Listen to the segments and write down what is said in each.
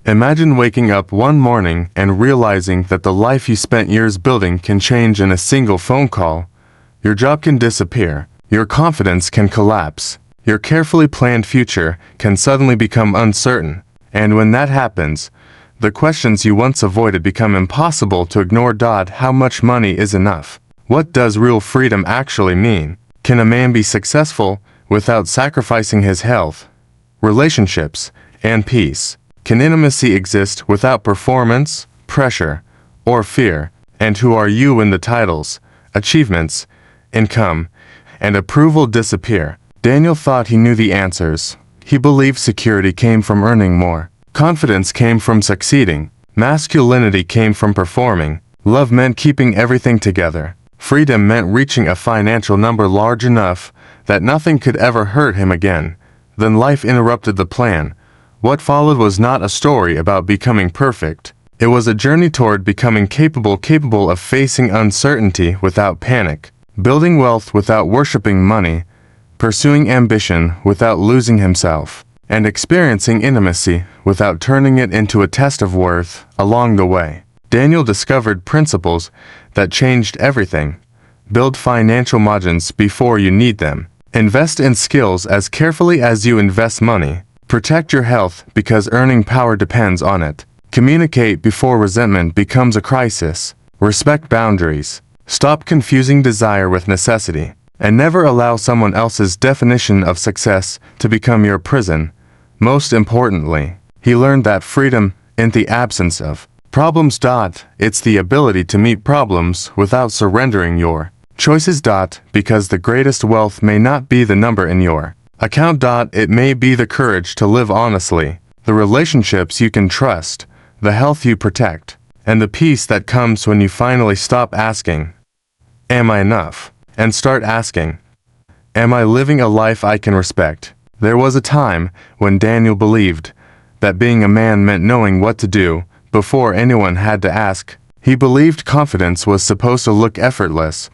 Imagine waking up one morning and realizing that the life you spent years building can change in a single phone call. Your job can disappear. Your confidence can collapse. Your carefully planned future can suddenly become uncertain. And when that happens, the questions you once avoided become impossible to ignore. How much money is enough? What does real freedom actually mean? Can a man be successful without sacrificing his health, relationships, and peace? Can intimacy exist without performance, pressure, or fear? And who are you when the titles, achievements, income, and approval disappear? Daniel thought he knew the answers. He believed security came from earning more. Confidence came from succeeding. Masculinity came from performing. Love meant keeping everything together. Freedom meant reaching a financial number large enough that nothing could ever hurt him again. Then life interrupted the plan. What followed was not a story about becoming perfect. It was a journey toward becoming capable of facing uncertainty without panic, building wealth without worshiping money, pursuing ambition without losing himself, and experiencing intimacy without turning it into a test of worth. Along the way, Daniel discovered principles that changed everything. Build financial margins before you need them. Invest in skills as carefully as you invest money. Protect your health because earning power depends on it. Communicate before resentment becomes a crisis. Respect boundaries. Stop confusing desire with necessity. And never allow someone else's definition of success to become your prison. Most importantly, he learned that freedom isn't the absence of problems. It's the ability to meet problems without surrendering your choices. Because the greatest wealth may not be the number in your account. It may be the courage to live honestly, the relationships you can trust, the health you protect, and the peace that comes when you finally stop asking, "Am I enough?" and start asking, "Am I living a life I can respect?" There was a time when Daniel believed that being a man meant knowing what to do before anyone had to ask. He believed confidence was supposed to look effortless.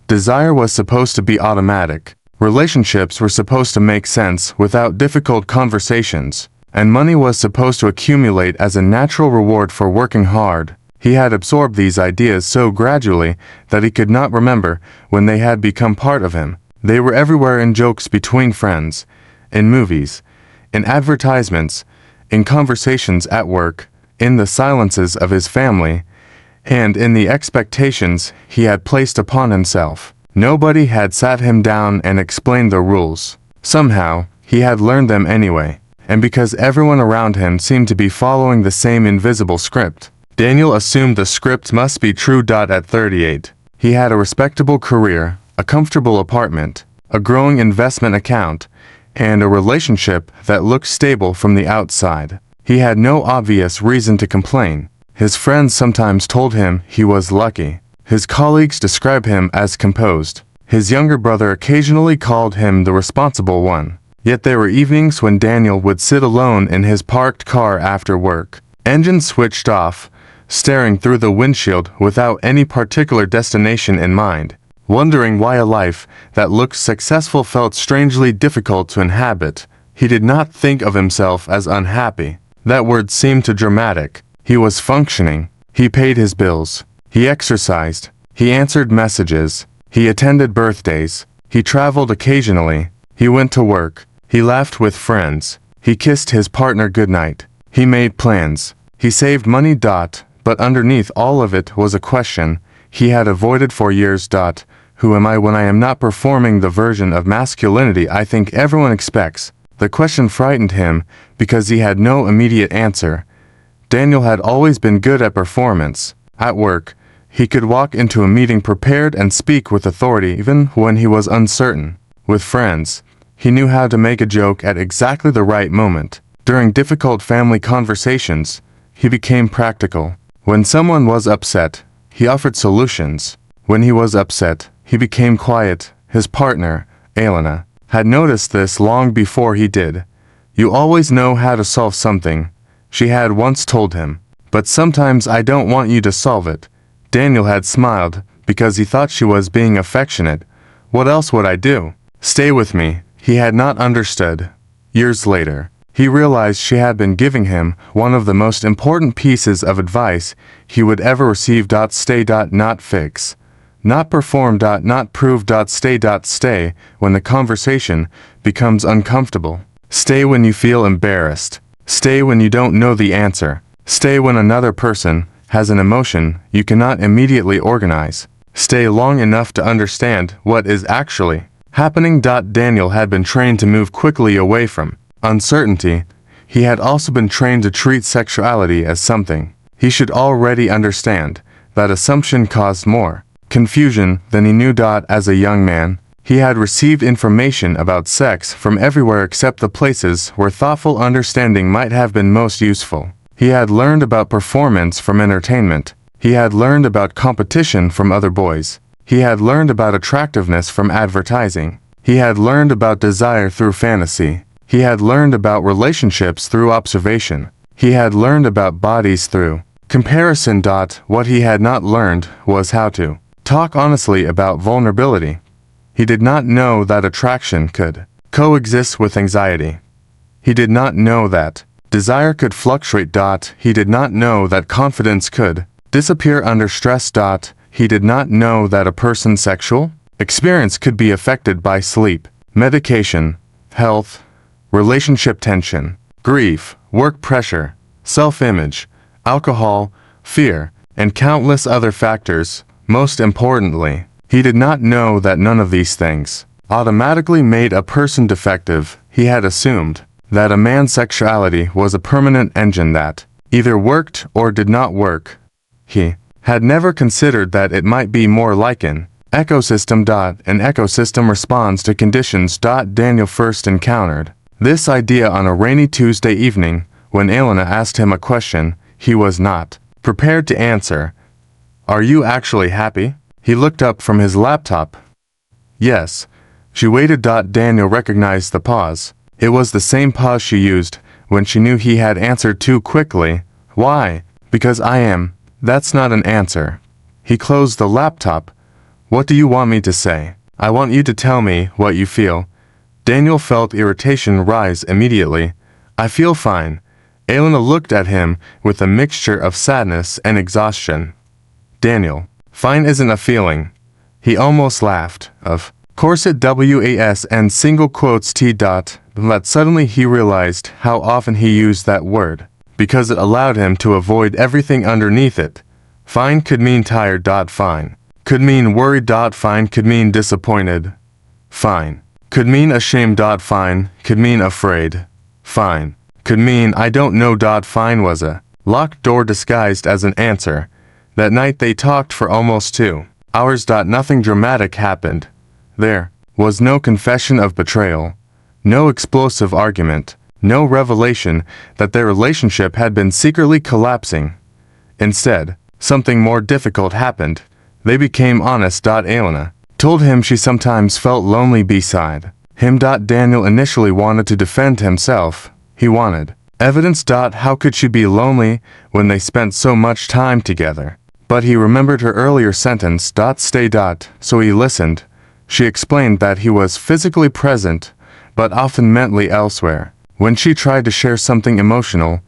Desire was supposed to be automatic. Relationships were supposed to make sense without difficult conversations, and money was supposed to accumulate as a natural reward for working hard. He had absorbed these ideas so gradually that he could not remember when they had become part of him. They were everywhere, in jokes between friends, in movies, in advertisements, in conversations at work, in the silences of his family, and in the expectations he had placed upon himself. Nobody had sat him down and explained the rules. Somehow, he had learned them anyway, and because everyone around him seemed to be following the same invisible script, Daniel assumed the script must be true. At 38, he had a respectable career, a comfortable apartment, a growing investment account, and a relationship that looked stable from the outside. He had no obvious reason to complain. His friends sometimes told him he was lucky. His colleagues described him as composed. His younger brother occasionally called him the responsible one. Yet there were evenings when Daniel would sit alone in his parked car after work, engine switched off, staring through the windshield without any particular destination in mind, wondering why a life that looked successful felt strangely difficult to inhabit. He did not think of himself as unhappy. That word seemed too dramatic. He was functioning. He paid his bills. He exercised. He answered messages. He attended birthdays. He traveled occasionally. He went to work. He laughed with friends. He kissed his partner goodnight. He made plans. He saved money. But underneath all of it was a question he had avoided for years. Who am I when I am not performing the version of masculinity I think everyone expects? The question frightened him because he had no immediate answer. Daniel had always been good at performance. At work, he could walk into a meeting prepared and speak with authority even when he was uncertain. With friends, he knew how to make a joke at exactly the right moment. During difficult family conversations, he became practical. When someone was upset, he offered solutions. When he was upset, he became quiet. His partner, Elena, had noticed this long before he did. "You always know how to solve something," she had once told him. "But sometimes I don't want you to solve it." Daniel had smiled because he thought she was being affectionate. "What else would I do?" "Stay with me." He had not understood. Years later, He realized she had been giving him one of the most important pieces of advice he would ever receive. Stay. Not fix. Not perform. Not prove. Stay when the conversation becomes uncomfortable. Stay when you feel embarrassed. Stay when you don't know the answer. Stay when another person has an emotion you cannot immediately organize. Stay long enough to understand what is actually happening. Daniel had been trained to move quickly away from uncertainty. He had also been trained to treat sexuality as something he should already understand. That assumption caused more confusion than he knew. As a young man, he had received information about sex from everywhere except the places where thoughtful understanding might have been most useful. He had learned about performance from entertainment. He had learned about competition from other boys. He had learned about attractiveness from advertising. He had learned about desire through fantasy. He had learned about relationships through observation. He had learned about bodies through comparison. What he had not learned was how to talk honestly about vulnerability. He did not know that attraction could coexist with anxiety. He did not know that desire could fluctuate. He did not know that confidence could disappear under stress. He did not know that a person's sexual experience could be affected by sleep, medication, health, relationship tension, grief, work pressure, self-image, alcohol, fear, and countless other factors. Most importantly, he did not know that none of these things automatically made a person defective. He had assumed that a man's sexuality was a permanent engine that either worked or did not work. He had never considered that it might be more like an ecosystem. An ecosystem responds to conditions. Daniel first encountered this idea on a rainy Tuesday evening when Elena asked him a question he was not prepared to answer. Are you actually happy? He looked up from his laptop. Yes. She waited. Daniel recognized the pause. It was the same pause she used when she knew he had answered too quickly. Why? Because I am. That's not an answer. He closed the laptop. What do you want me to say? I want you to tell me what you feel. Daniel felt irritation rise immediately. I feel fine. Elena looked at him with a mixture of sadness and exhaustion. Daniel, fine isn't a feeling. He almost laughed. Of course it was, and single quotes T. But suddenly he realized how often he used that word, because it allowed him to avoid everything underneath it. Fine could mean tired. Fine could mean worried. Fine could mean disappointed. Fine could mean ashamed. Fine could mean afraid. Fine could mean I don't know. Fine was a locked door disguised as an answer. That night they talked for almost 2 hours. Nothing dramatic happened. There was no confession of betrayal, no explosive argument, no revelation that their relationship had been secretly collapsing. Instead, something more difficult happened. They became honest. Elena told him she sometimes felt lonely beside him. Daniel initially wanted to defend himself. He wanted evidence. How could she be lonely when they spent so much time together? But he remembered her earlier sentence. Stay. So he listened. She explained that he was physically present, but often mentally elsewhere. When she tried to share something emotional,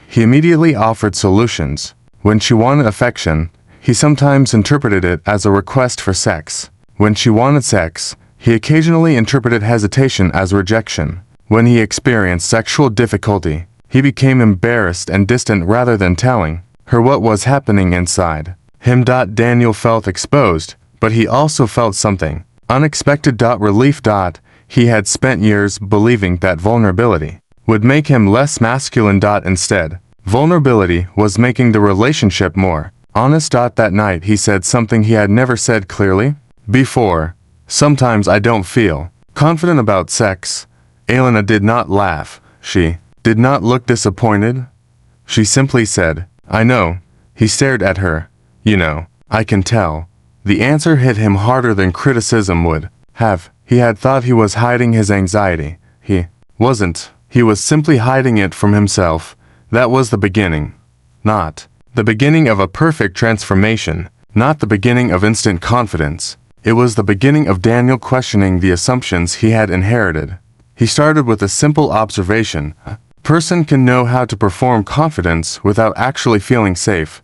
he immediately offered solutions. When she wanted affection, he sometimes interpreted it as a request for sex. When she wanted sex, he occasionally interpreted hesitation as rejection. When he experienced sexual difficulty, he became embarrassed and distant rather than telling her what was happening inside him. Daniel felt exposed, but he also felt something unexpected. Relief. He had spent years believing that vulnerability would make him less masculine. Instead, vulnerability was making the relationship more honest. That night he said something he had never said clearly before. Sometimes I don't feel confident about sex. Elena did not laugh. She did not look disappointed. She simply said, I know. He stared at her. You know, I can tell. The answer hit him harder than criticism would have. He had thought he was hiding his anxiety. He wasn't. He was simply hiding it from himself. That was the beginning. Not the beginning of a perfect transformation. Not the beginning of instant confidence. It was the beginning of Daniel questioning the assumptions he had inherited. He started with a simple observation. Person can know how to perform confidence without actually feeling safe.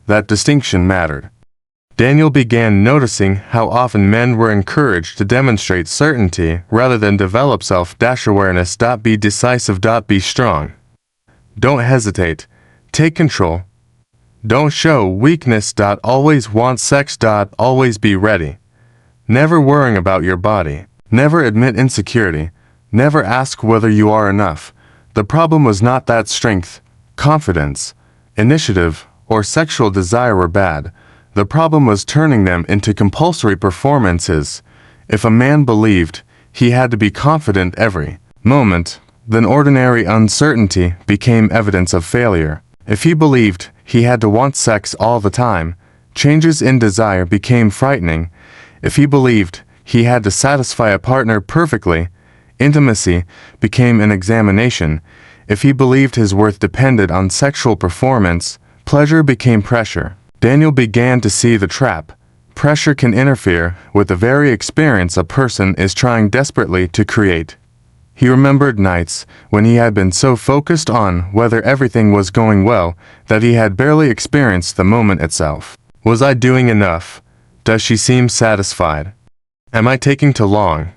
That distinction mattered. Daniel began noticing how often men were encouraged to demonstrate certainty rather than develop self-awareness. Be decisive. Be strong. Don't hesitate. Take control. Don't show weakness. Always want sex. Always be ready. Never worrying about your body. Never admit insecurity. Never ask whether you are enough. The problem was not that strength, confidence, initiative, or sexual desire were bad. The problem was turning them into compulsory performances. If a man believed he had to be confident every moment, then ordinary uncertainty became evidence of failure. If he believed he had to want sex all the time, changes in desire became frightening. If he believed he had to satisfy a partner perfectly, intimacy became an examination. If he believed his worth depended on sexual performance, pleasure became pressure. Daniel began to see the trap. Pressure can interfere with the very experience a person is trying desperately to create. He remembered nights when he had been so focused on whether everything was going well that he had barely experienced the moment itself. Was I doing enough? Does she seem satisfied? Am I taking too long?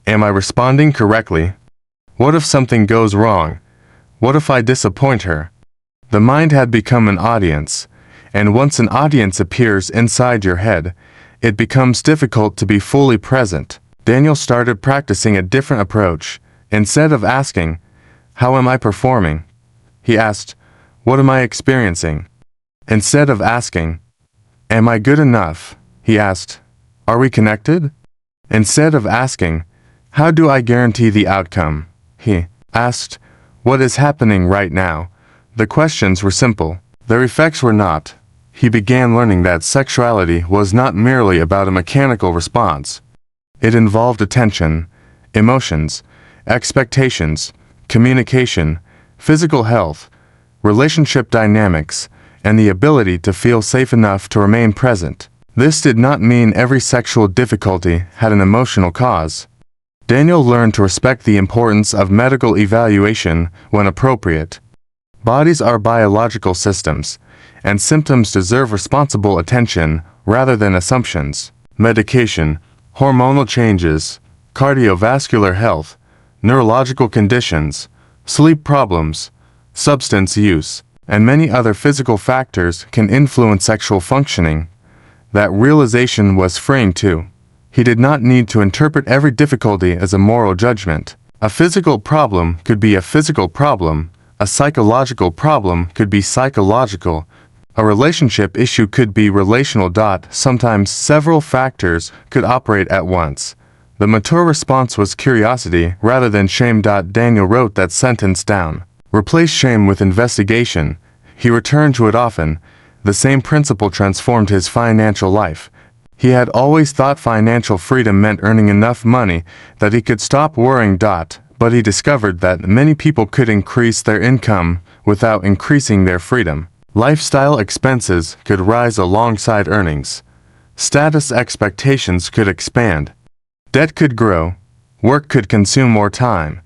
Am I responding correctly? What if something goes wrong? What if I disappoint her? The mind had become an audience, and once an audience appears inside your head, it becomes difficult to be fully present. Daniel started practicing a different approach. Instead of asking, "How am I performing?" he asked, "What am I experiencing?" Instead of asking, "Am I good enough?" he asked, "Are we connected?" Instead of asking, "How do I guarantee the outcome?" he asked, "What is happening right now?" The questions were simple. Their effects were not. He began learning that sexuality was not merely about a mechanical response. It involved attention, emotions, expectations, communication, physical health, relationship dynamics, and the ability to feel safe enough to remain present. This did not mean every sexual difficulty had an emotional cause. Daniel learned to respect the importance of medical evaluation when appropriate. Bodies are biological systems, and symptoms deserve responsible attention rather than assumptions. Medication, hormonal changes, cardiovascular health, neurological conditions, sleep problems, substance use, and many other physical factors can influence sexual functioning. That realization was freeing too. He did not need to interpret every difficulty as a moral judgment. A physical problem could be a physical problem, a psychological problem could be psychological, a relationship issue could be relational. Sometimes several factors could operate at once. The mature response was curiosity rather than shame. Daniel wrote that sentence down. Replace shame with investigation. He returned to it often. The same principle transformed his financial life. He had always thought financial freedom meant earning enough money that he could stop worrying. But he discovered that many people could increase their income without increasing their freedom. Lifestyle expenses could rise alongside earnings. Status expectations could expand. Debt could grow. Work could consume more time.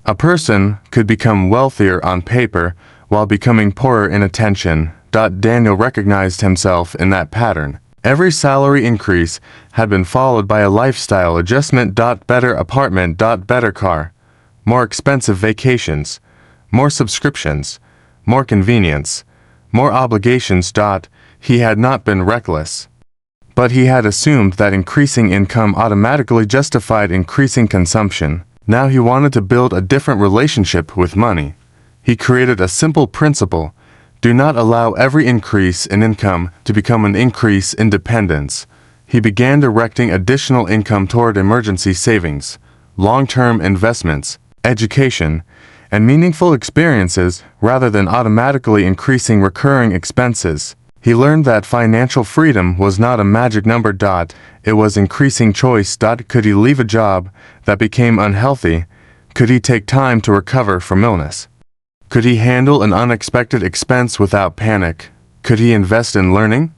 A person could become wealthier on paper while becoming poorer in attention. Daniel recognized himself in that pattern. Every salary increase had been followed by a lifestyle adjustment. Better apartment. Better car. More expensive vacations. More subscriptions. More convenience. More obligations. He had not been reckless. But he had assumed that increasing income automatically justified increasing consumption. Now he wanted to build a different relationship with money. He created a simple principle. Do not allow every increase in income to become an increase in dependence. He began directing additional income toward emergency savings, long-term investments, education, and meaningful experiences rather than automatically increasing recurring expenses. He learned that financial freedom was not a magic number. It was increasing choice. Could he leave a job that became unhealthy? Could he take time to recover from illness? Could he handle an unexpected expense without panic? Could he invest in learning?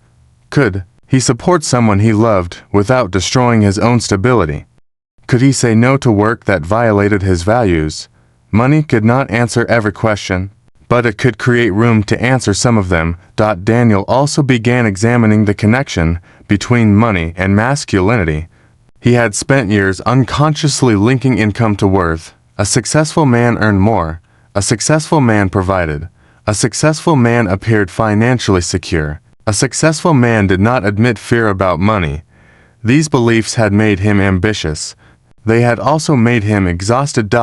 Could he support someone he loved without destroying his own stability? Could he say no to work that violated his values? Money could not answer every question, but it could create room to answer some of them. Daniel also began examining the connection between money and masculinity. He had spent years unconsciously linking income to worth. A successful man earned more. A successful man provided. A successful man appeared financially secure. A successful man did not admit fear about money. These beliefs had made him ambitious. They had also made him exhausted.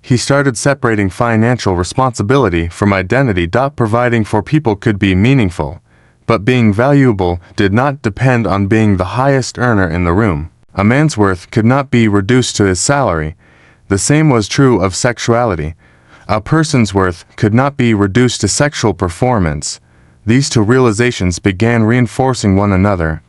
He started separating financial responsibility from identity. Providing for people could be meaningful, but being valuable did not depend on being the highest earner in the room. A man's worth could not be reduced to his salary. The same was true of sexuality. A person's worth could not be reduced to sexual performance. These two realizations began reinforcing one another.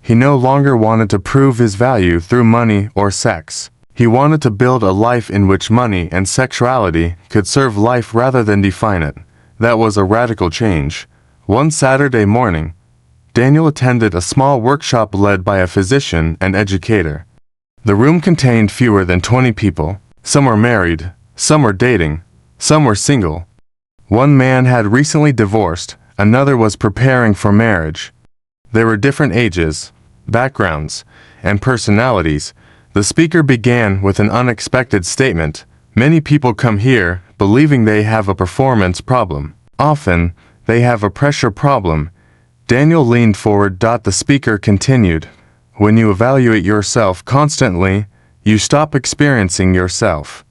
He no longer wanted to prove his value through money or sex. He wanted to build a life in which money and sexuality could serve life rather than define it. That was a radical change. One Saturday morning, Daniel attended a small workshop led by a physician and educator. The room contained fewer than 20 people. Some were married, some were dating, some were single. One man had recently divorced, another was preparing for marriage. There were different ages, backgrounds, and personalities. The speaker began with an unexpected statement. Many people come here believing they have a performance problem. Often, they have a pressure problem. Daniel leaned forward. The speaker continued. When you evaluate yourself constantly, you stop experiencing yourself.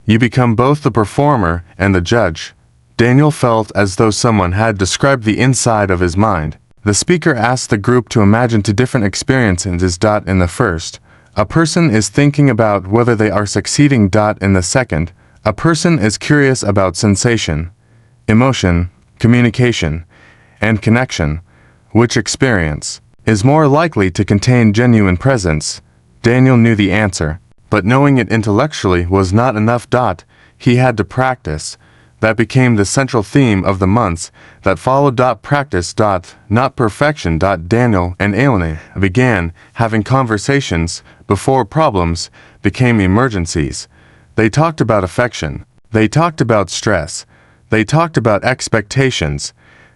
You become both the performer and the judge. Daniel felt as though someone had described the inside of his mind. The speaker asked the group to imagine two different experiences. In the first, a person is thinking about whether they are succeeding. In the second, a person is curious about sensation, emotion, communication, and connection. Which experience is more likely to contain genuine presence? Daniel knew the answer, but knowing it intellectually was not enough. He had to practice. That became the central theme of the months that followed. Practice. Not perfection. Daniel and Elena began having conversations before problems became emergencies. They talked about affection. They talked about stress. They talked about expectations.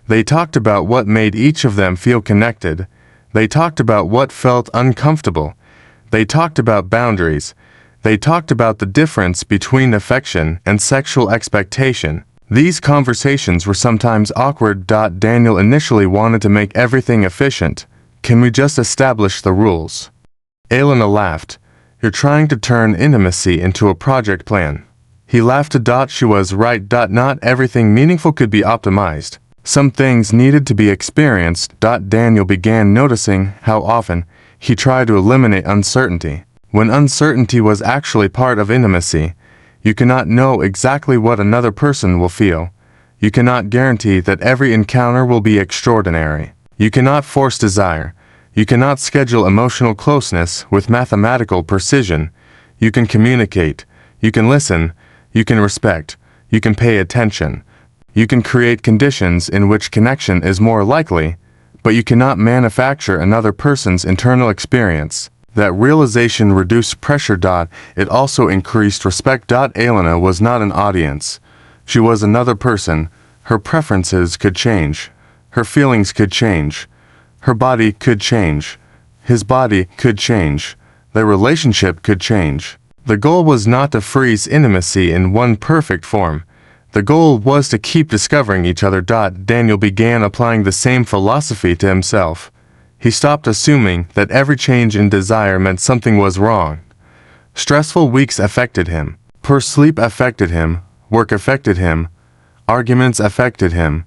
They talked about what made each of them feel connected. They talked about what felt uncomfortable. They talked about boundaries. They talked about the difference between affection and sexual expectation. These conversations were sometimes awkward. Daniel initially wanted to make everything efficient. Can we just establish the rules? Elena laughed. You're trying to turn intimacy into a project plan. He laughed. She was right. Not everything meaningful could be optimized. Some things needed to be experienced. Daniel began noticing how often he tried to eliminate uncertainty. When uncertainty was actually part of intimacy, you cannot know exactly what another person will feel. You cannot guarantee that every encounter will be extraordinary. You cannot force desire. You cannot schedule emotional closeness with mathematical precision. You can communicate. You can listen. You can respect. You can pay attention. You can create conditions in which connection is more likely, but you cannot manufacture another person's internal experience. That realization reduced pressure. It also increased respect. Elena was not an audience. She was another person. Her preferences could change. Her feelings could change. Her body could change. His body could change. Their relationship could change. The goal was not to freeze intimacy in one perfect form. The goal was to keep discovering each other. Daniel began applying the same philosophy to himself. He stopped assuming that every change in desire meant something was wrong. Stressful weeks affected him. Poor sleep affected him. Work affected him. Arguments affected him.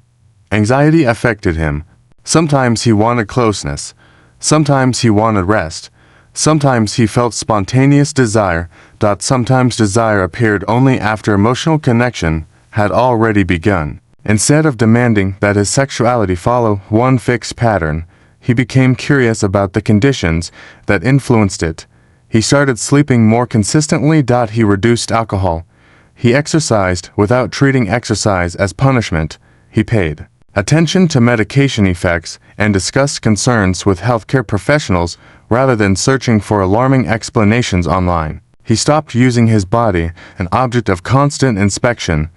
Anxiety affected him. Sometimes he wanted closeness. Sometimes he wanted rest. Sometimes he felt spontaneous desire. Sometimes desire appeared only after emotional connection had already begun. Instead of demanding that his sexuality follow one fixed pattern, he became curious about the conditions that influenced it. He started sleeping more consistently. He reduced alcohol. He exercised without treating exercise as punishment. He paid attention to medication effects and discussed concerns with healthcare professionals rather than searching for alarming explanations online. He stopped using his body, an object of constant inspection.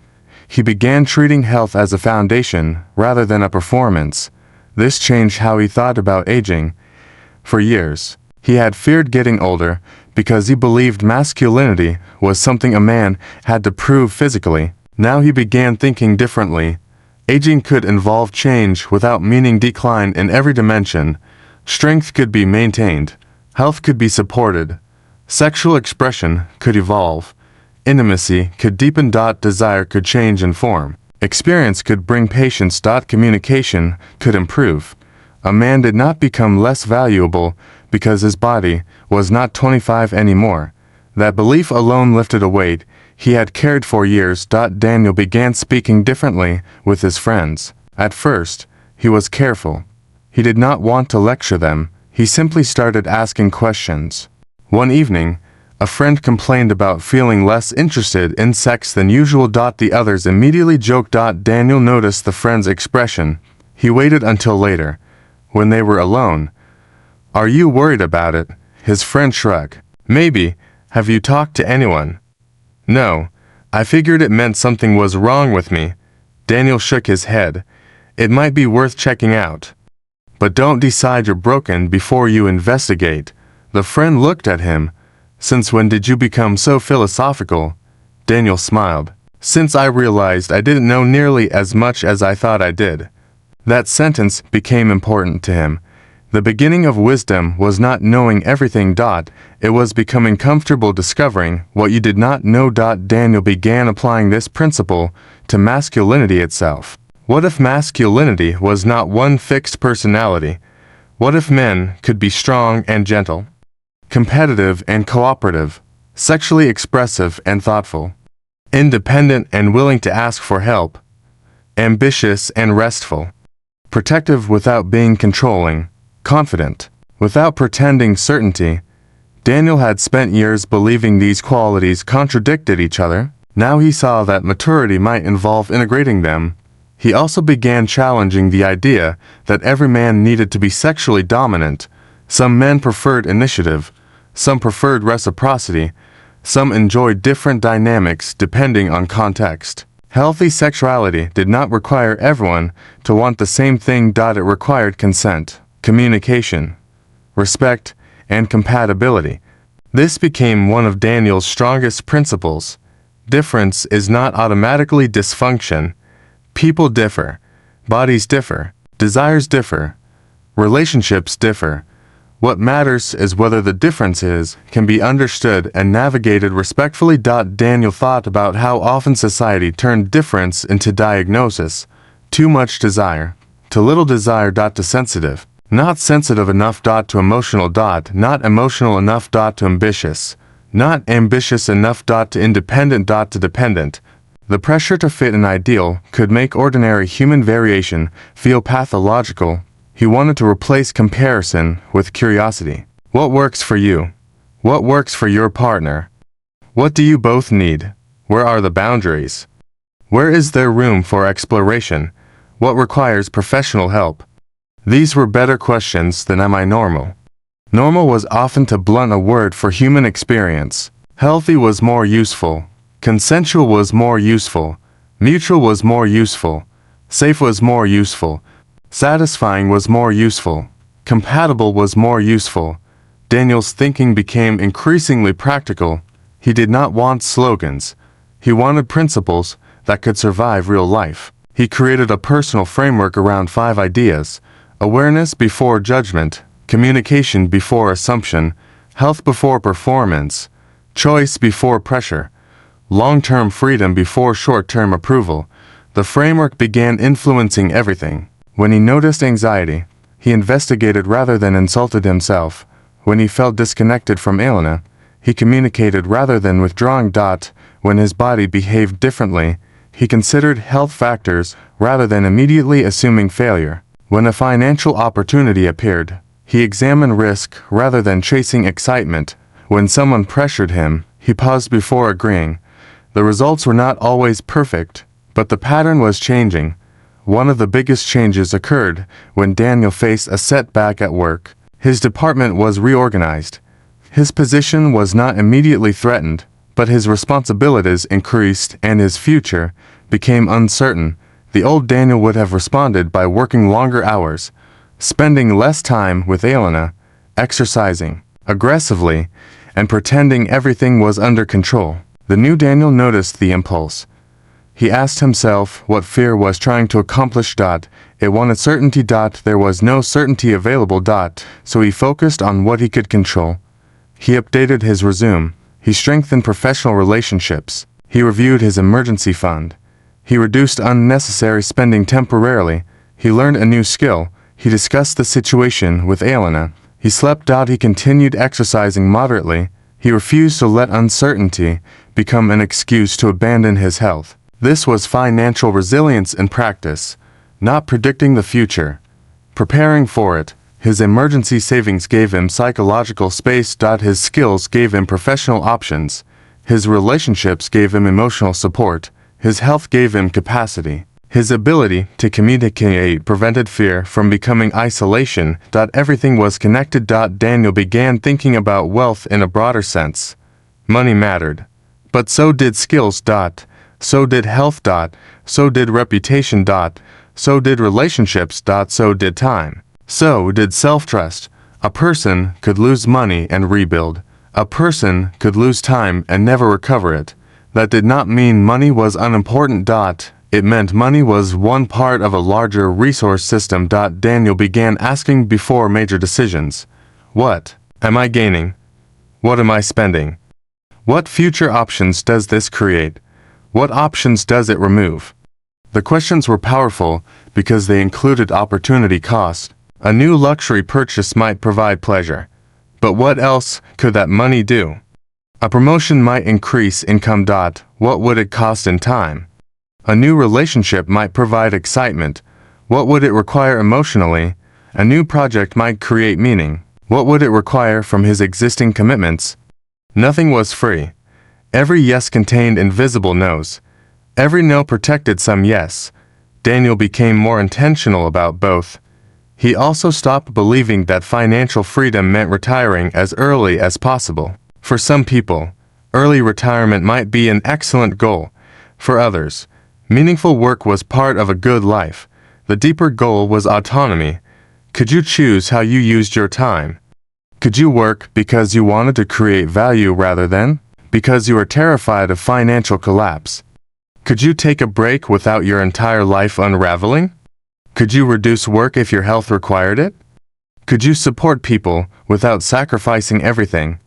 He began treating health as a foundation, rather than a performance. This changed how he thought about aging. For years, he had feared getting older, because he believed masculinity was something a man had to prove physically. Now he began thinking differently. Aging could involve change without meaning decline in every dimension. Strength could be maintained. Health could be supported. Sexual expression could evolve. Intimacy could deepen. Desire could change in form. Experience could bring patience. Communication could improve. A man did not become less valuable because his body was not 25 anymore. That belief alone lifted a weight he had carried for years. Daniel began speaking differently with his friends. At first, he was careful. He did not want to lecture them. He simply started asking questions. One evening, a friend complained about feeling less interested in sex than usual. The others immediately joked. Daniel noticed the friend's expression. He waited until later, when they were alone. "Are you worried about it?" His friend shrugged. "Maybe. Have you talked to anyone?" "No. I figured it meant something was wrong with me." Daniel shook his head. "It might be worth checking out. But don't decide you're broken before you investigate." The friend looked at him. "Since when did you become so philosophical?" Daniel smiled. "Since I realized I didn't know nearly as much as I thought I did." That sentence became important to him. The beginning of wisdom was not knowing everything. It was becoming comfortable discovering what you did not know. Daniel began applying this principle to masculinity itself. What if masculinity was not one fixed personality? What if men could be strong and gentle, competitive and cooperative, sexually expressive and thoughtful, independent and willing to ask for help, ambitious and restful, protective without being controlling, confident without pretending certainty? Daniel had spent years believing these qualities contradicted each other. Now he saw that maturity might involve integrating them. He also began challenging the idea that every man needed to be sexually dominant. Some men preferred initiative, some preferred reciprocity, some enjoyed different dynamics depending on context. Healthy sexuality did not require everyone to want the same thing. It required consent, communication, respect, and compatibility. This became one of Daniel's strongest principles. Difference is not automatically dysfunction. People differ, bodies differ, desires differ, relationships differ. What matters is whether the differences can be understood and navigated respectfully. Daniel thought about how often society turned difference into diagnosis. Too much desire, too little desire. To sensitive, not sensitive enough. To emotional. Not emotional enough. To ambitious, not ambitious enough. To independent. To dependent. The pressure to fit an ideal could make ordinary human variation feel pathological. He wanted to replace comparison with curiosity. What works for you? What works for your partner? What do you both need? Where are the boundaries? Where is there room for exploration? What requires professional help? These were better questions than "Am I normal?" Normal was often too blunt a word for human experience. Healthy was more useful. Consensual was more useful. Mutual was more useful. Safe was more useful. Satisfying was more useful. Compatible was more useful. Daniel's thinking became increasingly practical. He did not want slogans. He wanted principles that could survive real life. He created a personal framework around 5 ideas: awareness before judgment, communication before assumption, health before performance, choice before pressure, long-term freedom before short-term approval. The framework began influencing everything. When he noticed anxiety, he investigated rather than insulted himself. When he felt disconnected from Elena, he communicated rather than withdrawing. When his body behaved differently, he considered health factors rather than immediately assuming failure. When a financial opportunity appeared, he examined risk rather than chasing excitement. When someone pressured him, he paused before agreeing. The results were not always perfect, but the pattern was changing. One of the biggest changes occurred when Daniel faced a setback at work. His department was reorganized. His position was not immediately threatened, but his responsibilities increased and his future became uncertain. The old Daniel would have responded by working longer hours, spending less time with Elena, exercising aggressively, and pretending everything was under control. The new Daniel noticed the impulse. He asked himself what fear was trying to accomplish. It wanted certainty. There was no certainty available. So he focused on what he could control. He updated his resume. He strengthened professional relationships. He reviewed his emergency fund. He reduced unnecessary spending temporarily. He learned a new skill. He discussed the situation with Elena. He slept. He continued exercising moderately. He refused to let uncertainty become an excuse to abandon his health. This was financial resilience in practice, not predicting the future, preparing for it. His emergency savings gave him psychological space. His skills gave him professional options. His relationships gave him emotional support. His health gave him capacity. His ability to communicate prevented fear from becoming isolation. Everything was connected. Daniel began thinking about wealth in a broader sense. Money mattered. But so did skills. So did health. So did reputation. So did relationships. So did time. So did self-trust. A person could lose money and rebuild. A person could lose time and never recover it. That did not mean money was unimportant. It meant money was one part of a larger resource system. Daniel began asking before major decisions. What am I gaining? What am I spending? What future options does this create? What options does it remove? The questions were powerful because they included opportunity cost. A new luxury purchase might provide pleasure. But what else could that money do? A promotion might increase income. What would it cost in time? A new relationship might provide excitement. What would it require emotionally? A new project might create meaning. What would it require from his existing commitments? Nothing was free. Every yes contained invisible no's. Every no protected some yes. Daniel became more intentional about both. He also stopped believing that financial freedom meant retiring as early as possible. For some people, early retirement might be an excellent goal. For others, meaningful work was part of a good life. The deeper goal was autonomy. Could you choose how you used your time? Could you work because you wanted to create value rather than because you were terrified of financial collapse? Could you take a break without your entire life unraveling? Could you reduce work if your health required it? Could you support people without sacrificing everything?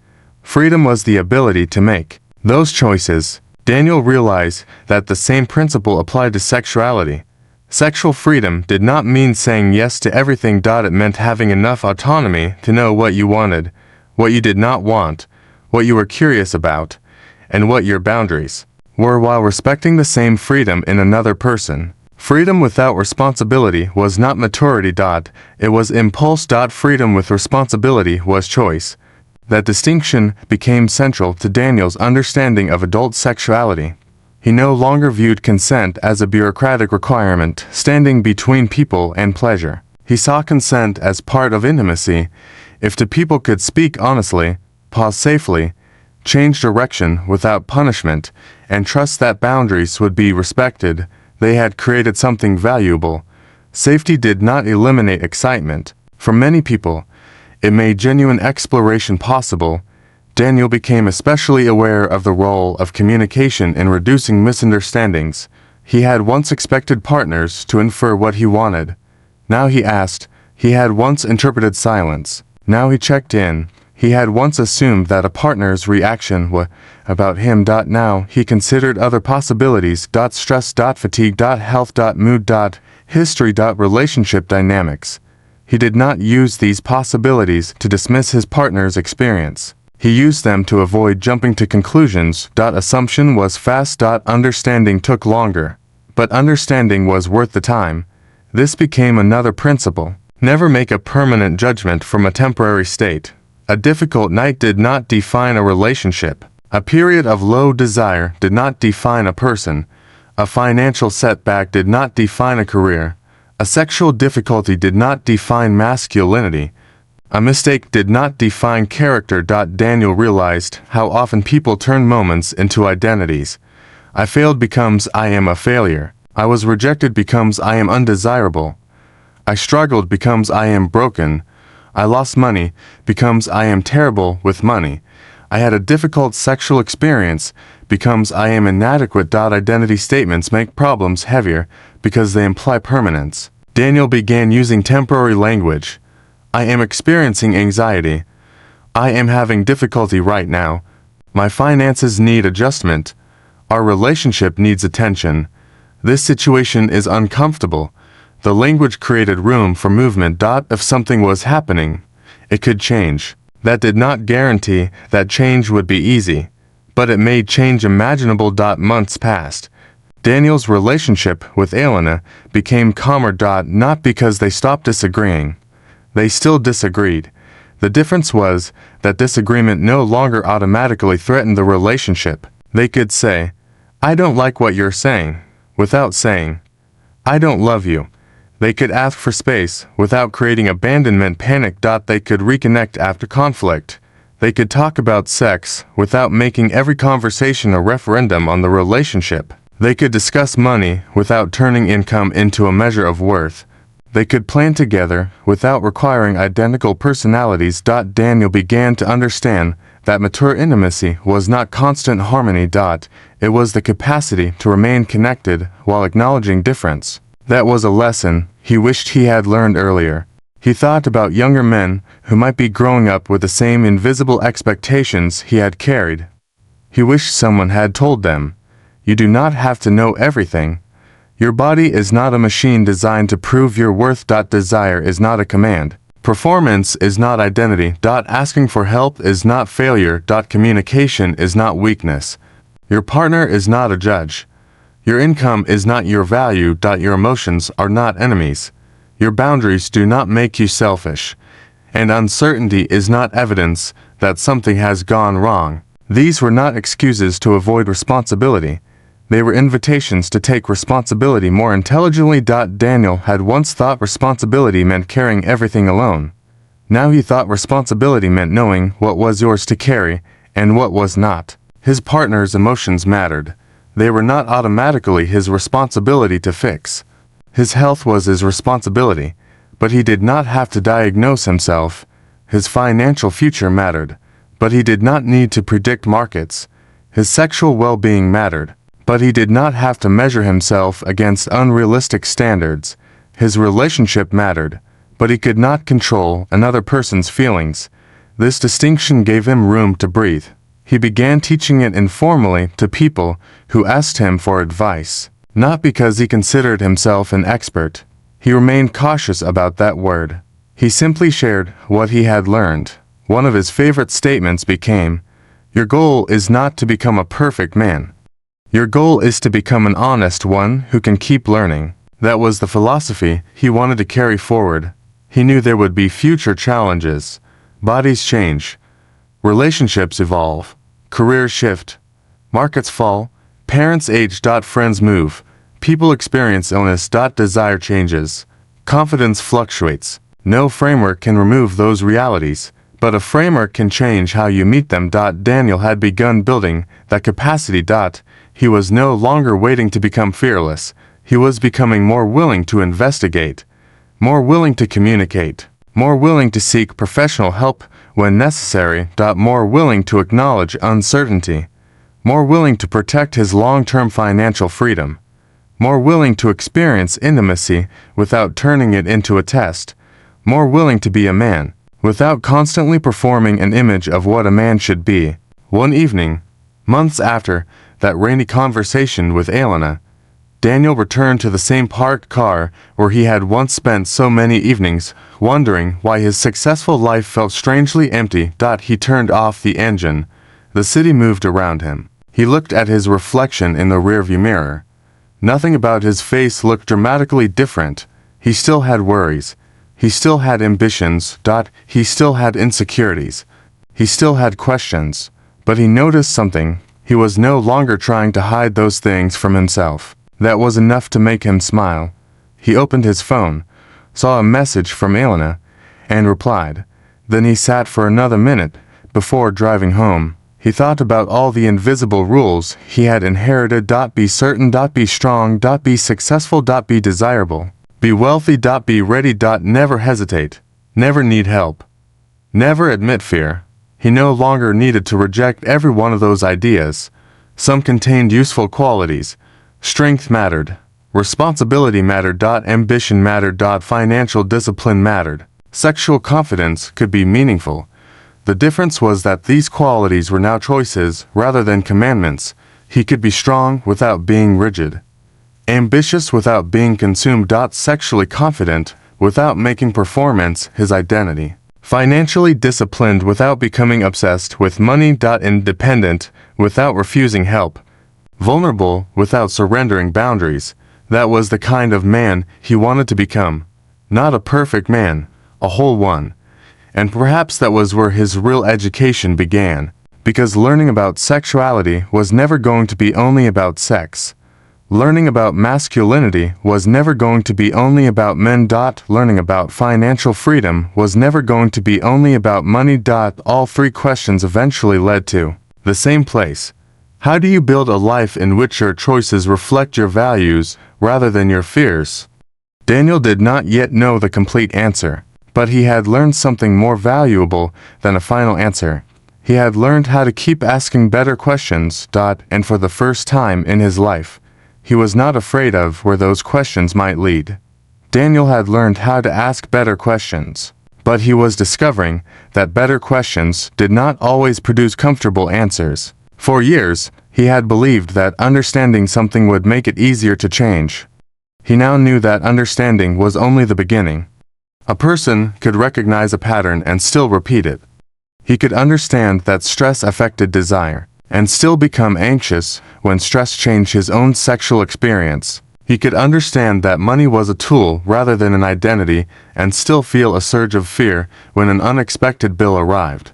Freedom was the ability to make those choices. Daniel realized that the same principle applied to sexuality. Sexual freedom did not mean saying yes to everything. It meant having enough autonomy to know what you wanted, what you did not want, what you were curious about, and what your boundaries were while respecting the same freedom in another person. Freedom without responsibility was not maturity. It was impulse. Freedom with responsibility was choice. That distinction became central to Daniel's understanding of adult sexuality. He no longer viewed consent as a bureaucratic requirement standing between people and pleasure. He saw consent as part of intimacy. If two people could speak honestly, pause safely, change direction without punishment, and trust that boundaries would be respected, they had created something valuable. Safety did not eliminate excitement. For many people, it made genuine exploration possible. Daniel became especially aware of the role of communication in reducing misunderstandings. He had once expected partners to infer what he wanted. Now he asked. He had once interpreted silence. Now he checked in. He had once assumed that a partner's reaction was about him. Now he considered other possibilities. Stress, fatigue, health, mood, history, relationship dynamics. He did not use these possibilities to dismiss his partner's experience. He used them to avoid jumping to conclusions. Assumption was fast. Understanding took longer. But understanding was worth the time. This became another principle. Never make a permanent judgment from a temporary state. A difficult night did not define a relationship. A period of low desire did not define a person. A financial setback did not define a career. A sexual difficulty did not define masculinity. A mistake did not define character. Daniel realized how often people turn moments into identities. I failed becomes I am a failure. I was rejected becomes I am undesirable. I struggled becomes I am broken. I lost money becomes I am terrible with money. I had a difficult sexual experience becomes I am inadequate. Identity statements make problems heavier because they imply permanence. Daniel began using temporary language. I am experiencing anxiety. I am having difficulty right now. My finances need adjustment. Our relationship needs attention. This situation is uncomfortable. The language created room for movement. If something was happening, it could change. That did not guarantee that change would be easy, but it made change imaginable. Months passed. Daniel's relationship with Elena became calmer. Not because they stopped disagreeing. They still disagreed. The difference was that disagreement no longer automatically threatened the relationship. They could say, I don't like what you're saying, without saying, I don't love you. They could ask for space without creating abandonment panic. They could reconnect after conflict. They could talk about sex without making every conversation a referendum on the relationship. They could discuss money without turning income into a measure of worth. They could plan together without requiring identical personalities. Daniel began to understand that mature intimacy was not constant harmony. It was the capacity to remain connected while acknowledging difference. That was a lesson he wished he had learned earlier. He thought about younger men who might be growing up with the same invisible expectations he had carried. He wished someone had told them, you do not have to know everything. Your body is not a machine designed to prove your worth. Desire is not a command. Performance is not identity. Asking for help is not failure. Communication is not weakness. Your partner is not a judge. Your income is not your value. Your emotions are not enemies. Your boundaries do not make you selfish. And uncertainty is not evidence that something has gone wrong. These were not excuses to avoid responsibility. They were invitations to take responsibility more intelligently. Daniel had once thought responsibility meant carrying everything alone. Now he thought responsibility meant knowing what was yours to carry and what was not. His partner's emotions mattered. They were not automatically his responsibility to fix. His health was his responsibility, but he did not have to diagnose himself. His financial future mattered, but he did not need to predict markets. His sexual well-being mattered, but he did not have to measure himself against unrealistic standards. His relationship mattered, but he could not control another person's feelings. This distinction gave him room to breathe. He began teaching it informally to people who asked him for advice, not because he considered himself an expert. He remained cautious about that word. He simply shared what he had learned. One of his favorite statements became, your goal is not to become a perfect man. Your goal is to become an honest one who can keep learning. That was the philosophy he wanted to carry forward. He knew there would be future challenges. Bodies change. Relationships evolve. Careers shift. Markets fall. Parents age. Friends move. People experience illness. Desire changes. Confidence fluctuates. No framework can remove those realities, but a framework can change how you meet them. Daniel had begun building that capacity. He was no longer waiting to become fearless. He was becoming more willing to investigate, more willing to communicate, more willing to seek professional help when necessary. More willing to acknowledge uncertainty, more willing to protect his long-term financial freedom, more willing to experience intimacy without turning it into a test, more willing to be a man, without constantly performing an image of what a man should be. One evening, months after that rainy conversation with Elena, Daniel returned to the same parked car where he had once spent so many evenings, wondering why his successful life felt strangely empty. He turned off the engine. The city moved around him. He looked at his reflection in the rearview mirror. Nothing about his face looked dramatically different. He still had worries. He still had ambitions. He still had insecurities. He still had questions. But he noticed something. He was no longer trying to hide those things from himself. That was enough to make him smile. He opened his phone, saw a message from Elena, and replied, Then he sat for another minute. Before driving home, he thought about all the invisible rules he had inherited. Be certain, be strong, be successful, be desirable, be wealthy, be ready, never hesitate, never need help, never admit fear. He no longer needed to reject every one of those ideas. Some contained useful qualities. Strength mattered. Responsibility mattered. Ambition mattered. Financial discipline mattered. Sexual confidence could be meaningful. The difference was that these qualities were now choices rather than commandments. He could be strong without being rigid, ambitious without being consumed. Sexually confident without making performance his identity, financially disciplined without becoming obsessed with money. Independent without refusing help, vulnerable without surrendering boundaries. That was the kind of man he wanted to become. Not a perfect man, a whole one. And perhaps that was where his real education began, because learning about sexuality was never going to be only about sex. Learning about masculinity was never going to be only about men. Learning about financial freedom was never going to be only about money. All three questions eventually led to the same place. How do you build a life in which your choices reflect your values rather than your fears? Daniel did not yet know the complete answer. But he had learned something more valuable than a final answer. He had learned how to keep asking better questions. And for the first time in his life, he was not afraid of where those questions might lead. Daniel had learned how to ask better questions. But he was discovering that better questions did not always produce comfortable answers. For years, he had believed that understanding something would make it easier to change. He now knew that understanding was only the beginning. A person could recognize a pattern and still repeat it. He could understand that stress affected desire, and still become anxious when stress changed his own sexual experience. He could understand that money was a tool rather than an identity, and still feel a surge of fear when an unexpected bill arrived.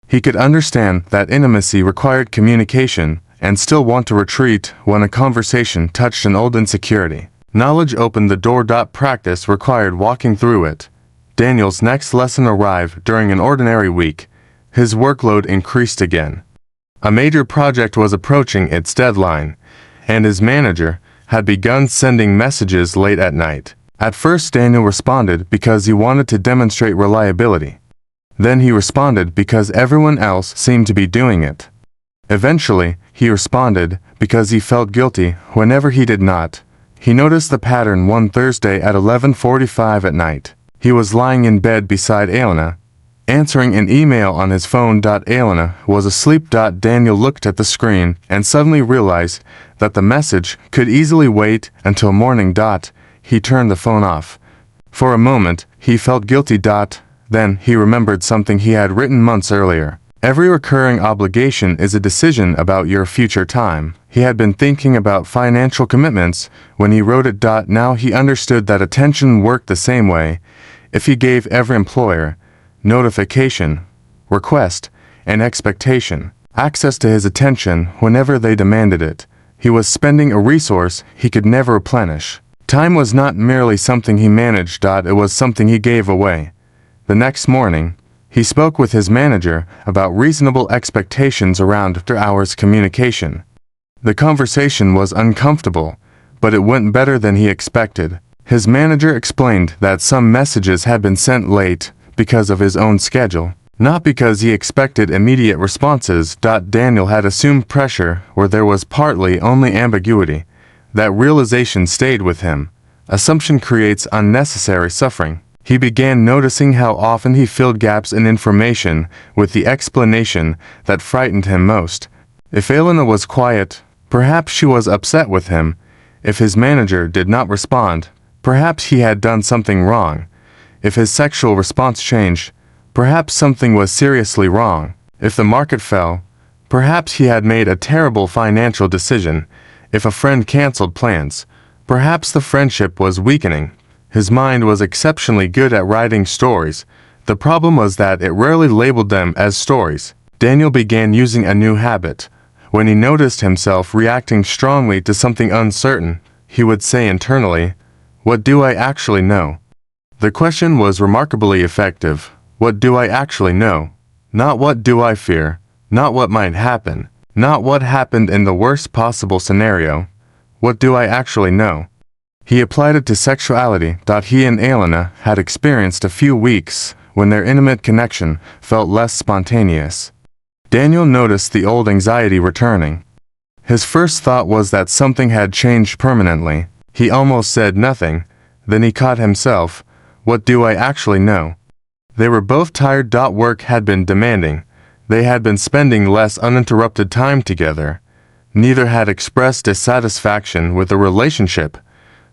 He could understand that intimacy required communication, and still want to retreat when a conversation touched an old insecurity. Knowledge opened the door. Practice required walking through it. Daniel's next lesson arrived during an ordinary week. His workload increased again. A major project was approaching its deadline, and his manager had begun sending messages late at night. At first, Daniel responded because he wanted to demonstrate reliability. Then he responded because everyone else seemed to be doing it. Eventually, he responded because he felt guilty whenever he did not. He noticed the pattern one Thursday at 11:45 at night. He was lying in bed beside Elena, answering an email on his phone. Elena was asleep. Daniel looked at the screen and suddenly realized that the message could easily wait until morning. He turned the phone off. For a moment, he felt guilty. Then he remembered something he had written months earlier. Every recurring obligation is a decision about your future time. He had been thinking about financial commitments when he wrote it. Now he understood that attention worked the same way. If he gave every employer, notification, request, and expectation access to his attention whenever they demanded it, he was spending a resource he could never replenish. Time was not merely something he managed. It was something he gave away. The next morning, he spoke with his manager about reasonable expectations around after-hours communication. The conversation was uncomfortable, but it went better than he expected. His manager explained that some messages had been sent late because of his own schedule, not because he expected immediate responses. Daniel had assumed pressure where there was partly only ambiguity. That realization stayed with him. Assumption creates unnecessary suffering. He began noticing how often he filled gaps in information with the explanation that frightened him most. If Elena was quiet, perhaps she was upset with him. If his manager did not respond, perhaps he had done something wrong. If his sexual response changed, perhaps something was seriously wrong. If the market fell, perhaps he had made a terrible financial decision. If a friend canceled plans, perhaps the friendship was weakening. His mind was exceptionally good at writing stories. The problem was that it rarely labeled them as stories. Daniel began using a new habit. When he noticed himself reacting strongly to something uncertain, he would say internally, "What do I actually know?" The question was remarkably effective. What do I actually know? Not what do I fear, not what might happen, not what happened in the worst possible scenario. What do I actually know? He applied it to sexuality. He and Elena had experienced a few weeks when their intimate connection felt less spontaneous. Daniel noticed the old anxiety returning. His first thought was that something had changed permanently. He almost said nothing, then he caught himself. What do I actually know? They were both tired. Work had been demanding. They had been spending less uninterrupted time together. Neither had expressed dissatisfaction with the relationship.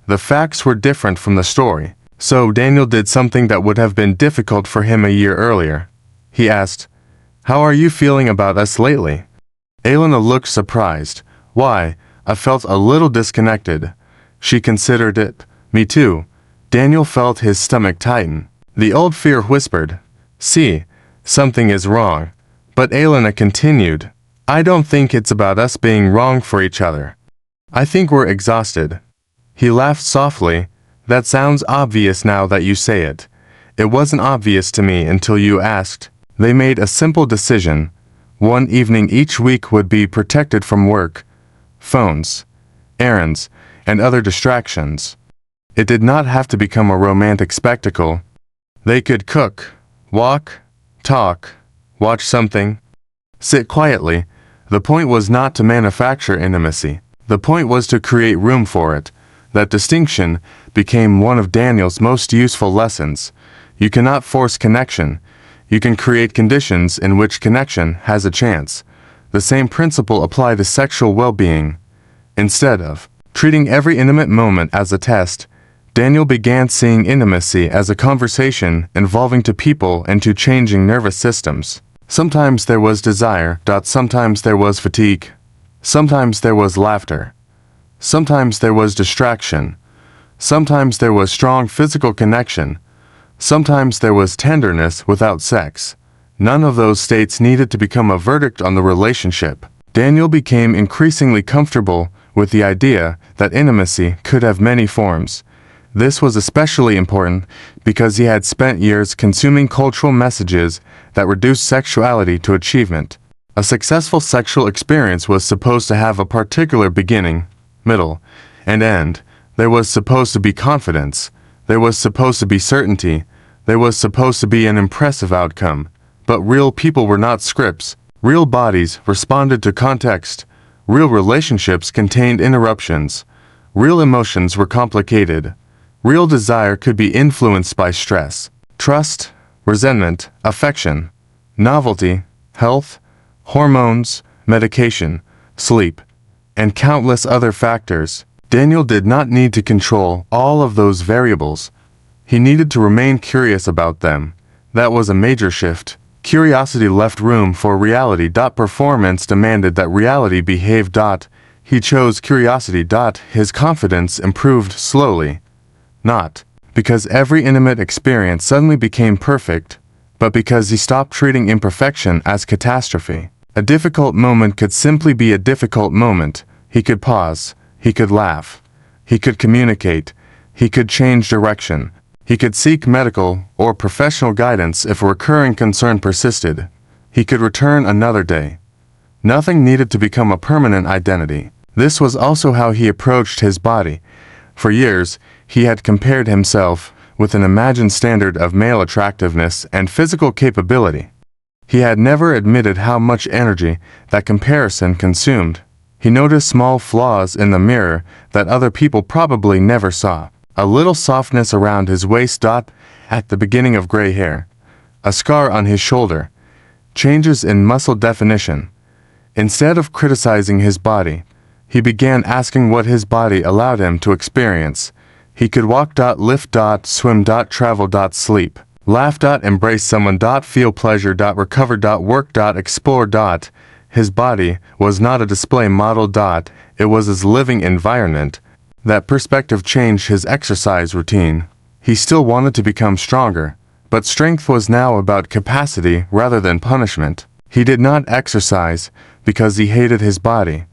The facts were different from the story. So Daniel did something that would have been difficult for him a year earlier. He asked, "How are you feeling about us lately?" Elena looked surprised. "Why, I felt a little disconnected." She considered it. "Me too." Daniel felt his stomach tighten. The old fear whispered, "See, something is wrong." But Elena continued, "I don't think it's about us being wrong for each other. I think we're exhausted." He laughed softly. "That sounds obvious now that you say it. It wasn't obvious to me until you asked." They made a simple decision. One evening each week would be protected from work, phones, errands, and other distractions. It did not have to become a romantic spectacle. They could cook, walk, talk, watch something, sit quietly. The point was not to manufacture intimacy. The point was to create room for it. That distinction became one of Daniel's most useful lessons. You cannot force connection. You can create conditions in which connection has a chance. The same principle applied to sexual well-being. Instead of treating every intimate moment as a test, Daniel began seeing intimacy as a conversation involving two people and two changing nervous systems. Sometimes there was desire. Sometimes there was fatigue. Sometimes there was laughter. Sometimes there was distraction. Sometimes there was strong physical connection. Sometimes there was tenderness without sex. None of those states needed to become a verdict on the relationship. Daniel became increasingly comfortable with the idea that intimacy could have many forms. This was especially important because he had spent years consuming cultural messages that reduced sexuality to achievement. A successful sexual experience was supposed to have a particular beginning, middle, and end. There was supposed to be confidence. There was supposed to be certainty. There was supposed to be an impressive outcome. But real people were not scripts. Real bodies responded to context. Real relationships contained interruptions. Real emotions were complicated. Real desire could be influenced by stress, trust, resentment, affection, novelty, health, hormones, medication, sleep, and countless other factors. Daniel did not need to control all of those variables. He needed to remain curious about them. That was a major shift. Curiosity left room for reality. Performance demanded that reality behave. He chose curiosity. His confidence improved slowly. Not because every intimate experience suddenly became perfect, but because he stopped treating imperfection as catastrophe. A difficult moment could simply be a difficult moment. He could pause. He could laugh. He could communicate. He could change direction. He could seek medical or professional guidance if a recurring concern persisted. He could return another day. Nothing needed to become a permanent identity. This was also how he approached his body. For years, he had compared himself with an imagined standard of male attractiveness and physical capability. He had never admitted how much energy that comparison consumed. He noticed small flaws in the mirror that other people probably never saw. A little softness around his waist. At the beginning of gray hair. A scar on his shoulder. Changes in muscle definition. Instead of criticizing his body, he began asking what his body allowed him to experience. He could walk. Lift. Swim. Travel. Sleep. Laugh. Embrace someone. Feel pleasure. Recover. Work. Explore. His body was not a display model. It was his living environment. That perspective changed his exercise routine. He still wanted to become stronger, but strength was now about capacity rather than punishment. He did not exercise because he hated his body.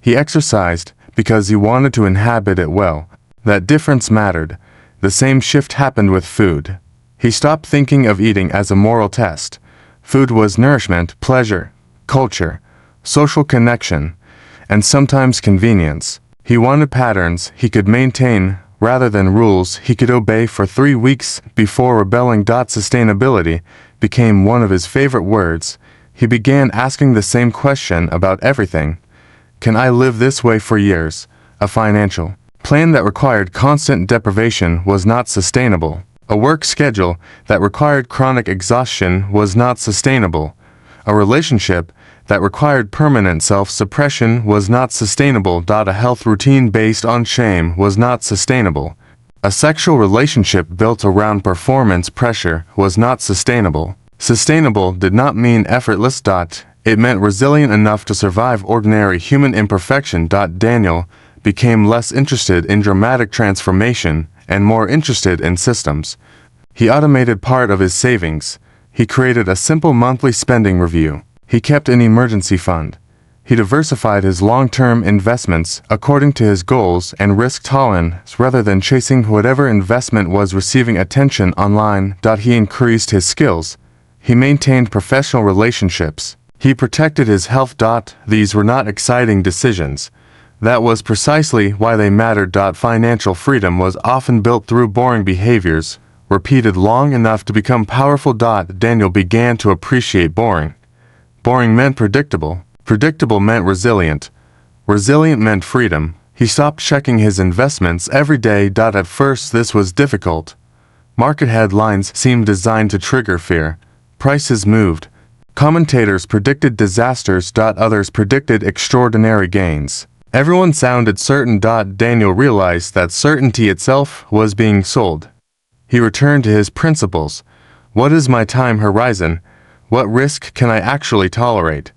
He exercised because he wanted to inhabit it well. That difference mattered. The same shift happened with food. He stopped thinking of eating as a moral test. Food was nourishment, pleasure, culture, social connection, and sometimes convenience. He wanted patterns he could maintain rather than rules he could obey for 3 weeks before rebelling. Sustainability became one of his favorite words. He began asking the same question about everything. Can I live this way for years? A financial plan that required constant deprivation was not sustainable. A work schedule that required chronic exhaustion was not sustainable. A relationship that required permanent self-suppression was not sustainable. A health routine based on shame was not sustainable. A sexual relationship built around performance pressure was not sustainable. Sustainable did not mean effortless. It meant resilient enough to survive ordinary human imperfection. Daniel became less interested in dramatic transformation and more interested in systems. He automated part of his savings. He created a simple monthly spending review. He kept an emergency fund. He diversified his long-term investments according to his goals and risk tolerance rather than chasing whatever investment was receiving attention online. He increased his skills. He maintained professional relationships. He protected his health. These were not exciting decisions. That was precisely why they mattered. Financial freedom was often built through boring behaviors, repeated long enough to become powerful. Daniel began to appreciate boring. Boring meant predictable. Predictable meant resilient. Resilient meant freedom. He stopped checking his investments every day. At first this was difficult. Market headlines seemed designed to trigger fear. Prices moved. Commentators predicted disasters. Others predicted extraordinary gains. Everyone sounded certain. Daniel realized that certainty itself was being sold. He returned to his principles. What is my time horizon? What risk can I actually tolerate?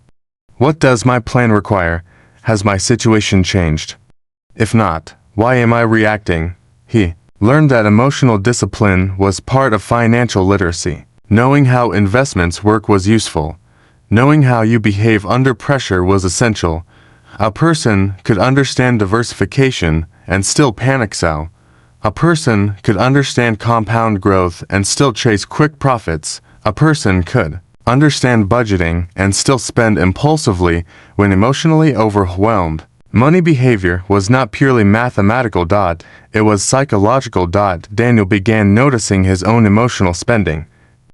What does my plan require? Has my situation changed? If not, why am I reacting? He learned that emotional discipline was part of financial literacy. Knowing how investments work was useful. Knowing how you behave under pressure was essential. A person could understand diversification and still panic sell. A person could understand compound growth and still chase quick profits. A person could understand budgeting and still spend impulsively when emotionally overwhelmed. Money behavior was not purely mathematical. It was psychological. Daniel began noticing his own emotional spending.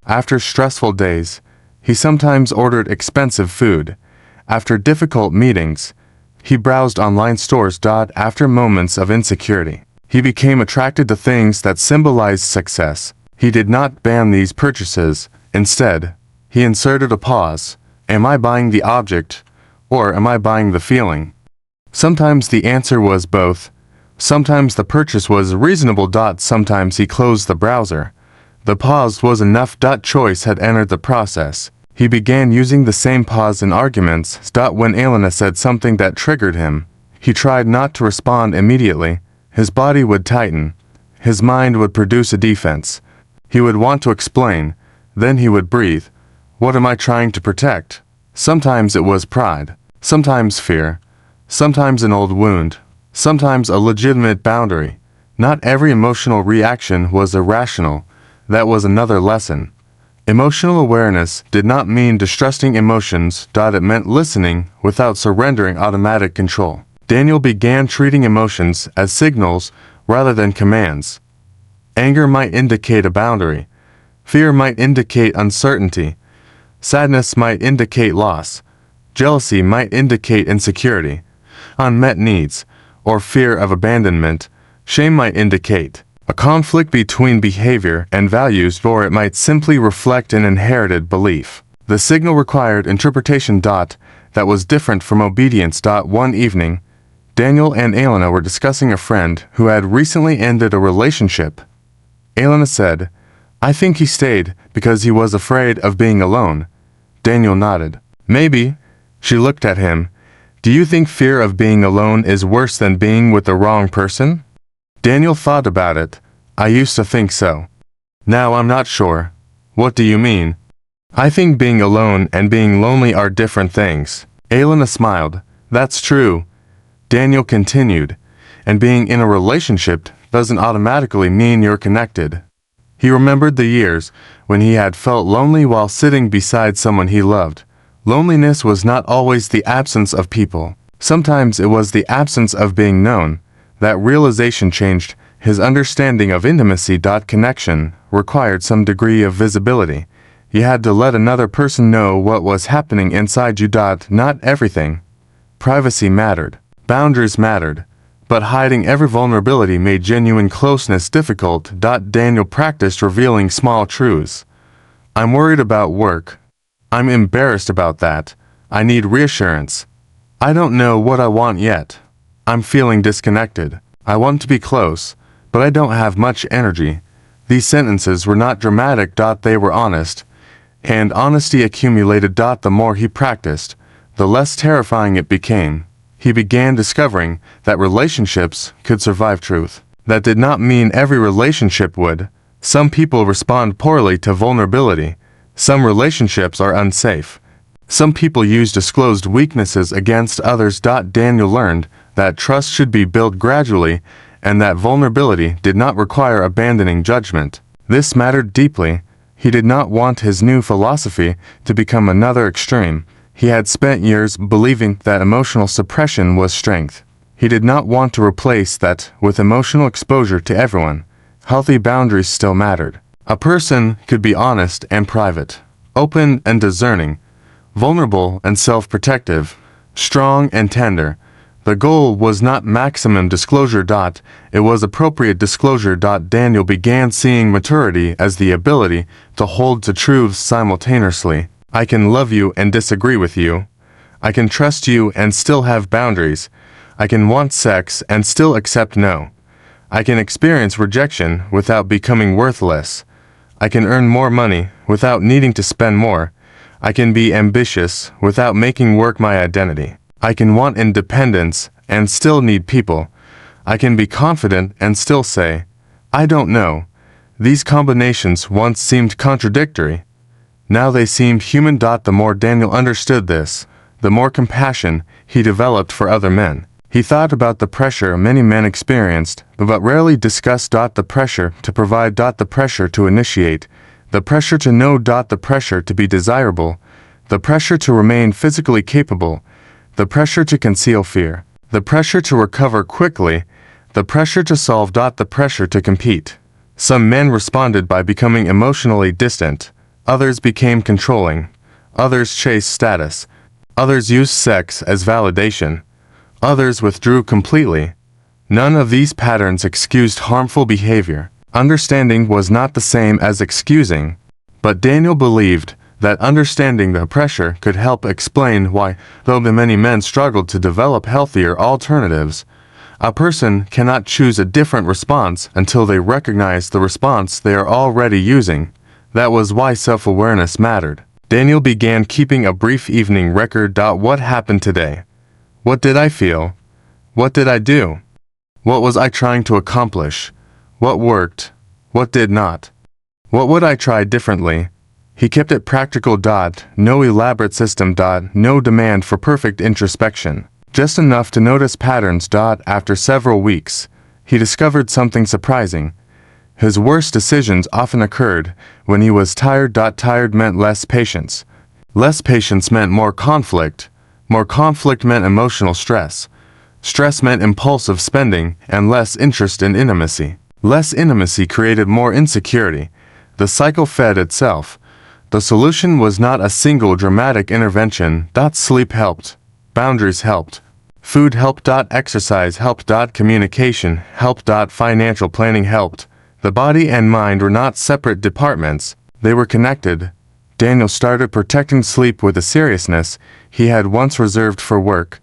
After stressful days, he sometimes ordered expensive food. After difficult meetings, he browsed online stores. After moments of insecurity, he became attracted to things that symbolized success. He did not ban these purchases. Instead, he inserted a pause. Am I buying the object, or am I buying the feeling? Sometimes the answer was both. Sometimes the purchase was reasonable. Sometimes he closed the browser. The pause was enough. Choice had entered the process. He began using the same pause in arguments. When Elena said something that triggered him, he tried not to respond immediately. His body would tighten. His mind would produce a defense. He would want to explain. Then he would breathe. What am I trying to protect? Sometimes it was pride. Sometimes fear. Sometimes an old wound. Sometimes a legitimate boundary. Not every emotional reaction was irrational. That was another lesson. Emotional awareness did not mean distrusting emotions. It meant listening without surrendering automatic control. Daniel began treating emotions as signals rather than commands. Anger might indicate a boundary. Fear might indicate uncertainty. Sadness might indicate loss. Jealousy might indicate insecurity, unmet needs, or fear of abandonment. Shame might indicate a conflict between behavior and values, or it might simply reflect an inherited belief. The signal required interpretation. That was different from obedience. One evening, Daniel and Elena were discussing a friend who had recently ended a relationship. Elena said, I think he stayed because he was afraid of being alone. Daniel nodded. Maybe. She looked at him. Do you think fear of being alone is worse than being with the wrong person? Daniel thought about it. I used to think so. Now I'm not sure. What do you mean? I think being alone and being lonely are different things. Elena smiled. That's true. Daniel continued. And being in a relationship doesn't automatically mean you're connected. He remembered the years when he had felt lonely while sitting beside someone he loved. Loneliness was not always the absence of people. Sometimes it was the absence of being known. That realization changed his understanding of intimacy. Connection required some degree of visibility. You had to let another person know what was happening inside you. Not everything. Privacy mattered. Boundaries mattered. But hiding every vulnerability made genuine closeness difficult. Daniel practiced revealing small truths. I'm worried about work. I'm embarrassed about that. I need reassurance. I don't know what I want yet. I'm feeling disconnected. I want to be close, but I don't have much energy. These sentences were not dramatic. They were honest. And honesty accumulated. The more he practiced, the less terrifying it became. He began discovering that relationships could survive truth. That did not mean every relationship would. Some people respond poorly to vulnerability. Some relationships are unsafe. Some people use disclosed weaknesses against others. Daniel learned that trust should be built gradually and that vulnerability did not require abandoning judgment. This mattered deeply. He did not want his new philosophy to become another extreme. He had spent years believing that emotional suppression was strength. He did not want to replace that with emotional exposure to everyone. Healthy boundaries still mattered. A person could be honest and private, open and discerning, vulnerable and self-protective, strong and tender. The goal was not maximum disclosure. It was appropriate disclosure. Daniel began seeing maturity as the ability to hold two truths simultaneously. I can love you and disagree with you. I can trust you and still have boundaries. I can want sex and still accept no. I can experience rejection without becoming worthless. I can earn more money without needing to spend more. I can be ambitious without making work my identity. I can want independence and still need people. I can be confident and still say, I don't know. These combinations once seemed contradictory. Now they seemed human. The more Daniel understood this, the more compassion he developed for other men. He thought about the pressure many men experienced, but rarely discussed. The pressure to provide. The pressure to initiate. The pressure to know. The pressure to be desirable. The pressure to remain physically capable. The pressure to conceal fear. The pressure to recover quickly. The pressure to solve. The pressure to compete. Some men responded by becoming emotionally distant. Others became controlling. Others chased status. Others used sex as validation. Others withdrew completely. None of these patterns excused harmful behavior. Understanding was not the same as excusing. But Daniel believed that understanding the pressure could help explain why, though many men struggled to develop healthier alternatives, a person cannot choose a different response until they recognize the response they are already using. That was why self-awareness mattered. Daniel began keeping a brief evening record. What happened today? What did I feel? What did I do? What was I trying to accomplish? What worked? What did not? What would I try differently? He kept it practical. No elaborate system. No demand for perfect introspection. Just enough to notice patterns. After several weeks, he discovered something surprising. His worst decisions often occurred when he was tired. Tired meant less patience. Less patience meant more conflict. More conflict meant emotional stress. Stress meant impulsive spending and less interest in intimacy. Less intimacy created more insecurity. The cycle fed itself. The solution was not a single dramatic intervention. Sleep helped. Boundaries helped. Food helped. Exercise helped. Communication helped. Financial planning helped. The body and mind were not separate departments. They were connected. Daniel started protecting sleep with a seriousness he had once reserved for work.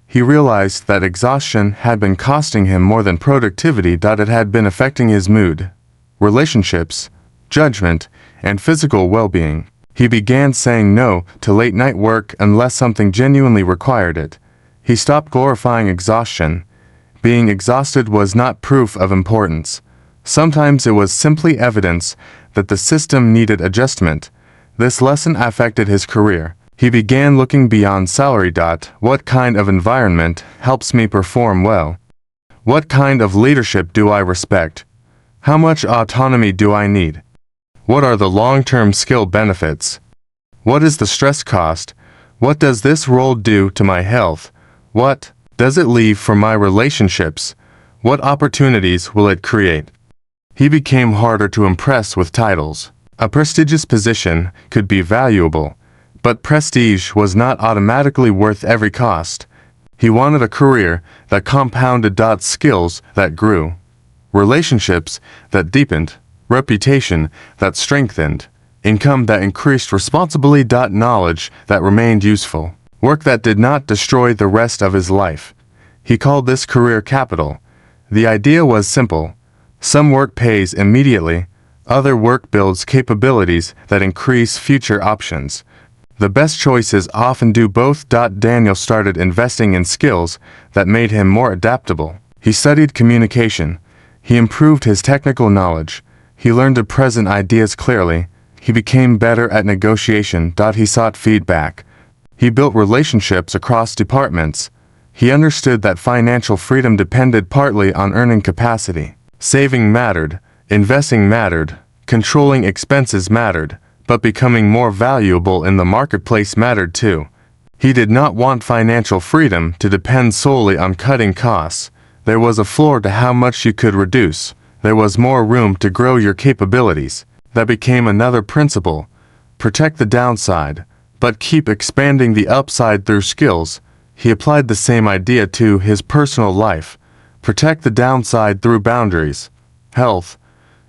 He realized that exhaustion had been costing him more than productivity. It had been affecting his mood, relationships, judgment, and physical well-being. He began saying no to late-night work unless something genuinely required it. He stopped glorifying exhaustion. Being exhausted was not proof of importance. Sometimes it was simply evidence that the system needed adjustment. This lesson affected his career. He began looking beyond salary. What kind of environment helps me perform well? What kind of leadership do I respect? How much autonomy do I need? What are the long-term skill benefits? What is the stress cost? What does this role do to my health? What does it leave for my relationships? What opportunities will it create? He became harder to impress with titles. A prestigious position could be valuable, but prestige was not automatically worth every cost. He wanted a career that compounded. Skills that grew, relationships that deepened, reputation that strengthened, income that increased responsibly. Knowledge that remained useful, work that did not destroy the rest of his life. He called this career capital. The idea was simple. Some work pays immediately, other work builds capabilities that increase future options. The best choices often do both. Daniel started investing in skills that made him more adaptable. He studied communication. He improved his technical knowledge. He learned to present ideas clearly. He became better at negotiation. He sought feedback. He built relationships across departments. He understood that financial freedom depended partly on earning capacity. Saving mattered, investing mattered, controlling expenses mattered, but becoming more valuable in the marketplace mattered too. He did not want financial freedom to depend solely on cutting costs. There was a floor to how much you could reduce. There was more room to grow your capabilities. That became another principle. Protect the downside, but keep expanding the upside through skills. He applied the same idea to his personal life. Protect the downside through boundaries, health,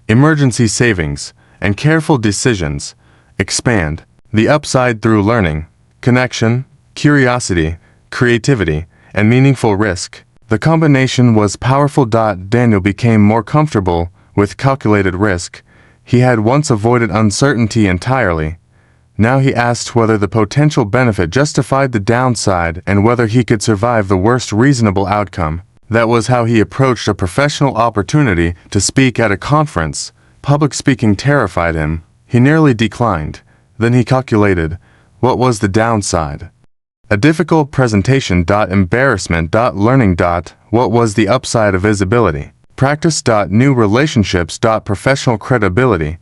emergency savings, and careful decisions. Expand the upside through learning, connection, curiosity, creativity, and meaningful risk. The combination was powerful. Daniel became more comfortable with calculated risk. He had once avoided uncertainty entirely. Now he asked whether the potential benefit justified the downside and whether he could survive the worst reasonable outcome. That was how he approached a professional opportunity to speak at a conference. Public speaking terrified him. He nearly declined. Then he calculated, what was the downside? A difficult presentation. Embarrassment. Learning. What was the upside of visibility? Practice. New relationships. Professional credibility.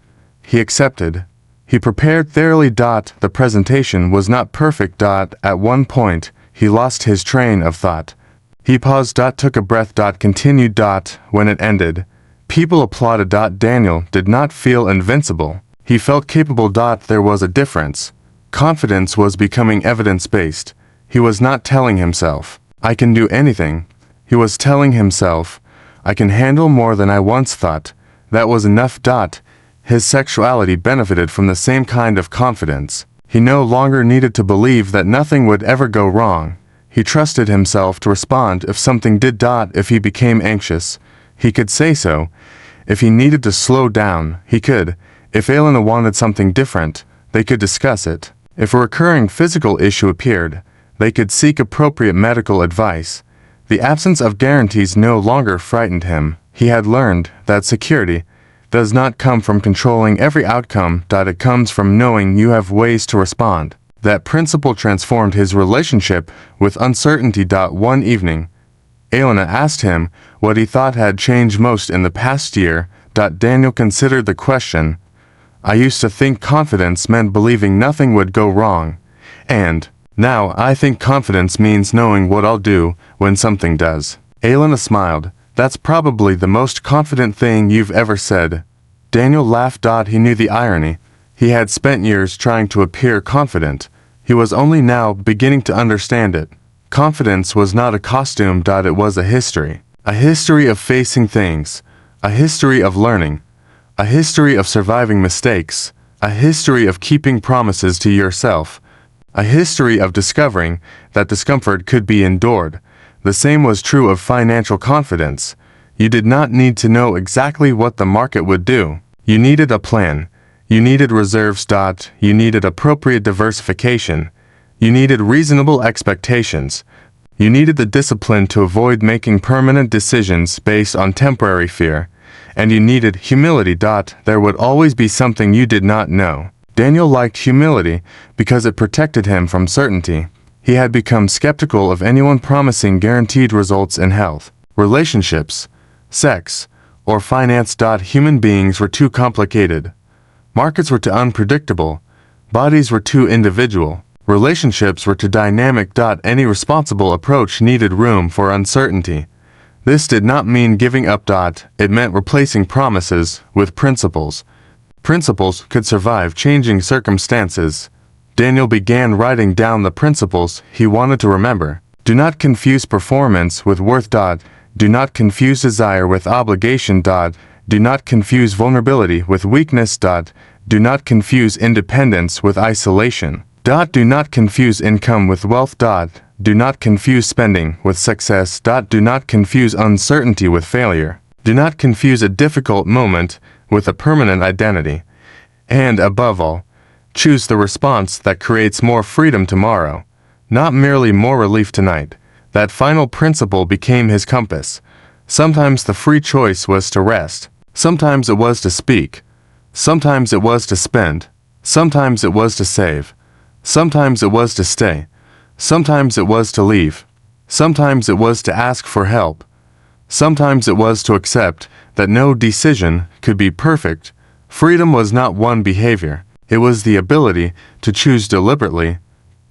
He accepted. He prepared thoroughly. The presentation was not perfect. At one point, he lost his train of thought. He paused. Took a breath. Continued. When it ended, people applauded. Daniel did not feel invincible. He felt capable. There was a difference. Confidence was becoming evidence-based. He was not telling himself, I can do anything. He was telling himself, I can handle more than I once thought. That was enough. His sexuality benefited from the same kind of confidence. He no longer needed to believe that nothing would ever go wrong. He trusted himself to respond if something did. If he became anxious, he could say so. If he needed to slow down, he could. If Elena wanted something different, they could discuss it. If a recurring physical issue appeared, they could seek appropriate medical advice. The absence of guarantees no longer frightened him. He had learned that security does not come from controlling every outcome. It comes from knowing you have ways to respond. That principle transformed his relationship with uncertainty. One evening, Elena asked him what he thought had changed most in the past year. Daniel considered the question. I used to think confidence meant believing nothing would go wrong. And now I think confidence means knowing what I'll do when something does. Elena smiled. That's probably the most confident thing you've ever said. Daniel laughed. He knew the irony. He had spent years trying to appear confident. He was only now beginning to understand it. Confidence was not a costume. It was a history. A history of facing things. A history of learning. A history of surviving mistakes. A history of keeping promises to yourself. A history of discovering that discomfort could be endured. The same was true of financial confidence. You did not need to know exactly what the market would do. You needed a plan. You needed reserves. You needed appropriate diversification. You needed reasonable expectations. You needed the discipline to avoid making permanent decisions based on temporary fear. And you needed humility. There would always be something you did not know. Daniel liked humility because it protected him from certainty. He had become skeptical of anyone promising guaranteed results in health, relationships, sex, or finance. Human beings were too complicated. Markets were too unpredictable. Bodies were too individual. Relationships were too dynamic. Any responsible approach needed room for uncertainty. This did not mean giving up. It meant replacing promises with principles. Principles could survive changing circumstances. Daniel began writing down the principles he wanted to remember. Do not confuse performance with worth. Do not confuse desire with obligation. Do not confuse vulnerability with weakness. Do not confuse independence with isolation. Do not confuse income with wealth. Do not confuse spending with success. Do not confuse uncertainty with failure. Do not confuse a difficult moment with a permanent identity. And above all, choose the response that creates more freedom tomorrow, not merely more relief tonight. That final principle became his compass. Sometimes the free choice was to rest. Sometimes it was to speak. Sometimes it was to spend. Sometimes it was to save. Sometimes it was to stay. Sometimes it was to leave. Sometimes it was to ask for help. Sometimes it was to accept that no decision could be perfect. Freedom was not one behavior. It was the ability to choose deliberately.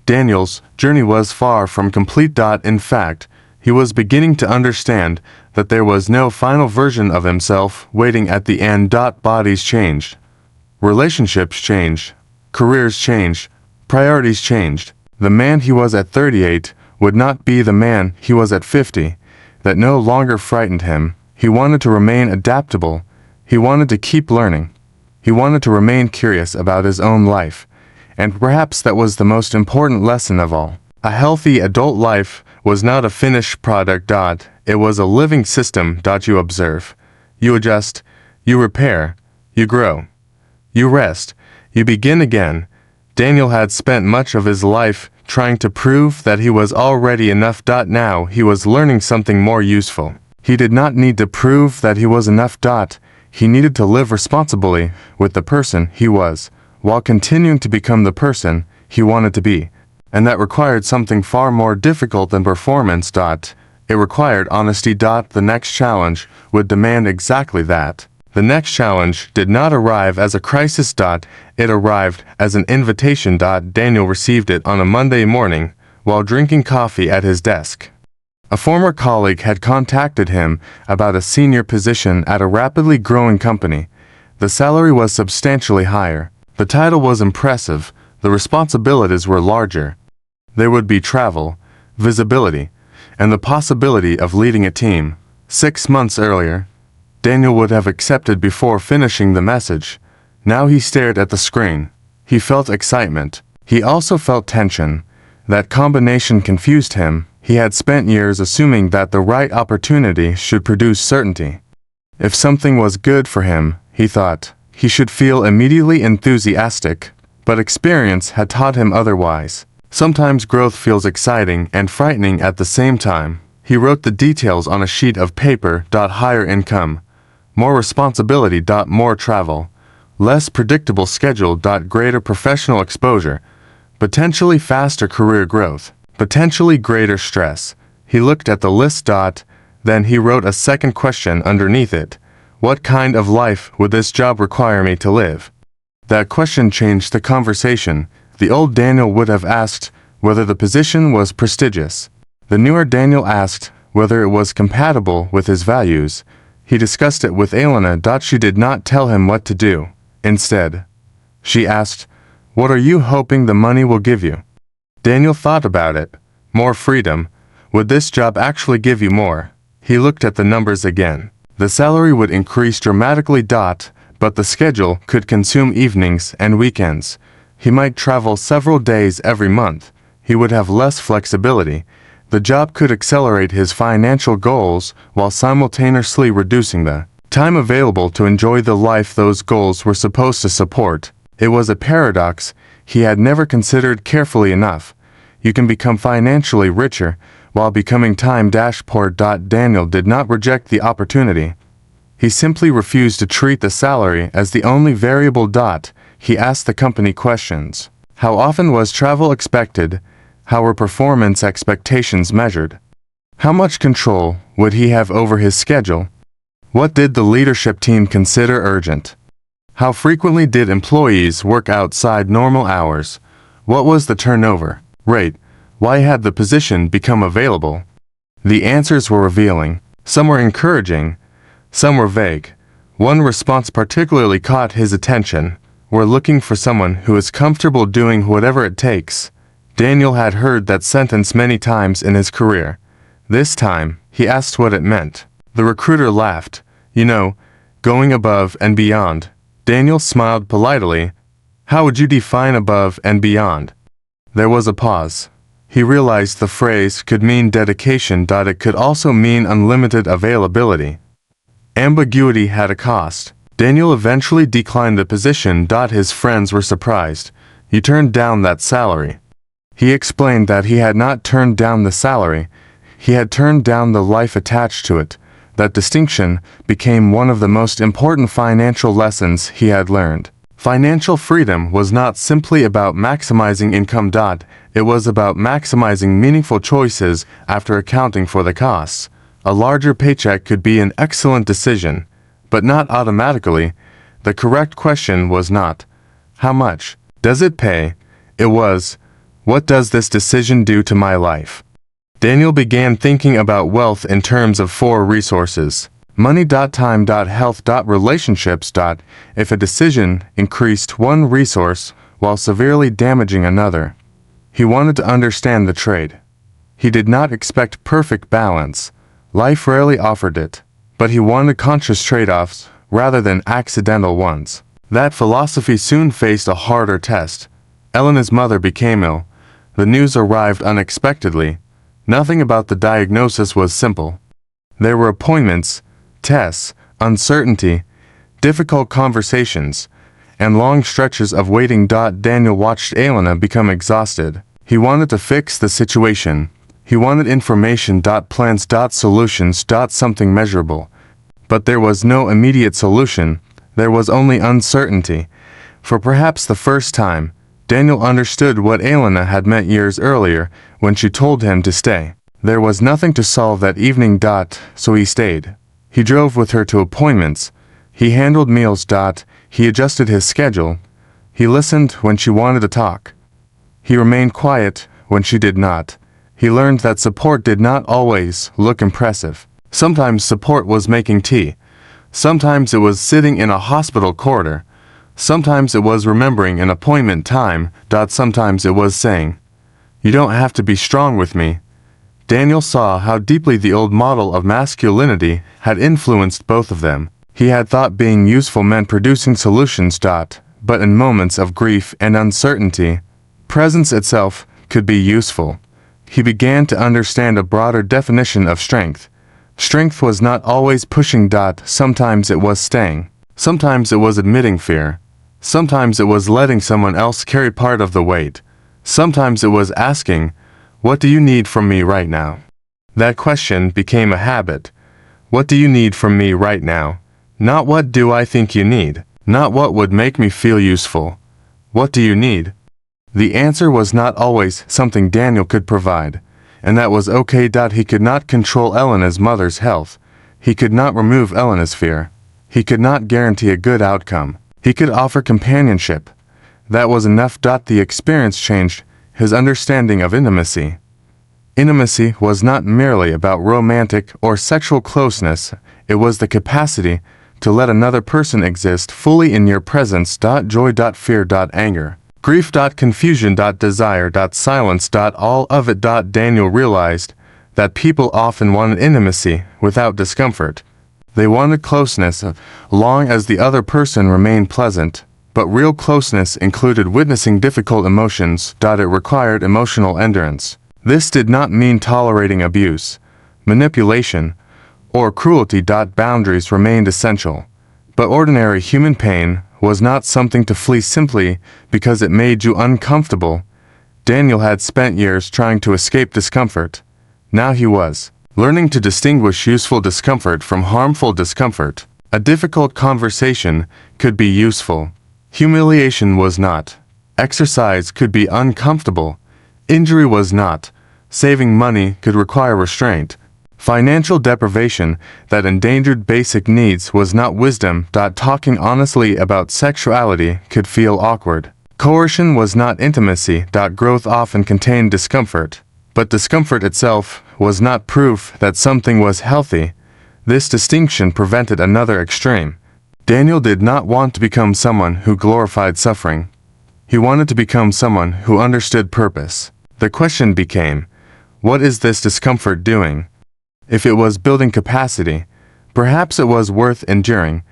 Daniel's journey was far from complete. In fact, he was beginning to understand that there was no final version of himself waiting at the end. Bodies changed. Relationships changed. Careers changed. Priorities changed. The man he was at 38 would not be the man he was at 50. That no longer frightened him. He wanted to remain adaptable. He wanted to keep learning. He wanted to remain curious about his own life. And perhaps that was the most important lesson of all. A healthy adult life was not a finished product. It was a living system. You observe. You adjust. You repair. You grow. You rest. You begin again. Daniel had spent much of his life trying to prove that he was already enough. Now he was learning something more useful. He did not need to prove that he was enough. He needed to live responsibly with the person he was, while continuing to become the person he wanted to be. And that required something far more difficult than performance. It required honesty. The next challenge would demand exactly that. The next challenge did not arrive as a crisis. It arrived as an invitation. Daniel received it on a Monday morning while drinking coffee at his desk. A former colleague had contacted him about a senior position at a rapidly growing company. The salary was substantially higher. The title was impressive. The responsibilities were larger. There would be travel, visibility, and the possibility of leading a team. 6 months earlier, Daniel would have accepted before finishing the message. Now he stared at the screen. He felt excitement. He also felt tension. That combination confused him. He had spent years assuming that the right opportunity should produce certainty. If something was good for him, he thought, he should feel immediately enthusiastic. But experience had taught him otherwise. Sometimes growth feels exciting and frightening at the same time. He wrote the details on a sheet of paper. Higher income. More responsibility. More travel. Less predictable schedule. Greater professional exposure. Potentially faster career growth. Potentially greater stress. He looked at the list. Then he wrote a second question underneath it. What kind of life would this job require me to live? That question changed the conversation. The old Daniel would have asked whether the position was prestigious. The newer Daniel asked whether it was compatible with his values. He discussed it with Elena. She did not tell him what to do. Instead, she asked, "What are you hoping the money will give you?" Daniel thought about it. More freedom. Would this job actually give you more? He looked at the numbers again. The salary would increase dramatically. But the schedule could consume evenings and weekends. He might travel several days every month. He would have less flexibility. The job could accelerate his financial goals while simultaneously reducing the time available to enjoy the life those goals were supposed to support. It was a paradox he had never considered carefully enough. You can become financially richer while becoming poor. Daniel did not reject the opportunity. He simply refused to treat the salary as the only variable. He asked the company questions. How often was travel expected? How were performance expectations measured? How much control would he have over his schedule? What did the leadership team consider urgent? How frequently did employees work outside normal hours? What was the turnover rate? Why had the position become available? The answers were revealing. Some were encouraging, some were vague. One response particularly caught his attention. We're looking for someone who is comfortable doing whatever it takes. Daniel had heard that sentence many times in his career. This time, he asked what it meant. The recruiter laughed. You know, going above and beyond. Daniel smiled politely. How would you define above and beyond? There was a pause. He realized the phrase could mean dedication. It could also mean unlimited availability. Ambiguity had a cost. Daniel eventually declined the position. His friends were surprised. You turned down that salary. He explained that he had not turned down the salary. He had turned down the life attached to it. That distinction became one of the most important financial lessons he had learned. Financial freedom was not simply about maximizing income. It was about maximizing meaningful choices after accounting for the costs. A larger paycheck could be an excellent decision, but not automatically. The correct question was not, how much does it pay? It was, what does this decision do to my life? Daniel began thinking about wealth in terms of 4 resources. Money, time, health, relationships. If a decision increased one resource while severely damaging another, he wanted to understand the trade. He did not expect perfect balance. Life rarely offered it, but he wanted conscious trade-offs rather than accidental ones. That philosophy soon faced a harder test. Elena's mother became ill. The news arrived unexpectedly. Nothing about the diagnosis was simple. There were appointments, tests, uncertainty, difficult conversations, and long stretches of waiting. Daniel watched Elena become exhausted. He wanted to fix the situation. He wanted information. Plans. Solutions. Something measurable. But there was no immediate solution. There was only uncertainty. For perhaps the first time, Daniel understood what Elena had meant years earlier when she told him to stay. There was nothing to solve that evening. So he stayed. He drove with her to appointments. He handled meals. He adjusted his schedule. He listened when she wanted to talk. He remained quiet when she did not. He learned that support did not always look impressive. Sometimes support was making tea. Sometimes it was sitting in a hospital corridor. Sometimes it was remembering an appointment time. Sometimes it was saying, "You don't have to be strong with me." Daniel saw how deeply the old model of masculinity had influenced both of them. He had thought being useful meant producing solutions. But in moments of grief and uncertainty, presence itself could be useful. He began to understand a broader definition of strength. Strength was not always pushing. Sometimes it was staying. Sometimes it was admitting fear. Sometimes it was letting someone else carry part of the weight. Sometimes it was asking, "What do you need from me right now?" That question became a habit. What do you need from me right now? Not what do I think you need. Not what would make me feel useful. What do you need? The answer was not always something Daniel could provide, and that was okay. He could not control Elena's mother's health. He could not remove Elena's fear. He could not guarantee a good outcome. He could offer companionship. That was enough. The experience changed his understanding of intimacy. Intimacy was not merely about romantic or sexual closeness. It was the capacity to let another person exist fully in your presence. Joy. Fear. Anger. Grief. Confusion. Desire. Silence. All of it. Daniel realized that people often wanted intimacy without discomfort. They wanted closeness long as the other person remained pleasant, but real closeness included witnessing difficult emotions. It required emotional endurance. This did not mean tolerating abuse, manipulation, or cruelty. Boundaries remained essential, but ordinary human pain was not something to flee simply because it made you uncomfortable. Daniel had spent years trying to escape discomfort. Now he was learning to distinguish useful discomfort from harmful discomfort. A difficult conversation could be useful. Humiliation was not. Exercise could be uncomfortable. Injury was not. Saving money could require restraint. Financial deprivation that endangered basic needs was not wisdom. Talking honestly about sexuality could feel awkward. Coercion was not intimacy. Growth often contained discomfort, but discomfort itself was not proof that something was healthy. This distinction prevented another extreme. Daniel did not want to become someone who glorified suffering. He wanted to become someone who understood purpose. The question became, what is this discomfort doing? If it was building capacity, perhaps it was worth enduring.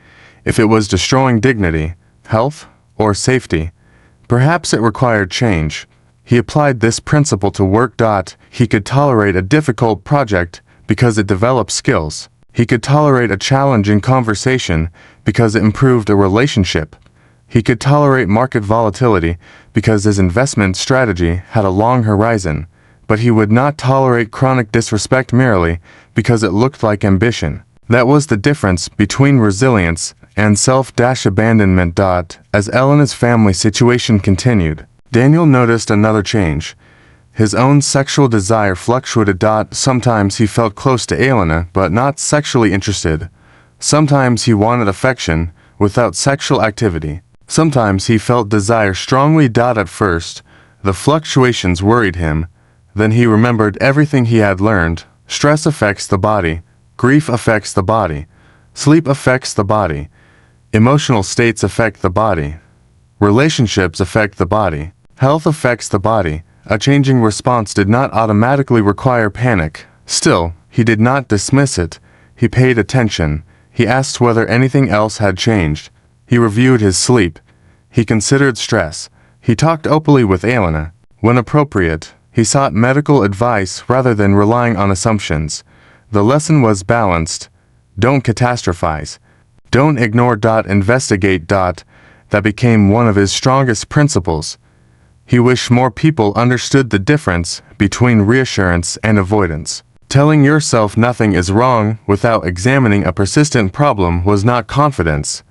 If it was destroying dignity, health, or safety, perhaps it required change. He applied this principle to work. He could tolerate a difficult project because it developed skills. He could tolerate a challenging conversation because it improved a relationship. He could tolerate market volatility because his investment strategy had a long horizon, but he would not tolerate chronic disrespect merely because it looked like ambition. That was the difference between resilience and self-abandonment. As Elena's family situation continued, Daniel noticed another change. His own sexual desire fluctuated. Sometimes he felt close to Elena but not sexually interested. Sometimes he wanted affection without sexual activity. Sometimes he felt desire strongly. At first, the fluctuations worried him. Then he remembered everything he had learned. Stress affects the body. Grief affects the body. Sleep affects the body. Emotional states affect the body. Relationships affect the body. Health affects the body. A changing response did not automatically require panic. Still, he did not dismiss it. He paid attention. He asked whether anything else had changed. He reviewed his sleep. He considered stress. He talked openly with Elena. When appropriate, he sought medical advice rather than relying on assumptions. The lesson was balanced. Don't catastrophize. Don't ignore. Investigate. That became one of his strongest principles. He wished more people understood the difference between reassurance and avoidance. Telling yourself nothing is wrong without examining a persistent problem was not confidence.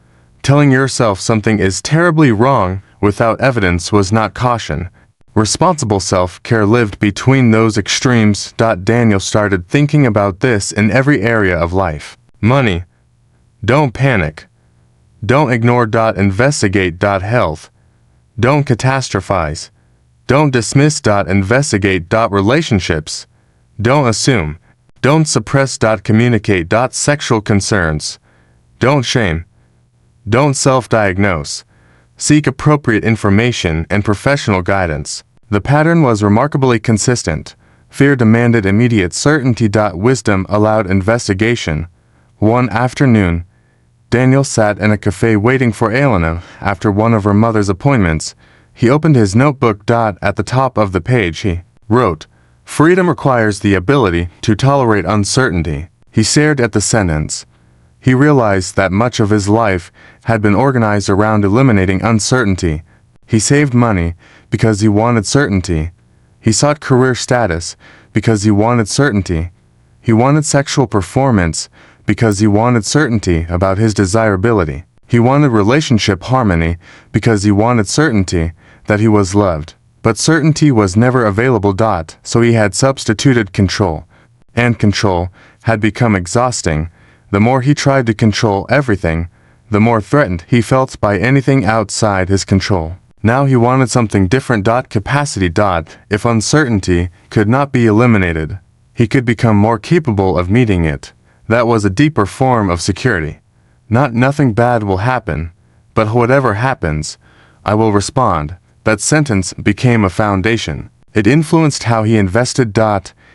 Telling yourself something is terribly wrong without evidence was not caution. Responsible self-care lived between those extremes. Daniel started thinking about this in every area of life. Money. Don't panic. Don't ignore. Investigate. Health. Don't catastrophize. Don't dismiss. Investigate. Relationships. Don't assume. Don't suppress. Communicate. Sexual concerns. Don't shame. Don't self-diagnose. Seek appropriate information and professional guidance. The pattern was remarkably consistent. Fear demanded immediate certainty. Wisdom allowed investigation. One afternoon, Daniel sat in a cafe waiting for Elena after one of her mother's appointments. He opened his notebook. At the top of the page he wrote, "Freedom requires the ability to tolerate uncertainty." He stared at the sentence. He realized that much of his life had been organized around eliminating uncertainty. He saved money because he wanted certainty. He sought career status because he wanted certainty. He wanted sexual performance because he wanted certainty about his desirability. He wanted relationship harmony because he wanted certainty that he was loved. But certainty was never available. So he had substituted control. And control had become exhausting. The more he tried to control everything, the more threatened he felt by anything outside his control. Now he wanted something different. Capacity. If uncertainty could not be eliminated, he could become more capable of meeting it. That was a deeper form of security. Not nothing bad will happen, but whatever happens, I will respond. That sentence became a foundation. It influenced how he invested.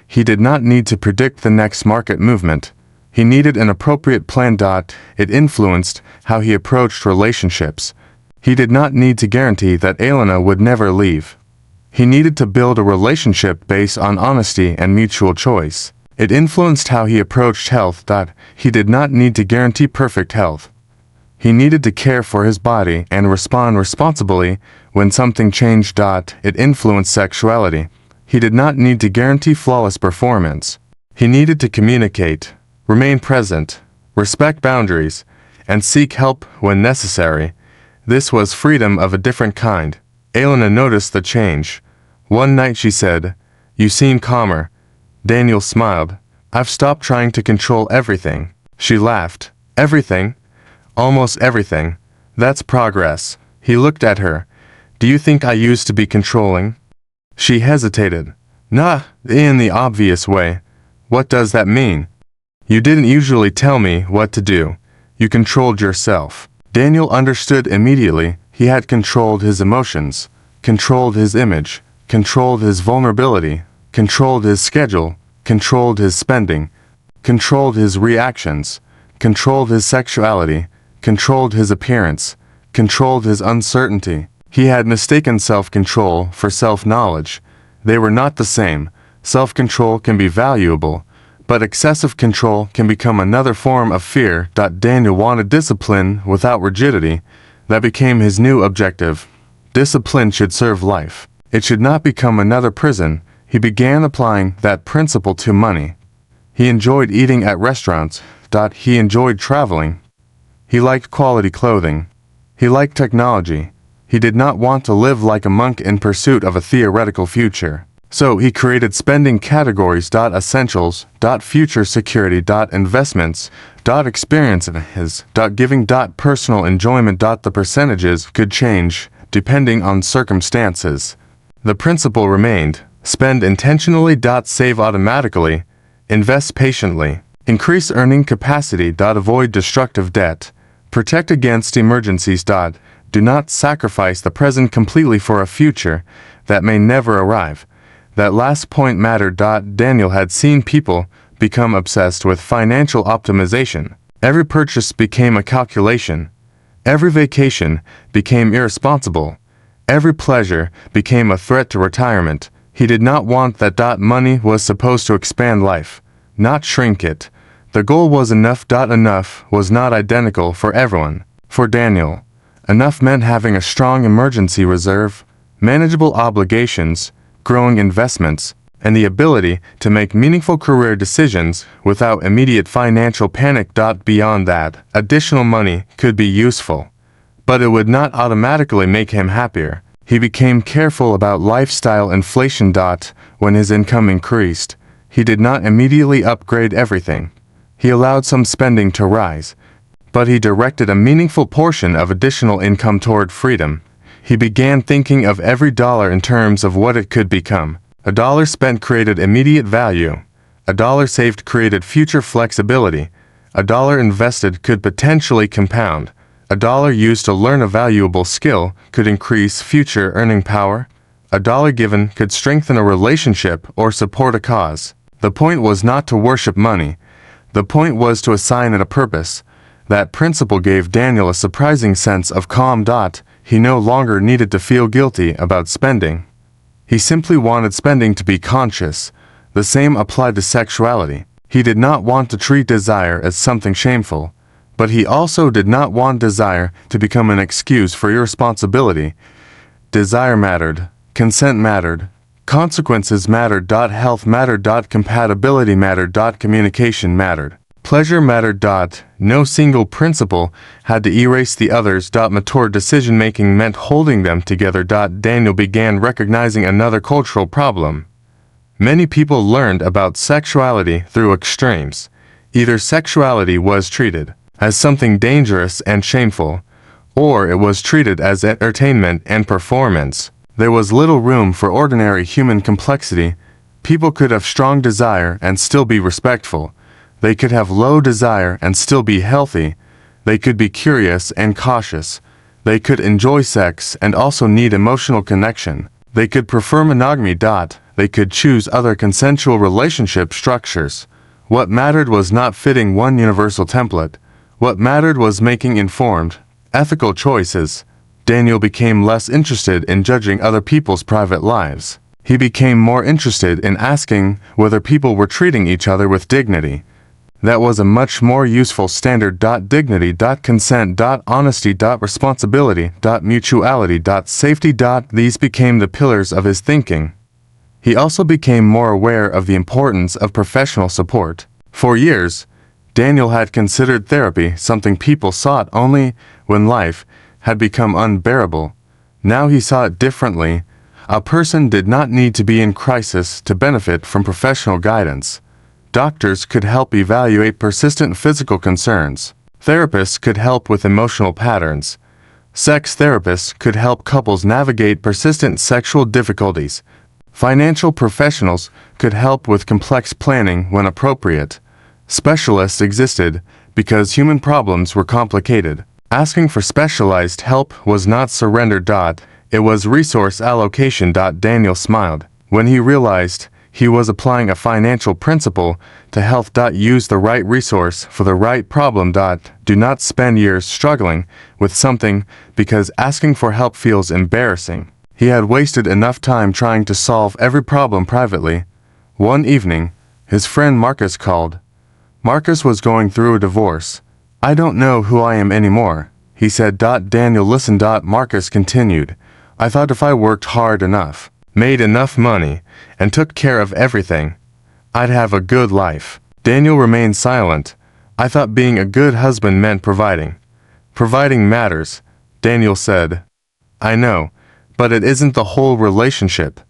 He did not need to predict the next market movement. He needed an appropriate plan. It influenced how he approached relationships. He did not need to guarantee that Elena would never leave. He needed to build a relationship based on honesty and mutual choice. It influenced how he approached health. He did not need to guarantee perfect health. He needed to care for his body and respond responsibly when something changed. It influenced sexuality. He did not need to guarantee flawless performance. He needed to communicate, remain present, respect boundaries, and seek help when necessary. This was freedom of a different kind. Elena noticed the change. One night she said, "You seem calmer." Daniel smiled. I've stopped trying to control everything. She laughed. Everything? Almost everything. That's progress. He looked at her. Do you think I used to be controlling? She hesitated. Nah, in the obvious way. What does that mean? You didn't usually tell me what to do. You controlled yourself. Daniel understood immediately. He had controlled his emotions, controlled his image, controlled his vulnerability, controlled his schedule, controlled his spending, controlled his reactions, controlled his sexuality, controlled his appearance, controlled his uncertainty. He had mistaken self-control for self-knowledge. They were not the same. Self-control can be valuable, but excessive control can become another form of fear. Daniel wanted discipline without rigidity. That became his new objective. Discipline should serve life. It should not become another prison. He began applying that principle to money. He enjoyed eating at restaurants. He enjoyed traveling. He liked quality clothing. He liked technology. He did not want to live like a monk in pursuit of a theoretical future. So he created spending categories. Essentials, future security, investments, experiences, giving, personal enjoyment. The percentages could change depending on circumstances. The principle remained: spend intentionally, save automatically, invest patiently, increase earning capacity, avoid destructive debt, protect against emergencies. Do not sacrifice the present completely for a future that may never arrive. That last point mattered. Daniel had seen people become obsessed with financial optimization. Every purchase became a calculation. Every vacation became irresponsible. Every pleasure became a threat to retirement. He did not want that. Money was supposed to expand life, not shrink it. The goal was enough. Enough was not identical for everyone. For Daniel, enough meant having a strong emergency reserve, manageable obligations, growing investments, and the ability to make meaningful career decisions without immediate financial panic. Beyond that, additional money could be useful, but it would not automatically make him happier. He became careful about lifestyle inflation. When his income increased, he did not immediately upgrade everything. He allowed some spending to rise, but he directed a meaningful portion of additional income toward freedom. He began thinking of every dollar in terms of what it could become. A dollar spent created immediate value. A dollar saved created future flexibility. A dollar invested could potentially compound. A dollar used to learn a valuable skill could increase future earning power. A dollar given could strengthen a relationship or support a cause. The point was not to worship money. The point was to assign it a purpose. That principle gave Daniel a surprising sense of calm. He no longer needed to feel guilty about spending. He simply wanted spending to be conscious. The same applied to sexuality. He did not want to treat desire as something shameful, but he also did not want desire to become an excuse for irresponsibility. Desire mattered. Consent mattered. Consequences mattered. Health mattered. Compatibility mattered. Communication mattered. Pleasure mattered. No single principle had to erase the others. Mature decision-making meant holding them together. Daniel began recognizing another cultural problem. Many people learned about sexuality through extremes. Either sexuality was treated as something dangerous and shameful, or it was treated as entertainment and performance. There was little room for ordinary human complexity. People could have strong desire and still be respectful. They could have low desire and still be healthy. They could be curious and cautious. They could enjoy sex and also need emotional connection. They could prefer monogamy. They could choose other consensual relationship structures. What mattered was not fitting one universal template. What mattered was making informed, ethical choices. Daniel became less interested in judging other people's private lives. He became more interested in asking whether people were treating each other with dignity. That was a much more useful standard. Dignity, consent, honesty, responsibility, mutuality, safety. These became the pillars of his thinking. He also became more aware of the importance of professional support. For years, Daniel had considered therapy something people sought only when life had become unbearable. Now he saw it differently. A person did not need to be in crisis to benefit from professional guidance. Doctors could help evaluate persistent physical concerns. Therapists could help with emotional patterns. Sex therapists could help couples navigate persistent sexual difficulties. Financial professionals could help with complex planning when appropriate. Specialists existed because human problems were complicated. Asking for specialized help was not surrender. It was resource allocation. Daniel smiled when he realized he was applying a financial principle to health. Use the right resource for the right problem. Do not spend years struggling with something because asking for help feels embarrassing. He had wasted enough time trying to solve every problem privately. One evening, his friend Marcus called. Marcus was going through a divorce. I don't know who I am anymore, he said. Daniel listened. Marcus continued. I thought if I worked hard enough, made enough money, and took care of everything, I'd have a good life. Daniel remained silent. I thought being a good husband meant providing. Providing matters, Daniel said. I know, but it isn't the whole relationship.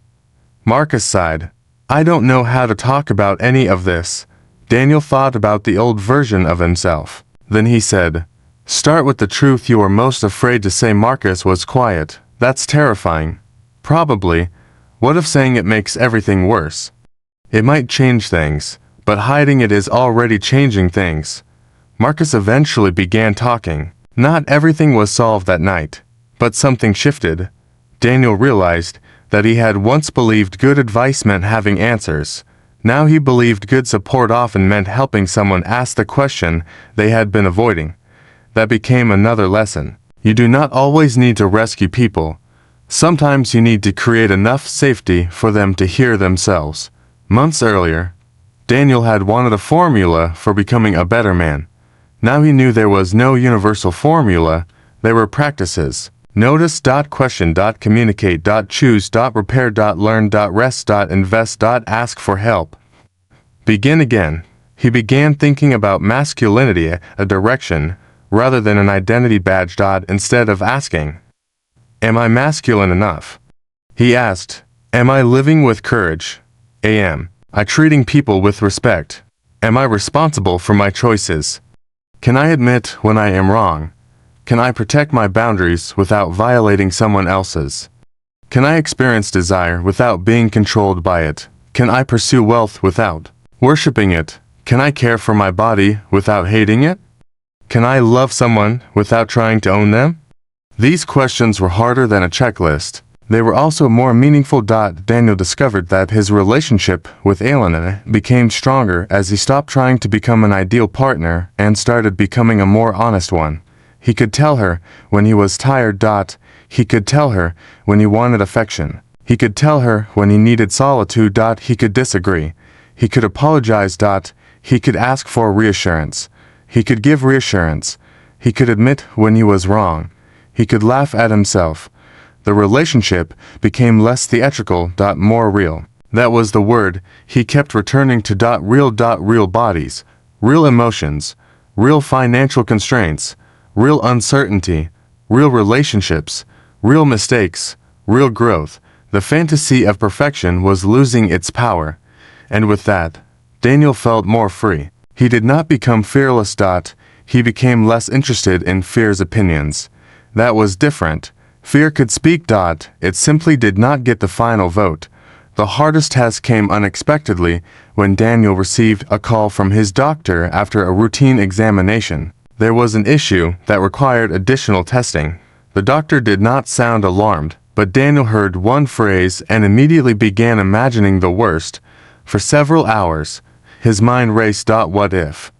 Marcus sighed. I don't know how to talk about any of this. Daniel thought about the old version of himself. Then he said, Start with the truth you are most afraid to say. Marcus was quiet. That's terrifying. Probably. What if saying it makes everything worse? It might change things, but hiding it is already changing things. Marcus eventually began talking. Not everything was solved that night, but something shifted. Daniel realized that he had once believed good advice meant having answers. Now he believed good support often meant helping someone ask the question they had been avoiding. That became another lesson. You do not always need to rescue people. Sometimes you need to create enough safety for them to hear themselves. Months earlier, Daniel had wanted a formula for becoming a better man. Now he knew there was no universal formula. There were practices. Notice. Question. Communicate. Choose. Repair. Learn. Rest. Invest. Ask for help. Begin again. He began thinking about masculinity, a direction, rather than an identity badge. Instead of asking, Am I masculine enough? He asked, Am I living with courage? Am I treating people with respect? Am I responsible for my choices? Can I admit when I am wrong? Can I protect my boundaries without violating someone else's? Can I experience desire without being controlled by it? Can I pursue wealth without worshiping it? Can I care for my body without hating it? Can I love someone without trying to own them? These questions were harder than a checklist. They were also more meaningful. Daniel discovered that his relationship with Elena became stronger as he stopped trying to become an ideal partner and started becoming a more honest one. He could tell her when he was tired. He could tell her when he wanted affection. He could tell her when he needed solitude. He could disagree. He could apologize. He could ask for reassurance. He could give reassurance. He could admit when he was wrong. He could laugh at himself. The relationship became less theatrical. More real. That was the word he kept returning to. Real bodies, real emotions, real financial constraints, real uncertainty, real relationships, real mistakes, real growth. The fantasy of perfection was losing its power. And with that, Daniel felt more free. He did not become fearless. He became less interested in fear's opinions. That was different. Fear could speak. It simply did not get the final vote. The hardest test came unexpectedly when Daniel received a call from his doctor after a routine examination. There was an issue that required additional testing. The doctor did not sound alarmed, but Daniel heard one phrase and immediately began imagining the worst. For several hours, his mind raced. What if?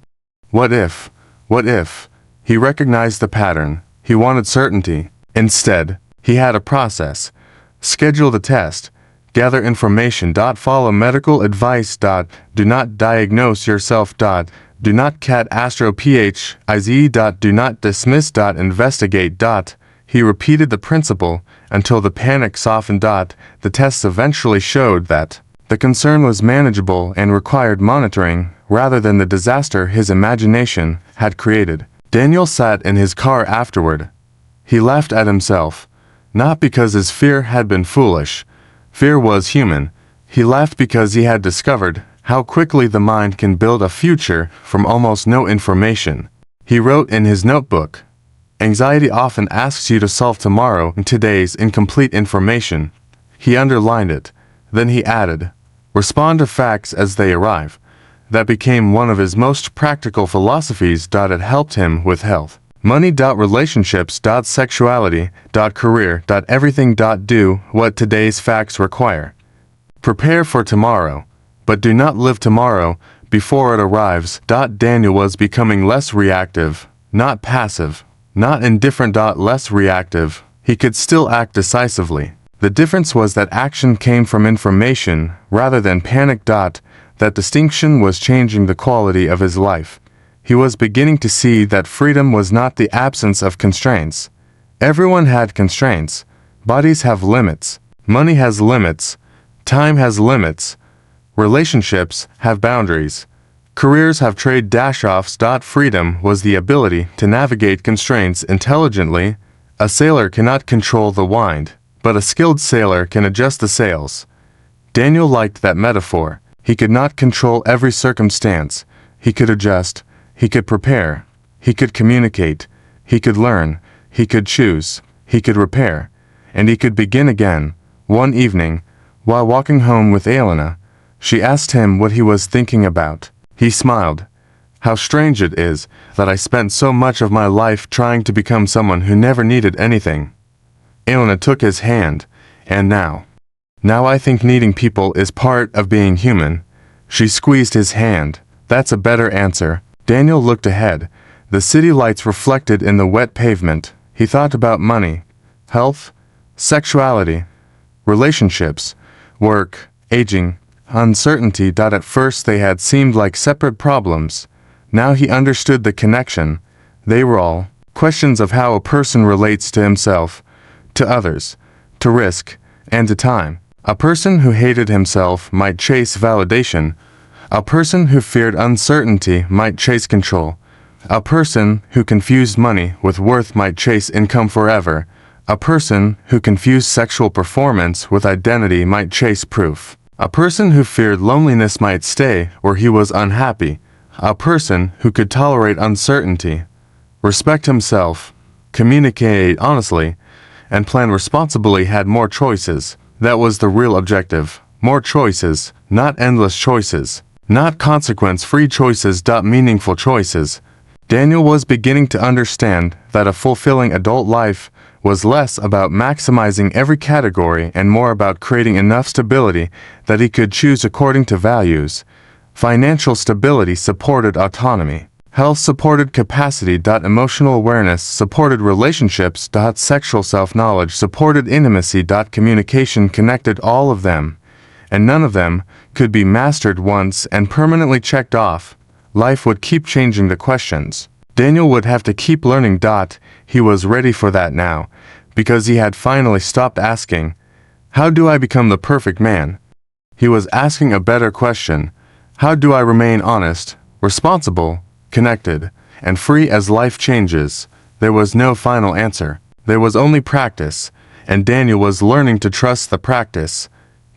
What if? What if? He recognized the pattern. He wanted certainty. Instead, he had a process. Schedule the test. Gather information. Follow medical advice. Do not diagnose yourself. Do not catastrophize. Do not dismiss. Investigate. He repeated the principle until the panic softened. The tests eventually showed that the concern was manageable and required monitoring rather than the disaster his imagination had created. Daniel sat in his car afterward. He laughed at himself, not because his fear had been foolish. Fear was human. He laughed because he had discovered How quickly the mind can build a future from almost no information. He wrote in his notebook, "Anxiety often asks you to solve tomorrow and today's incomplete information." He underlined it. Then he added, "Respond to facts as they arrive." That became one of his most practical philosophies. It helped him with health, money, relationships, sexuality, career, everything. Do what today's facts require. Prepare for tomorrow, but do not live tomorrow before it arrives. Daniel was becoming less reactive, not passive, not indifferent. Less reactive. He could still act decisively. The difference was that action came from information rather than panic. That distinction was changing the quality of his life. He was beginning to see that freedom was not the absence of constraints. Everyone had constraints. Bodies have limits. Money has limits. Time has limits. Relationships have boundaries. Careers have trade-offs. Freedom was the ability to navigate constraints intelligently. A sailor cannot control the wind, but a skilled sailor can adjust the sails. Daniel liked that metaphor. He could not control every circumstance. He could adjust. He could prepare. He could communicate. He could learn. He could choose. He could repair. And he could begin again. One evening, while walking home with Elena, she asked him what he was thinking about. He smiled. "How strange it is that I spent so much of my life trying to become someone who never needed anything." Elena took his hand. "And now I think needing people is part of being human." She squeezed his hand. "That's a better answer." Daniel looked ahead. The city lights reflected in the wet pavement. He thought about money, health, sexuality, relationships, work, aging, uncertainty. At first they had seemed like separate problems. Now he understood the connection. They were all questions of how a person relates to himself, to others, to risk, and to time. A person who hated himself might chase validation. A person who feared uncertainty might chase control. A person who confused money with worth might chase income forever. A person who confused sexual performance with identity might chase proof. A person who feared loneliness might stay where he was unhappy. A person who could tolerate uncertainty, respect himself, communicate honestly, and plan responsibly had more choices. That was the real objective. More choices, not endless choices. Not consequence-free choices. Meaningful choices. Daniel was beginning to understand that a fulfilling adult life was less about maximizing every category and more about creating enough stability that he could choose according to values. Financial stability supported autonomy. Health supported capacity. Emotional awareness supported relationships. Sexual self-knowledge supported intimacy. Communication connected all of them, and none of them could be mastered once and permanently checked off. Life would keep changing the questions. Daniel would have to keep learning. He was ready for that now, because he had finally stopped asking, "How do I become the perfect man?" He was asking a better question. How do I remain honest, responsible, connected, and free as life changes? There was no final answer. There was only practice, and Daniel was learning to trust the practice.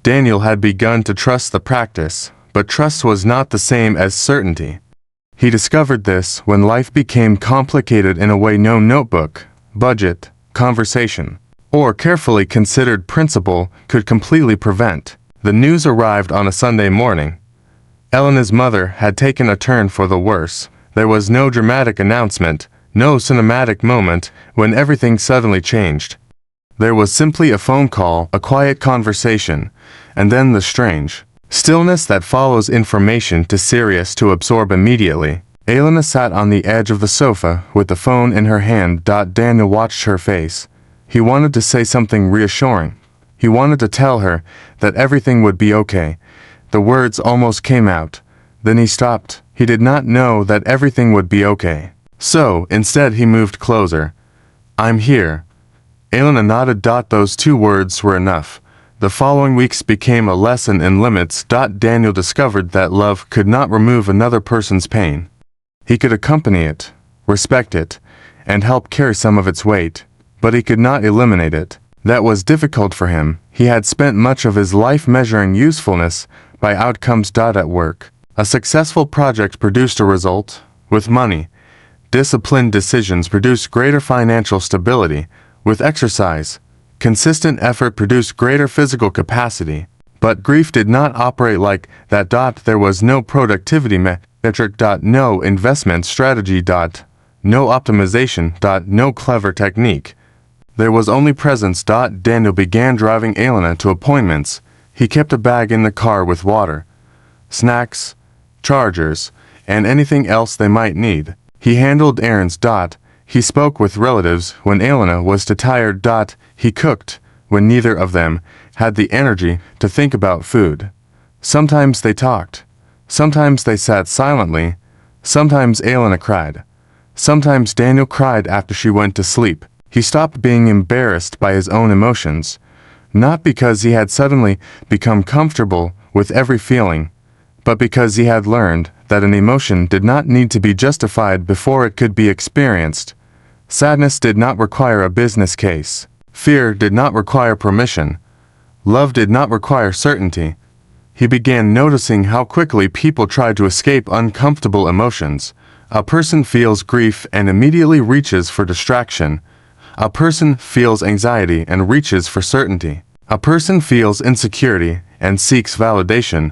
Daniel had begun to trust the practice, but trust was not the same as certainty. He discovered this when life became complicated in a way no notebook, budget, conversation, or carefully considered principle could completely prevent. The news arrived on a Sunday morning. Elena's mother had taken a turn for the worse. There was no dramatic announcement, no cinematic moment when everything suddenly changed. There was simply a phone call, a quiet conversation, and then the strange stillness that follows information too serious to absorb immediately. Elena sat on the edge of the sofa with the phone in her hand. Daniel watched her face. He wanted to say something reassuring. He wanted to tell her that everything would be okay. The words almost came out. Then he stopped. He did not know that everything would be okay. So, instead he moved closer. "I'm here." Elena nodded. Those two words were enough. The following weeks became a lesson in limits. Daniel discovered that love could not remove another person's pain. He could accompany it, respect it, and help carry some of its weight, but he could not eliminate it. That was difficult for him. He had spent much of his life measuring usefulness by outcomes. At work, a successful project produced a result. With money, disciplined decisions produced greater financial stability. With exercise, consistent effort produced greater physical capacity. But grief did not operate like that. There was no productivity metric. No investment strategy. No optimization. No clever technique. There was only presence. Daniel began driving Elena to appointments. He kept a bag in the car with water, snacks, chargers, and anything else they might need. He handled errands. He spoke with relatives when Elena was too tired. He cooked when neither of them had the energy to think about food. Sometimes they talked. Sometimes they sat silently. Sometimes Elena cried. Sometimes Daniel cried after she went to sleep. He stopped being embarrassed by his own emotions, not because he had suddenly become comfortable with every feeling, but because he had learned that an emotion did not need to be justified before it could be experienced. Sadness did not require a business case. Fear did not require permission. Love did not require certainty. He began noticing how quickly people tried to escape uncomfortable emotions. A person feels grief and immediately reaches for distraction. A person feels anxiety and reaches for certainty. A person feels insecurity and seeks validation.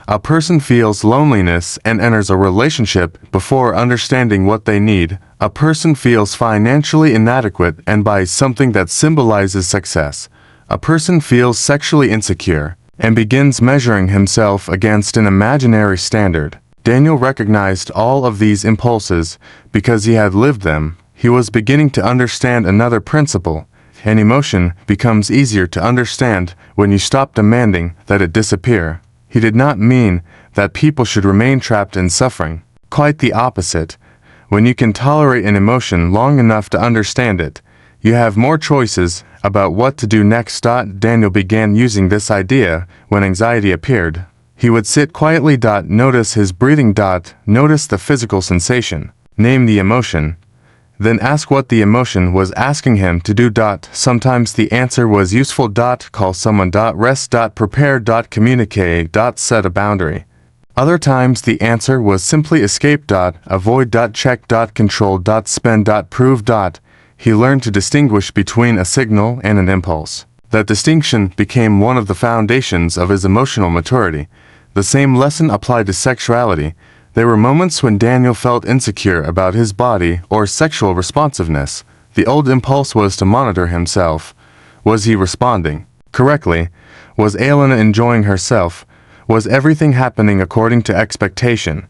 A person feels loneliness and enters a relationship before understanding what they need. A person feels financially inadequate and buys something that symbolizes success. A person feels sexually insecure and begins measuring himself against an imaginary standard. Daniel recognized all of these impulses because he had lived them. He was beginning to understand another principle. An emotion becomes easier to understand when you stop demanding that it disappear. He did not mean that people should remain trapped in suffering. Quite the opposite. When you can tolerate an emotion long enough to understand it, you have more choices about what to do next. Daniel began using this idea when anxiety appeared. He would sit quietly. Notice his breathing. Notice the physical sensation. Name the emotion. Then ask what the emotion was asking him to do. Sometimes the answer was useful. Call someone. Rest. Prepare. Communicate. Set a boundary. Other times the answer was simply escape. Avoid. Check. Control. Spend. Prove. He learned to distinguish between a signal and an impulse. That distinction became one of the foundations of his emotional maturity. The same lesson applied to sexuality. There were moments when Daniel felt insecure about his body or sexual responsiveness. The old impulse was to monitor himself. Was he responding correctly? Was Elena enjoying herself? Was everything happening according to expectation?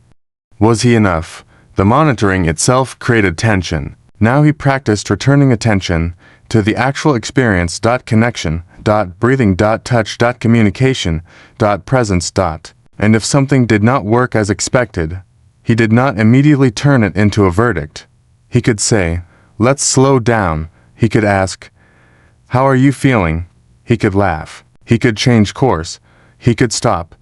Was he enough? The monitoring itself created tension. Now he practiced returning attention to the actual experience. Connection. Breathing. Touch. Communication. Presence. And if something did not work as expected, he did not immediately turn it into a verdict. He could say, "Let's slow down." He could ask, "How are you feeling?" He could laugh. He could change course. He could stop.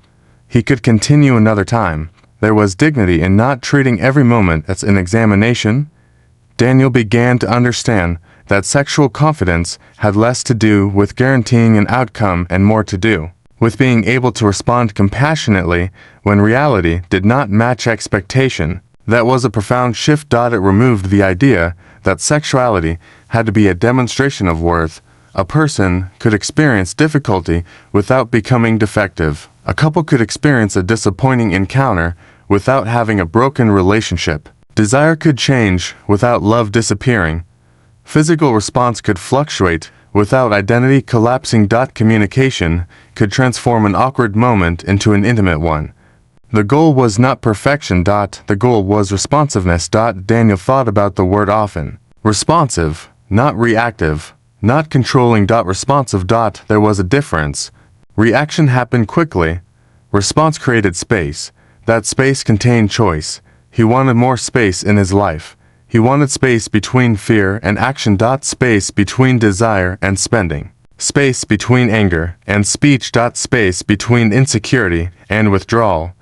He could continue another time. There was dignity in not treating every moment as an examination. Daniel began to understand that sexual confidence had less to do with guaranteeing an outcome and more to do with being able to respond compassionately when reality did not match expectation. That was a profound shift. It removed the idea that sexuality had to be a demonstration of worth. A person could experience difficulty without becoming defective. A couple could experience a disappointing encounter without having a broken relationship. Desire could change without love disappearing. Physical response could fluctuate without identity collapsing. Communication could transform an awkward moment into an intimate one. The goal was not perfection. The goal was responsiveness. Daniel thought about the word often. Responsive, not reactive, not controlling. Responsive. There was a difference. Reaction happened quickly. Response created space. That space contained choice. He wanted more space in his life. He wanted space between fear and action. Space between desire and spending. Space between anger and speech. Space between insecurity and withdrawal.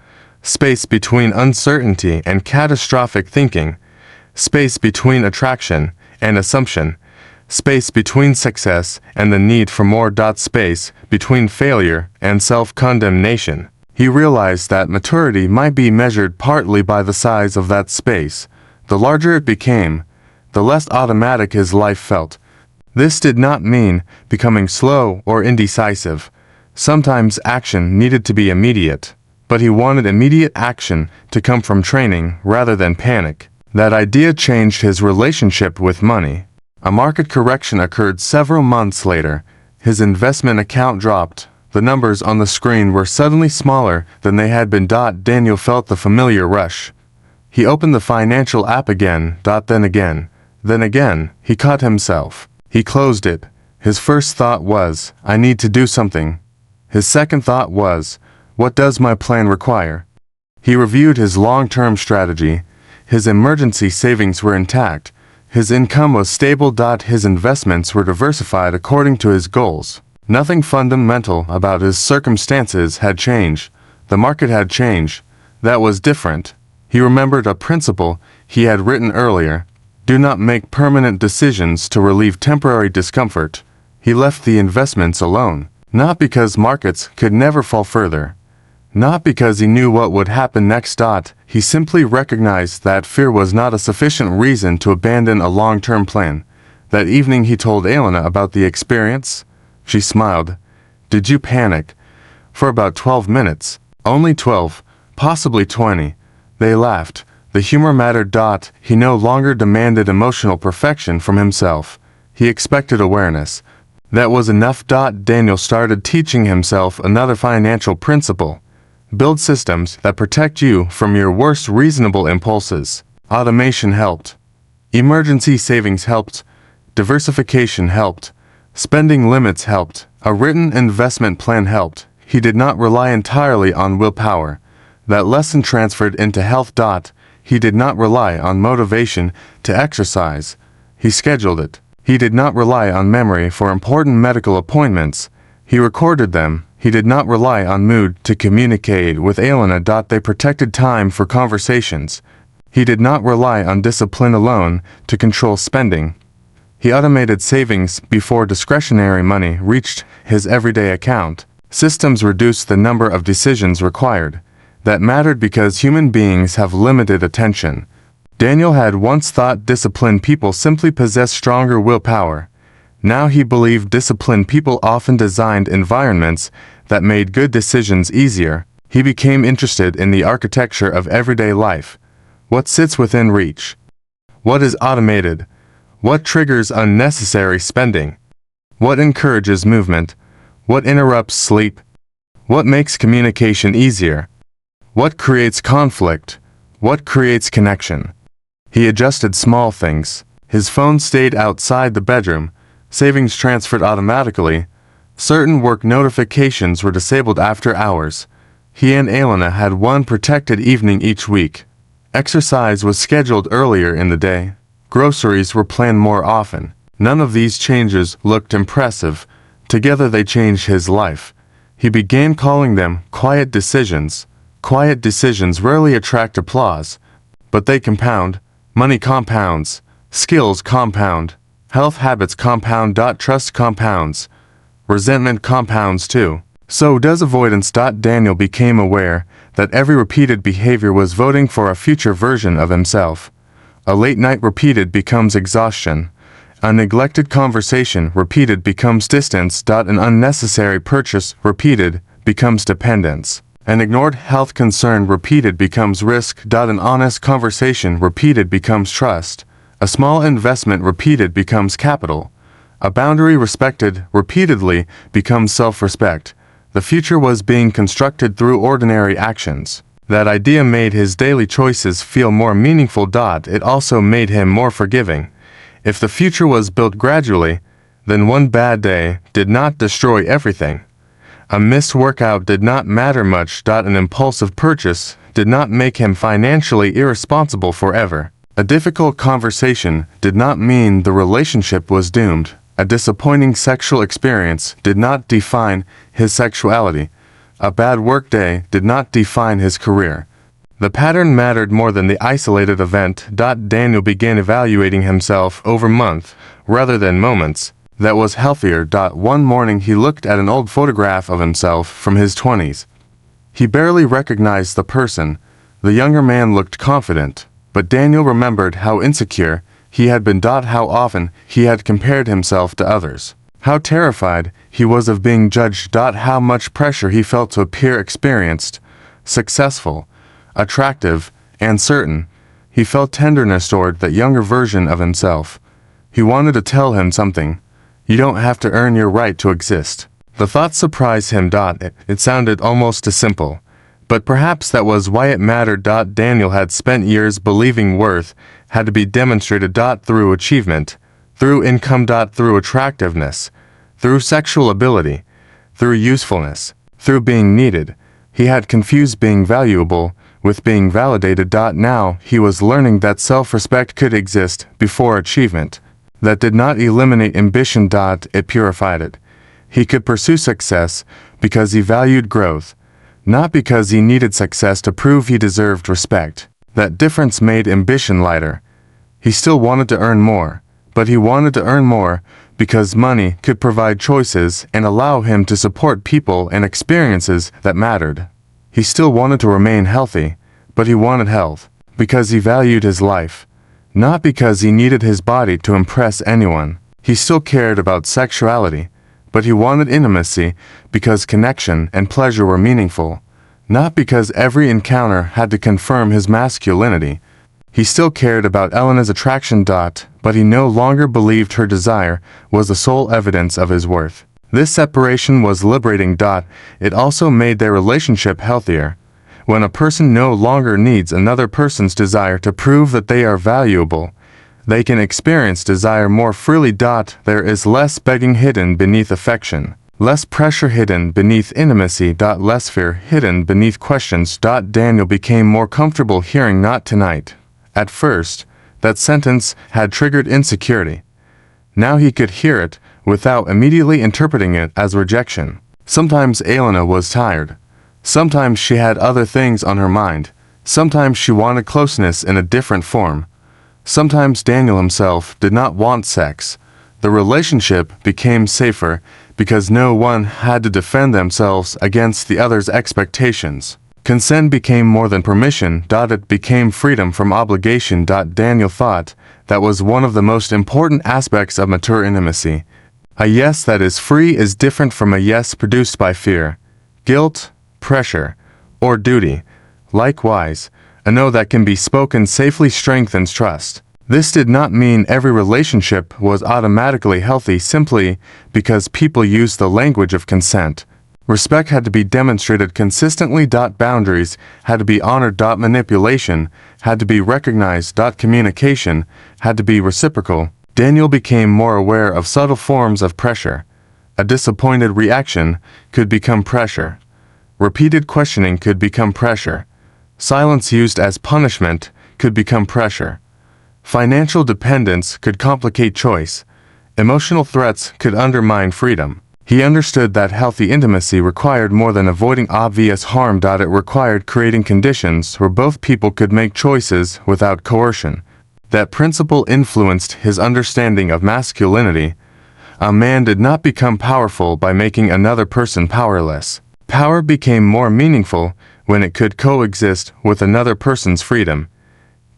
Space between uncertainty and catastrophic thinking. Space between attraction and assumption. space between success and the need for more. Space between failure and self-condemnation. He realized that maturity might be measured partly by the size of that space. The larger it became, the less automatic his life felt. This did not mean becoming slow or indecisive. Sometimes action needed to be immediate, but he wanted immediate action to come from training rather than panic. That idea changed his relationship with money. A market correction occurred several months later. His investment account dropped. The numbers on the screen were suddenly smaller than they had been. Daniel felt the familiar rush. He opened the financial app again. Then again, he caught himself. He closed it. His first thought was, I need to do something. His second thought was, what does my plan require? He reviewed his long-term strategy. His emergency savings were intact. His income was stable. His investments were diversified according to his goals. Nothing fundamental about his circumstances had changed. The market had changed. That was different. He remembered a principle he had written earlier. Do not make permanent decisions to relieve temporary discomfort. He left the investments alone, not because markets could never fall further, not because he knew what would happen next. He simply recognized that fear was not a sufficient reason to abandon a long-term plan. That evening he told Elena about the experience. She smiled. Did you panic? For about 12 minutes. Only 12, possibly 20. They laughed. The humor mattered. He no longer demanded emotional perfection from himself. He expected awareness. That was enough. Daniel started teaching himself another financial principle. Build systems that protect you from your worst reasonable impulses. Automation helped. Emergency savings helped. Diversification helped. Spending limits helped. A written investment plan helped. He did not rely entirely on willpower. That lesson transferred into health. He did not rely on motivation to exercise. He scheduled it. He did not rely on memory for important medical appointments. He recorded them. He did not rely on mood to communicate with Elena. They protected time for conversations. He did not rely on discipline alone to control spending. He automated savings before discretionary money reached his everyday account. Systems reduced the number of decisions required. That mattered because human beings have limited attention. Daniel had once thought disciplined people simply possessed stronger willpower. Now he believed disciplined people often designed environments that made good decisions easier. He became interested in the architecture of everyday life. What sits within reach? What is automated? What triggers unnecessary spending? What encourages movement? What interrupts sleep? What makes communication easier? What creates conflict? What creates connection? He adjusted small things. His phone stayed outside the bedroom. Savings transferred automatically. Certain work notifications were disabled after hours. He and Elena had one protected evening each week. Exercise was scheduled earlier in the day. Groceries were planned more often. None of these changes looked impressive. Together they changed his life. He began calling them quiet decisions. Quiet decisions rarely attract applause, but they compound. Money compounds. Skills compound. Health habits compound. Trust compounds. Resentment compounds too. So does avoidance. Daniel became aware that every repeated behavior was voting for a future version of himself. A late night repeated becomes exhaustion. A neglected conversation repeated becomes distance. An unnecessary purchase repeated becomes dependence. An ignored health concern repeated becomes risk. An honest conversation repeated becomes trust. A small investment repeated becomes capital. A boundary respected repeatedly becomes self-respect. The future was being constructed through ordinary actions. That idea made his daily choices feel more meaningful. It also made him more forgiving. If the future was built gradually, then one bad day did not destroy everything. A missed workout did not matter much. An impulsive purchase did not make him financially irresponsible forever. A difficult conversation did not mean the relationship was doomed. A disappointing sexual experience did not define his sexuality. A bad workday did not define his career. The pattern mattered more than the isolated event. Daniel began evaluating himself over months rather than moments. That was healthier. One morning he looked at an old photograph of himself from his 20s. He barely recognized the person. The younger man looked confident, but Daniel remembered how insecure he had been. How often he had compared himself to others. How terrified he was of being judged. How much pressure he felt to appear experienced, successful, attractive, and certain. He felt tenderness toward that younger version of himself. He wanted to tell him something. You don't have to earn your right to exist. The thought surprised him. It sounded almost too simple. But perhaps that was why it mattered. Daniel had spent years believing worth had to be demonstrated. Through achievement, through income, through attractiveness, through sexual ability, through usefulness, through being needed. He had confused being valuable with being validated. Now he was learning that self-respect could exist before achievement. That did not eliminate ambition. It purified it. He could pursue success because he valued growth, not because he needed success to prove he deserved respect. That difference made ambition lighter. He still wanted to earn more, but he wanted to earn more because money could provide choices and allow him to support people and experiences that mattered. He still wanted to remain healthy, but he wanted health because he valued his life, not because he needed his body to impress anyone. He still cared about sexuality, but he wanted intimacy because connection and pleasure were meaningful, not because every encounter had to confirm his masculinity. He still cared about Elena's attraction. But he no longer believed her desire was the sole evidence of his worth. This separation was liberating. It also made their relationship healthier. When a person no longer needs another person's desire to prove that they are valuable, they can experience desire more freely. There is less begging hidden beneath affection, less pressure hidden beneath intimacy. Less fear hidden beneath questions. Daniel became more comfortable hearing "not tonight." At first, that sentence had triggered insecurity. Now he could hear it without immediately interpreting it as rejection. Sometimes Elena was tired. Sometimes she had other things on her mind. Sometimes she wanted closeness in a different form. Sometimes Daniel himself did not want sex. The relationship became safer because no one had to defend themselves against the other's expectations. Consent became more than permission. It became freedom from obligation. Daniel thought that was one of the most important aspects of mature intimacy. A yes that is free is different from a yes produced by fear, guilt, pressure, or duty. Likewise, a no that can be spoken safely strengthens trust. This did not mean every relationship was automatically healthy simply because people used the language of consent. Respect had to be demonstrated consistently. Boundaries had to be honored. Manipulation had to be recognized. Communication had to be reciprocal. Daniel became more aware of subtle forms of pressure. A disappointed reaction could become pressure. Repeated questioning could become pressure. Silence used as punishment could become pressure. Financial dependence could complicate choice. Emotional threats could undermine freedom. He understood that healthy intimacy required more than avoiding obvious harm. It required creating conditions where both people could make choices without coercion. That principle influenced his understanding of masculinity. A man did not become powerful by making another person powerless. Power became more meaningful when it could coexist with another person's freedom.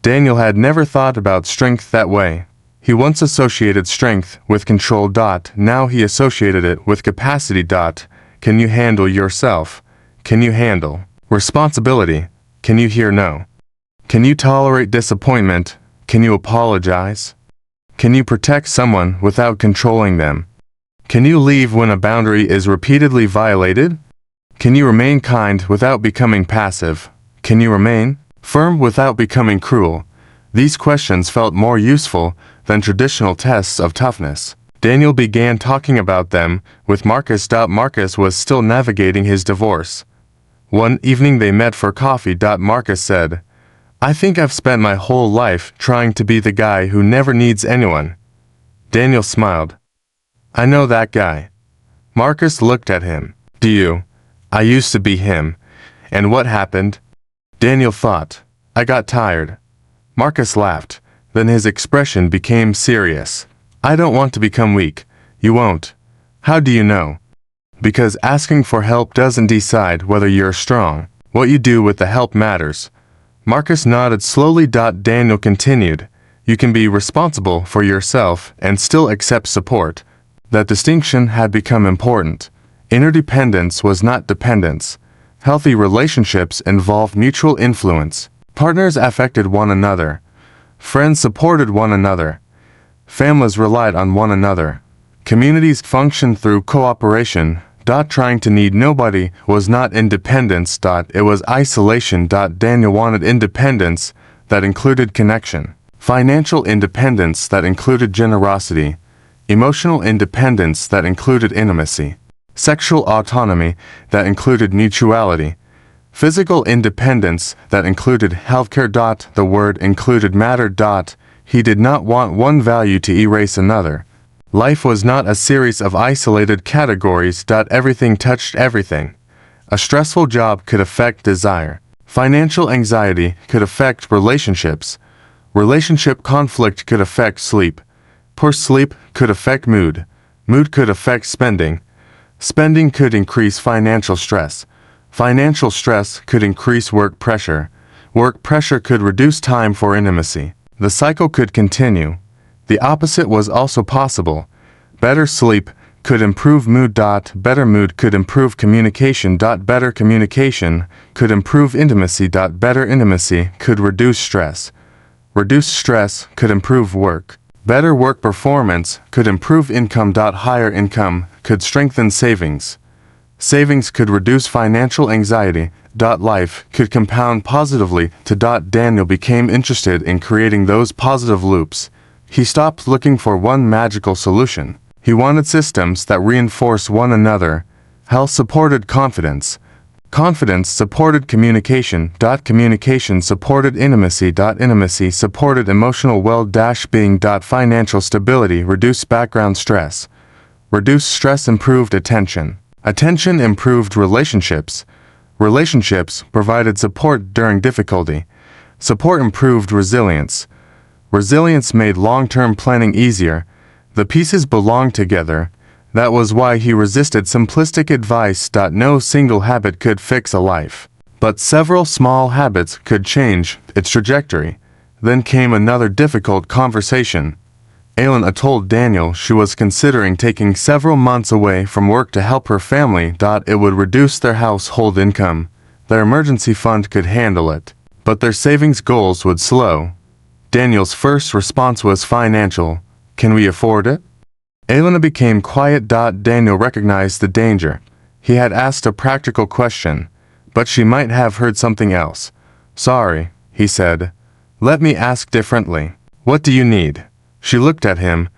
Daniel had never thought about strength that way. He once associated strength with control. Now he associated it with capacity. Can you handle yourself? Can you handle responsibility? Can you hear no? Can you tolerate disappointment? Can you apologize? Can you protect someone without controlling them? Can you leave when a boundary is repeatedly violated? Can you remain kind without becoming passive? Can you remain firm without becoming cruel? These questions felt more useful than traditional tests of toughness. Daniel began talking about them with Marcus. Marcus was still navigating his divorce. One evening they met for coffee. Marcus said, "I think I've spent my whole life trying to be the guy who never needs anyone." Daniel smiled. "I know that guy." Marcus looked at him. "Do you?" "I used to be him." "And what happened?" Daniel thought. "I got tired." Marcus laughed. Then his expression became serious. I don't want to become weak. You won't. How do you know? Because asking for help doesn't decide whether you're strong. What you do with the help matters. Marcus nodded slowly. Daniel continued. You can be responsible for yourself and still accept support. That distinction had become important. Interdependence was not dependence. Healthy relationships involve mutual influence. Partners affected one another. Friends supported one another. Families relied on one another. Communities functioned through cooperation. Trying to need nobody was not independence. It was isolation. Daniel wanted independence that included connection. Financial independence that included generosity. Emotional independence that included intimacy. Sexual autonomy that included mutuality. Physical independence that included healthcare. The word included matter. He did not want one value to erase another. Life was not a series of isolated categories. Everything touched everything. A stressful job could affect desire. Financial anxiety could affect relationships. Relationship conflict could affect sleep. Poor sleep could affect mood. Mood could affect spending. Spending could increase financial stress. Financial stress could increase work pressure. Work pressure could reduce time for intimacy. The cycle could continue. The opposite was also possible. Better sleep could improve mood. Better mood could improve communication. Better communication could improve intimacy. Better intimacy could reduce stress. Reduced stress could improve work. Better work performance could improve income. Higher income could strengthen savings. Savings could reduce financial anxiety. Life could compound positively. Daniel became interested in creating those positive loops. He stopped looking for one magical solution. He wanted systems that reinforce one another. Health supported confidence. Confidence supported communication. Communication supported intimacy. Intimacy supported emotional well-being. Financial stability reduced background stress. Reduced stress improved attention. Attention improved relationships. Relationships provided support during difficulty. Support improved resilience. Resilience made long-term planning easier. The pieces belonged together. That was why he resisted simplistic advice. No single habit could fix a life. But several small habits could change its trajectory. Then came another difficult conversation. Elena told Daniel she was considering taking several months away from work to help her family. It would reduce their household income. Their emergency fund could handle it. But their savings goals would slow. Daniel's first response was financial. Can we afford it? Elena became quiet. Daniel recognized the danger. He had asked a practical question, but she might have heard something else. Sorry, he said. Let me ask differently. What do you need? She looked at him.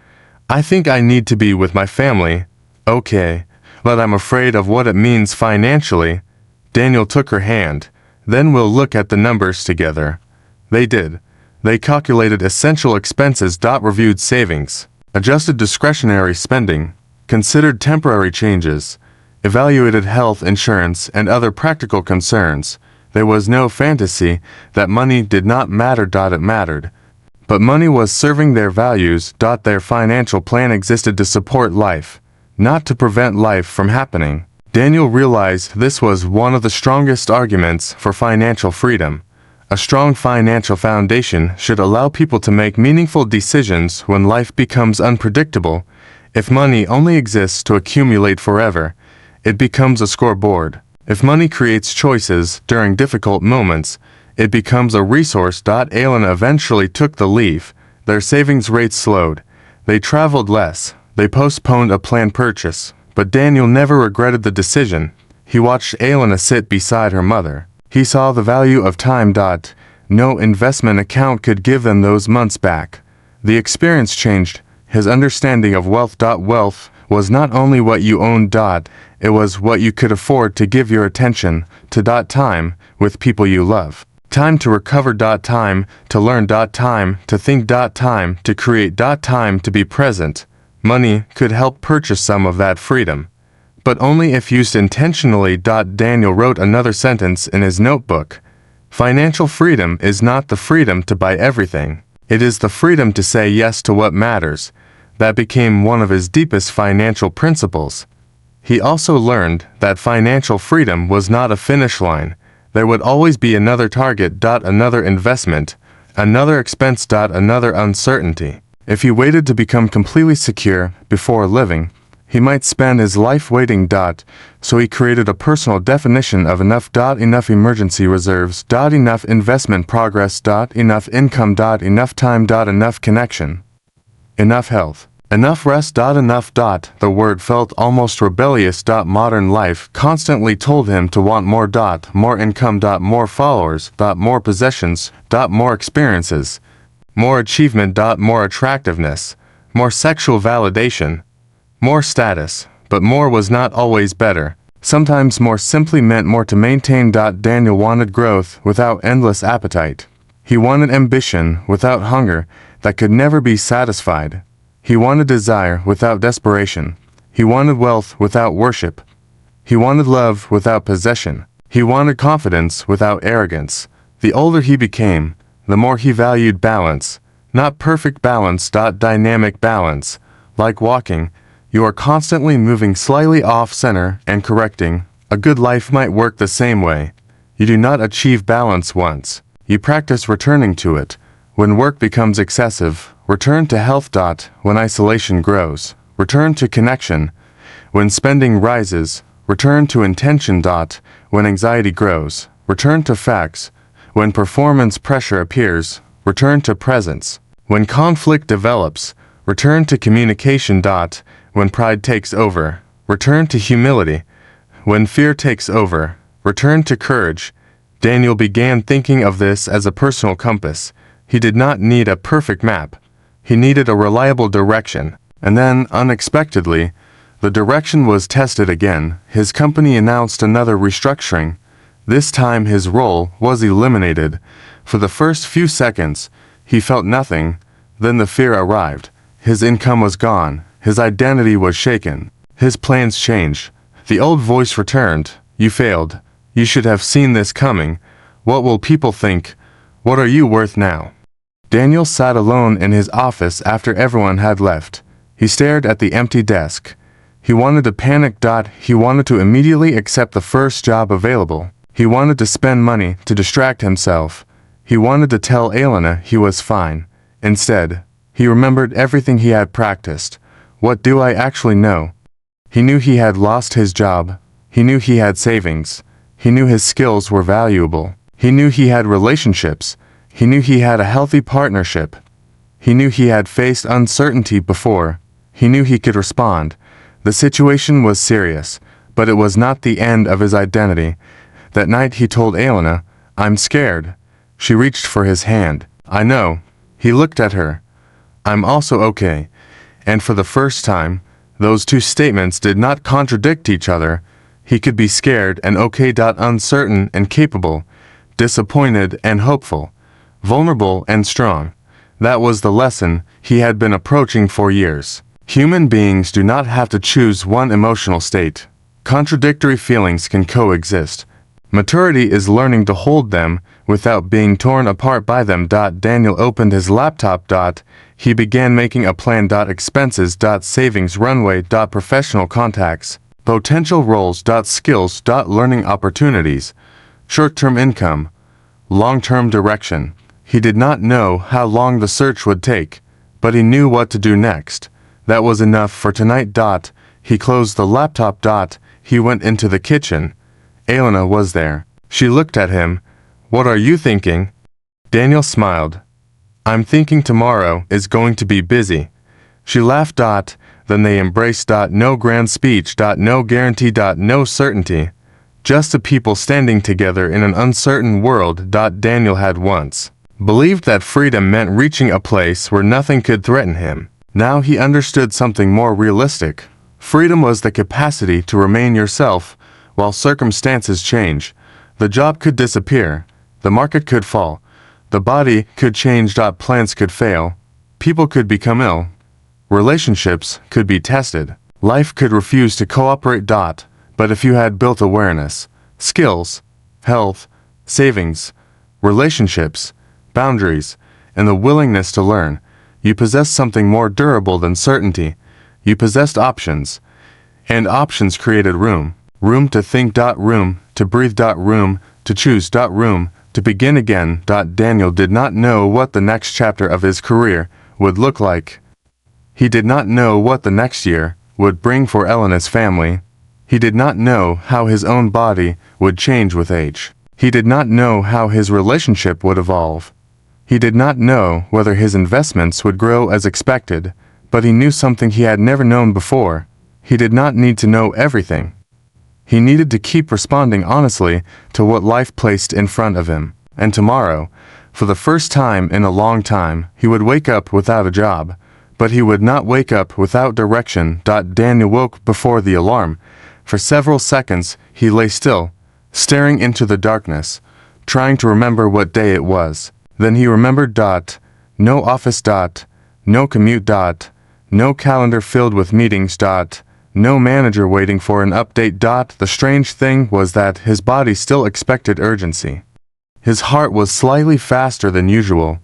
I think I need to be with my family. Okay, but I'm afraid of what it means financially. Daniel took her hand. Then we'll look at the numbers together. They did. They calculated essential expenses. Reviewed savings. Adjusted discretionary spending. Considered temporary changes. Evaluated health insurance and other practical concerns. There was no fantasy that money did not matter. It mattered. But money was serving their values. Their financial plan existed to support life, not to prevent life from happening. Daniel realized this was one of the strongest arguments for financial freedom. A strong financial foundation should allow people to make meaningful decisions when life becomes unpredictable. If money only exists to accumulate forever, it becomes a scoreboard. If money creates choices during difficult moments, it becomes a resource. Elena eventually took the leave. Their savings rates slowed. They traveled less. They postponed a planned purchase. But Daniel never regretted the decision. He watched Elena sit beside her mother. He saw the value of time. No investment account could give them those months back. The experience changed his understanding of wealth. Wealth was not only what you owned. It was what you could afford to give your attention to. Time with people you love. Time to recover. Time to learn. Time to think. Time to create. Time to be present. Money could help purchase some of that freedom, but only if used intentionally. Daniel wrote another sentence in his notebook. Financial freedom is not the freedom to buy everything. It is the freedom to say yes to what matters. That became one of his deepest financial principles. He also learned that financial freedom was not a finish line. There would always be another target. Another investment, another expense. Another uncertainty. If he waited to become completely secure before living, he might spend his life waiting. So he created a personal definition of enough. Enough emergency reserves. Enough investment progress. Enough income. Enough time. Enough connection. Enough health. Enough rest. Enough. The word felt almost rebellious. Modern life constantly told him to want more. More income. More followers. More possessions. More experiences. More achievement. More attractiveness. More sexual validation. More status. But more was not always better. Sometimes more simply meant more to maintain. Daniel wanted growth without endless appetite. He wanted ambition without hunger that could never be satisfied. He wanted desire without desperation. He wanted wealth without worship. He wanted love without possession. He wanted confidence without arrogance. The older he became, the more he valued balance. Not perfect balance. Dynamic balance. Like walking, you are constantly moving slightly off-center and correcting. A good life might work the same way. You do not achieve balance once. You practice returning to it. When work becomes excessive, return to health. When isolation grows, return to connection. When spending rises, return to intention. When anxiety grows, return to facts. When performance pressure appears, return to presence. When conflict develops, return to communication. When pride takes over, return to humility. When fear takes over, return to courage. Daniel began thinking of this as a personal compass. He did not need a perfect map. He needed a reliable direction. And then, unexpectedly, the direction was tested again. His company announced another restructuring. This time his role was eliminated. For the first few seconds, he felt nothing. Then the fear arrived. His income was gone. His identity was shaken. His plans changed. The old voice returned. You failed. You should have seen this coming. What will people think? What are you worth now? Daniel sat alone in his office after everyone had left. He stared at the empty desk. He wanted to panic. He wanted to immediately accept the first job available. He wanted to spend money to distract himself. He wanted to tell Elena he was fine. Instead, he remembered everything he had practiced. What do I actually know? He knew he had lost his job. He knew he had savings. He knew his skills were valuable. He knew he had relationships. He knew he had a healthy partnership. He knew he had faced uncertainty before. He knew he could respond. The situation was serious, but it was not the end of his identity. That night he told Elena, I'm scared. She reached for his hand. I know. He looked at her. I'm also okay. And for the first time, those two statements did not contradict each other. He could be scared and okay. Uncertain and capable, disappointed and hopeful, vulnerable and strong. That was the lesson he had been approaching for years. Human beings do not have to choose one emotional state. Contradictory feelings can coexist. Maturity is learning to hold them without being torn apart by them. Daniel opened his laptop. He began making a plan. Expenses. Savings runway. Professional contacts. Potential roles. Skills. Learning opportunities. Short-term income. Long-term direction. He did not know how long the search would take, but he knew what to do next. That was enough for tonight. He closed the laptop. He went into the kitchen. Elena was there. She looked at him. What are you thinking? Daniel smiled. I'm thinking tomorrow is going to be busy. She laughed. Then they embraced. No grand speech. No guarantee. No certainty. Just the people standing together in an uncertain world. Daniel had once believed that freedom meant reaching a place where nothing could threaten him. Now he understood something more realistic. Freedom was the capacity to remain yourself while circumstances change. The job could disappear. The market could fall. The body could change. Plans could fail. People could become ill. Relationships could be tested. Life could refuse to cooperate. But if you had built awareness, skills, health, savings, relationships, boundaries, and the willingness to learn, You possessed something more durable than certainty. You possessed options. And options created room. Room to think. Room to breathe. Room to choose. Room to begin again. Daniel did not know what the next chapter of his career would look like. He did not know what the next year would bring for Elena's family. He did not know how his own body would change with age. He did not know how his relationship would evolve. He did not know whether his investments would grow as expected, but he knew something he had never known before. He did not need to know everything. He needed to keep responding honestly to what life placed in front of him. And tomorrow, for the first time in a long time, he would wake up without a job. But he would not wake up without direction. Daniel woke before the alarm. For several seconds, he lay still, staring into the darkness, trying to remember what day it was. Then he remembered. No office. No commute. No calendar filled with meetings. No manager waiting for an update. The strange thing was that his body still expected urgency. His heart was slightly faster than usual.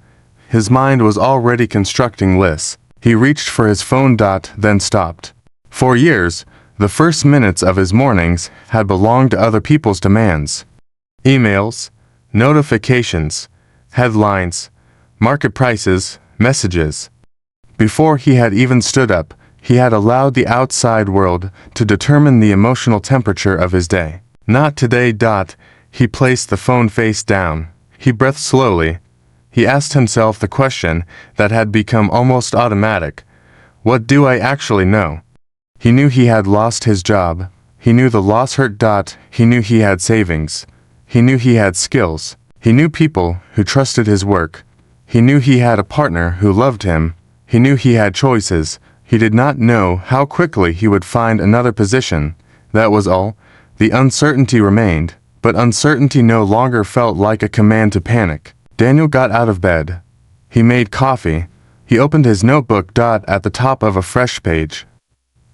His mind was already constructing lists. He reached for his phone. Then stopped. For years, the first minutes of his mornings had belonged to other people's demands. Emails, notifications, headlines, market prices, messages. Before he had even stood up, he had allowed the outside world to determine the emotional temperature of his day. Not today. He placed the phone face down. He breathed slowly. He asked himself the question that had become almost automatic. What do I actually know? He knew he had lost his job. He knew the loss hurt. He knew he had savings. He knew he had skills. He knew people who trusted his work. He knew he had a partner who loved him. He knew he had choices. He did not know how quickly he would find another position. That was all. The uncertainty remained, but uncertainty no longer felt like a command to panic. Daniel got out of bed. He made coffee. He opened his notebook. At the top of a fresh page,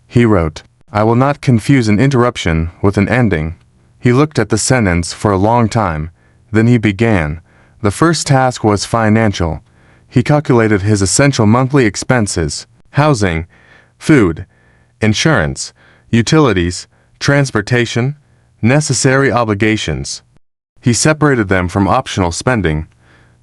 he wrote, "I will not confuse an interruption with an ending." He looked at the sentence for a long time. Then he began. The first task was financial. He calculated his essential monthly expenses: housing, food, insurance, utilities, transportation, necessary obligations. He separated them from optional spending.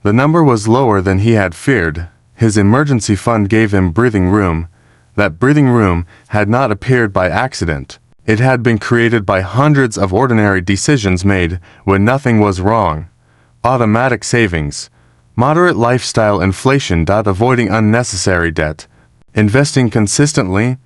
The number was lower than he had feared. His emergency fund gave him breathing room. That breathing room had not appeared by accident. It had been created by hundreds of ordinary decisions made when nothing was wrong. Automatic savings, moderate lifestyle inflation. Avoiding unnecessary debt, investing consistently,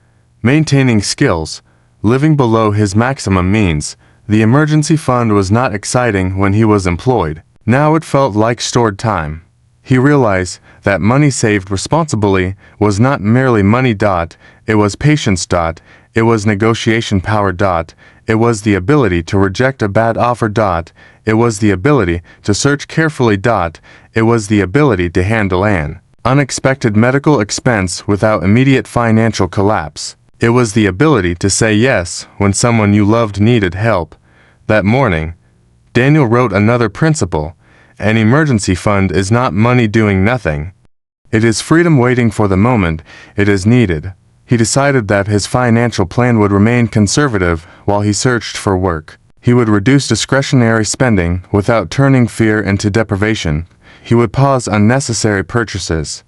maintaining skills, living below his maximum means. The emergency fund was not exciting when he was employed. Now it felt like stored time. He realized that money saved responsibly was not merely money. It was patience. It was negotiation power. It was the ability to reject a bad offer. It was the ability to search carefully. It was the ability to handle an unexpected medical expense without immediate financial collapse. It was the ability to say yes when someone you loved needed help. That morning, Daniel wrote another principle. An emergency fund is not money doing nothing. It is freedom waiting for the moment it is needed. He decided that his financial plan would remain conservative while he searched for work. He would reduce discretionary spending without turning fear into deprivation. He would pause unnecessary purchases.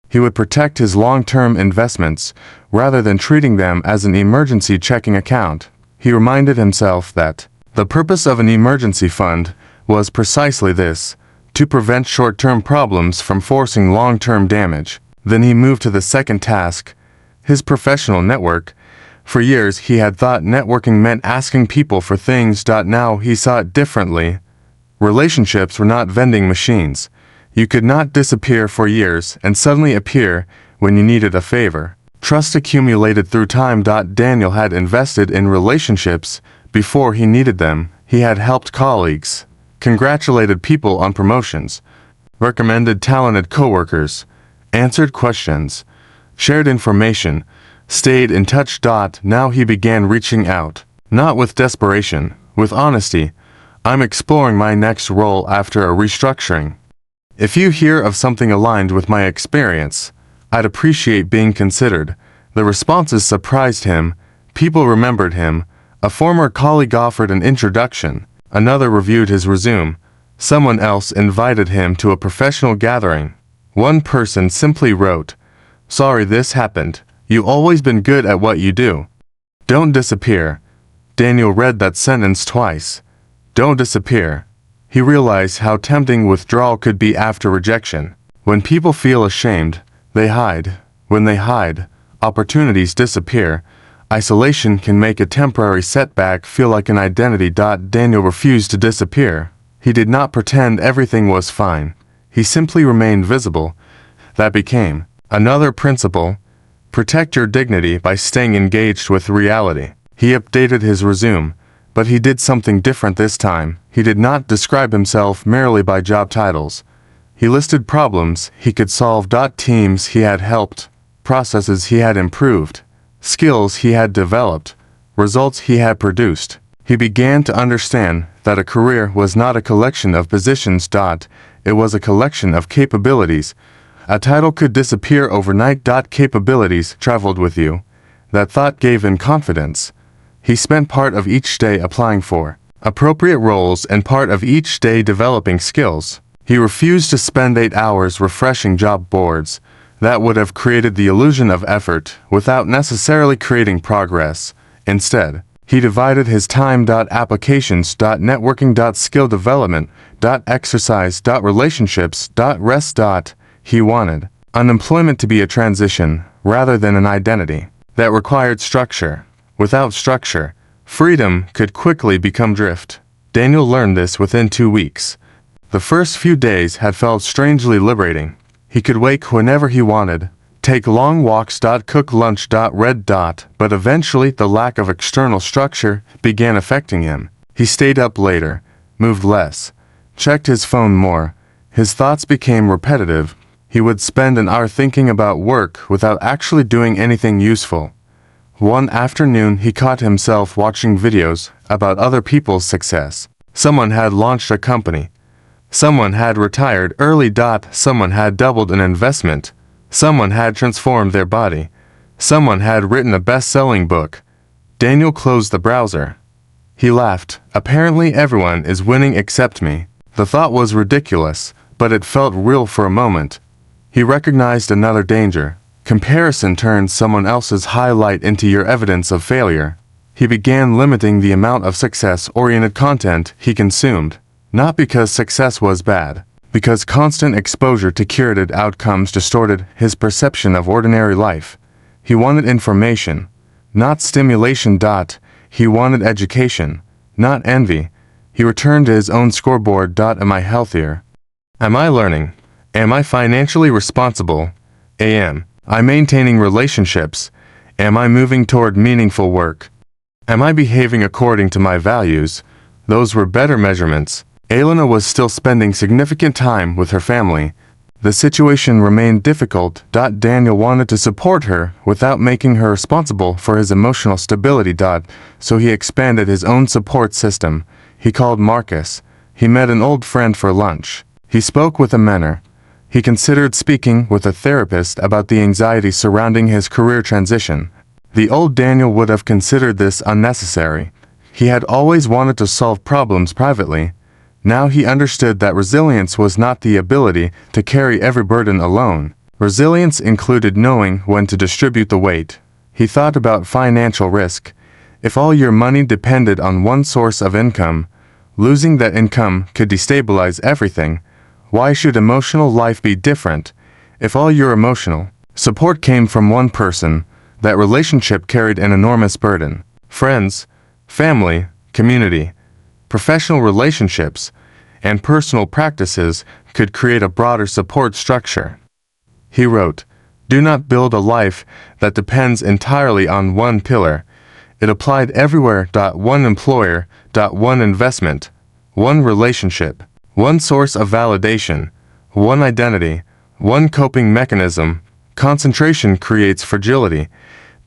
He would protect his long-term investments rather than treating them as an emergency checking account. He reminded himself that the purpose of an emergency fund was precisely this: to prevent short-term problems from forcing long-term damage. Then he moved to the second task, his professional network. For years he had thought networking meant asking people for things. Now he saw it differently. Relationships were not vending machines. You could not disappear for years and suddenly appear when you needed a favor. Trust accumulated through time. Daniel had invested in relationships before he needed them. He had helped colleagues, congratulated people on promotions, recommended talented coworkers, answered questions, shared information, stayed in touch. Now he began reaching out, not with desperation, with honesty. I'm exploring my next role after a restructuring. If you hear of something aligned with my experience, I'd appreciate being considered. The responses surprised him. People remembered him. A former colleague offered an introduction. Another reviewed his resume. Someone else invited him to a professional gathering. One person simply wrote, "Sorry this happened. You've always been good at what you do. Don't disappear." Daniel read that sentence twice. Don't disappear. He realized how tempting withdrawal could be after rejection. When people feel ashamed, they hide. When they hide, opportunities disappear. Isolation can make a temporary setback feel like an identity. Daniel refused to disappear. He did not pretend everything was fine. He simply remained visible. That became another principle. Protect your dignity by staying engaged with reality. He updated his resume, but he did something different this time. He did not describe himself merely by job titles. He listed problems he could solve. Teams he had helped, processes he had improved, skills he had developed, results he had produced. He began to understand that a career was not a collection of positions. It was a collection of capabilities. A title could disappear overnight. Capabilities traveled with you. That thought gave him confidence. He spent part of each day applying for appropriate roles and part of each day developing skills. He refused to spend 8 hours refreshing job boards. That would have created the illusion of effort without necessarily creating progress. Instead, he divided his time. Applications, networking, skill development, exercise, relationships, rest. He wanted unemployment to be a transition rather than an identity that required structure. Without structure, freedom could quickly become drift. Daniel learned this within 2 weeks. The first few days had felt strangely liberating. He could wake whenever he wanted, take long walks. Cook lunch. Read. But eventually the lack of external structure began affecting him. He stayed up later, moved less, checked his phone more. His thoughts became repetitive. He would spend an hour thinking about work without actually doing anything useful. One afternoon he caught himself watching videos about other people's success. Someone had launched a company. Someone had retired early. Someone had doubled an investment. Someone had transformed their body. Someone had written a best-selling book. Daniel closed the browser. He laughed. Apparently everyone is winning except me. The thought was ridiculous, but it felt real for a moment. He recognized another danger. Comparison turns someone else's highlight into your evidence of failure. He began limiting the amount of success-oriented content he consumed, not because success was bad, because constant exposure to curated outcomes distorted his perception of ordinary life. He wanted information, not stimulation. He wanted education, not envy. He returned to his own scoreboard. Am I healthier? Am I learning? Am I financially responsible? Am I maintaining relationships? Am I moving toward meaningful work? Am I behaving according to my values? Those were better measurements. Elena was still spending significant time with her family. The situation remained difficult. Daniel wanted to support her without making her responsible for his emotional stability. So he expanded his own support system. He called Marcus. He met an old friend for lunch. He spoke with a mentor. He considered speaking with a therapist about the anxiety surrounding his career transition. The old Daniel would have considered this unnecessary. He had always wanted to solve problems privately. Now he understood that resilience was not the ability to carry every burden alone. Resilience included knowing when to distribute the weight. He thought about financial risk. If all your money depended on one source of income, losing that income could destabilize everything. Why should emotional life be different? If all your emotional support came from one person, that relationship carried an enormous burden. Friends, family, community, professional relationships, and personal practices could create a broader support structure. He wrote, "Do not build a life that depends entirely on one pillar." It applied everywhere. One employer, one investment, one relationship, one source of validation, one identity, one coping mechanism. Concentration creates fragility.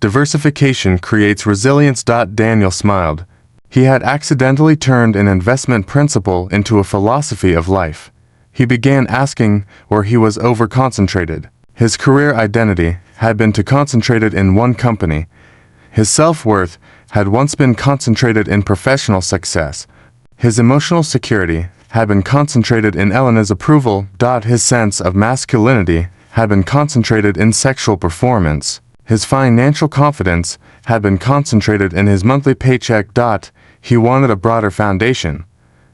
Diversification creates resilience. Daniel smiled. He had accidentally turned an investment principle into a philosophy of life. He began asking where he was overconcentrated. His career identity had been concentrated in one company. His self-worth had once been concentrated in professional success. His emotional security had been concentrated in Elena's approval. His sense of masculinity had been concentrated in sexual performance. His financial confidence had been concentrated in his monthly paycheck. He wanted a broader foundation.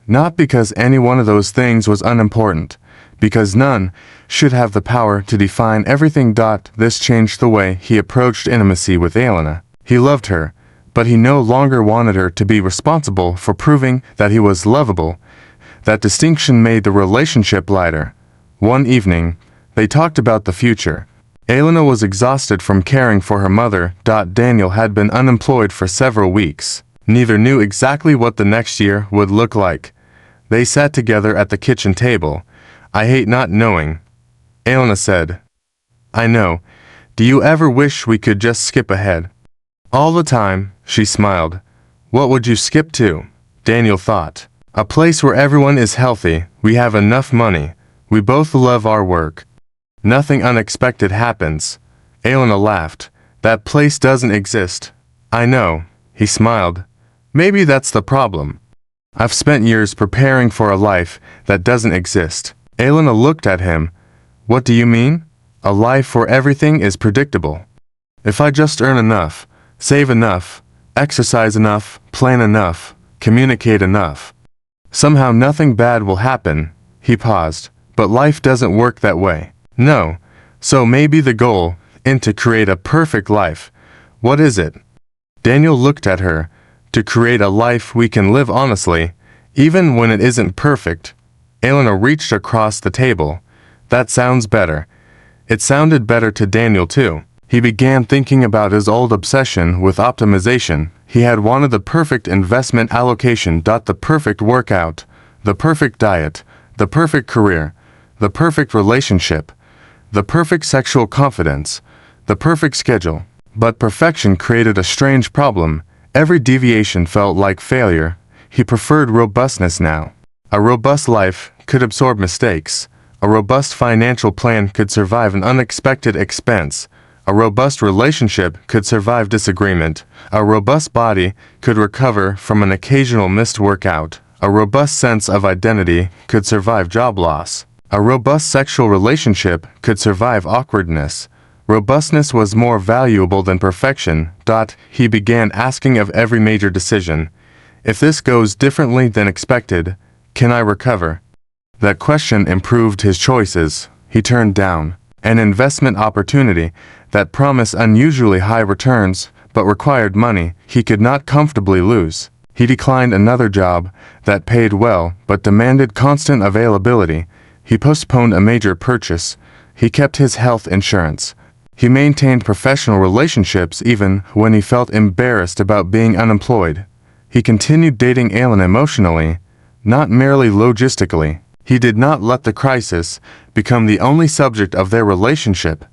Not because any one of those things was unimportant, because none should have the power to define everything. This changed the way he approached intimacy with Elena. He loved her, but he no longer wanted her to be responsible for proving that he was lovable. That distinction made the relationship lighter. One evening, they talked about the future. Elena was exhausted from caring for her mother. Daniel had been unemployed for several weeks. Neither knew exactly what the next year would look like. They sat together at the kitchen table. "I hate not knowing," Elena said. "I know. Do you ever wish we could just skip ahead?" "All the time," she smiled. "What would you skip to?" Daniel thought. "A place where everyone is healthy, we have enough money, we both love our work. Nothing unexpected happens." Elena laughed. "That place doesn't exist." "I know," he smiled. "Maybe that's the problem. I've spent years preparing for a life that doesn't exist." Elena looked at him. "What do you mean?" "A life where everything is predictable. If I just earn enough, save enough, exercise enough, plan enough, communicate enough, somehow nothing bad will happen." He paused. "But life doesn't work that way." "No. So maybe the goal isn't to create a perfect life. What is it?" Daniel looked at her. "To create a life we can live honestly, even when it isn't perfect." Elena reached across the table. "That sounds better." It sounded better to Daniel too. He began thinking about his old obsession with optimization. He had wanted the perfect investment allocation. The perfect workout, the perfect diet, the perfect career, the perfect relationship, the perfect sexual confidence, the perfect schedule. But perfection created a strange problem. Every deviation felt like failure. He preferred robustness now. A robust life could absorb mistakes. A robust financial plan could survive an unexpected expense. A robust relationship could survive disagreement. A robust body could recover from an occasional missed workout. A robust sense of identity could survive job loss. A robust sexual relationship could survive awkwardness. Robustness was more valuable than perfection. He began asking of every major decision, "If this goes differently than expected, can I recover?" That question improved his choices. He turned down an investment opportunity that promised unusually high returns but required money he could not comfortably lose. He declined another job that paid well but demanded constant availability. He postponed a major purchase. He kept his health insurance. He maintained professional relationships even when he felt embarrassed about being unemployed. He continued dating Elena emotionally, not merely logistically. He did not let the crisis become the only subject of their relationship.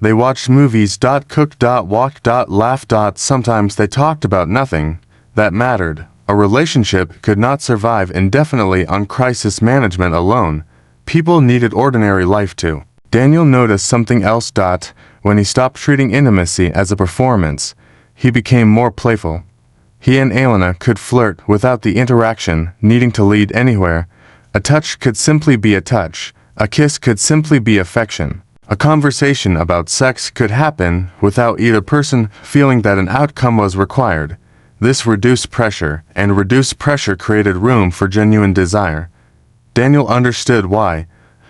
They watched movies, cooked, walked, laughed. Sometimes they talked about nothing that mattered. A relationship could not survive indefinitely on crisis management alone. People needed ordinary life too. Daniel noticed something else. When he stopped treating intimacy as a performance, he became more playful. He and Elena could flirt without the interaction needing to lead anywhere. A touch could simply be a touch. A kiss could simply be affection. A conversation about sex could happen without either person feeling that an outcome was required. This reduced pressure, and reduced pressure created room for genuine desire. Daniel understood why.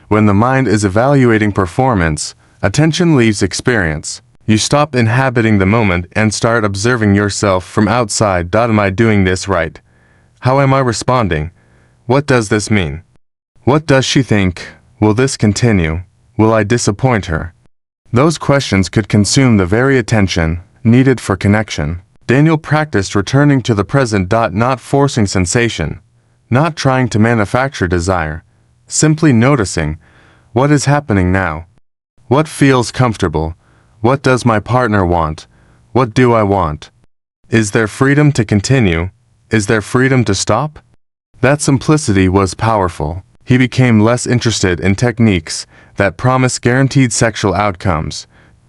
When the mind is evaluating performance, attention leaves experience. You stop inhabiting the moment and start observing yourself from outside. Am I doing this right? How am I responding? What does this mean? What does she think? Will this continue? Will I disappoint her? Those questions could consume the very attention needed for connection. Daniel practiced returning to the present. Not forcing sensation, not trying to manufacture desire, simply noticing what is happening now. What feels comfortable? What does my partner want? What do I want? Is there freedom to continue? Is there freedom to stop? That simplicity was powerful. He became less interested in techniques that promise guaranteed sexual outcomes.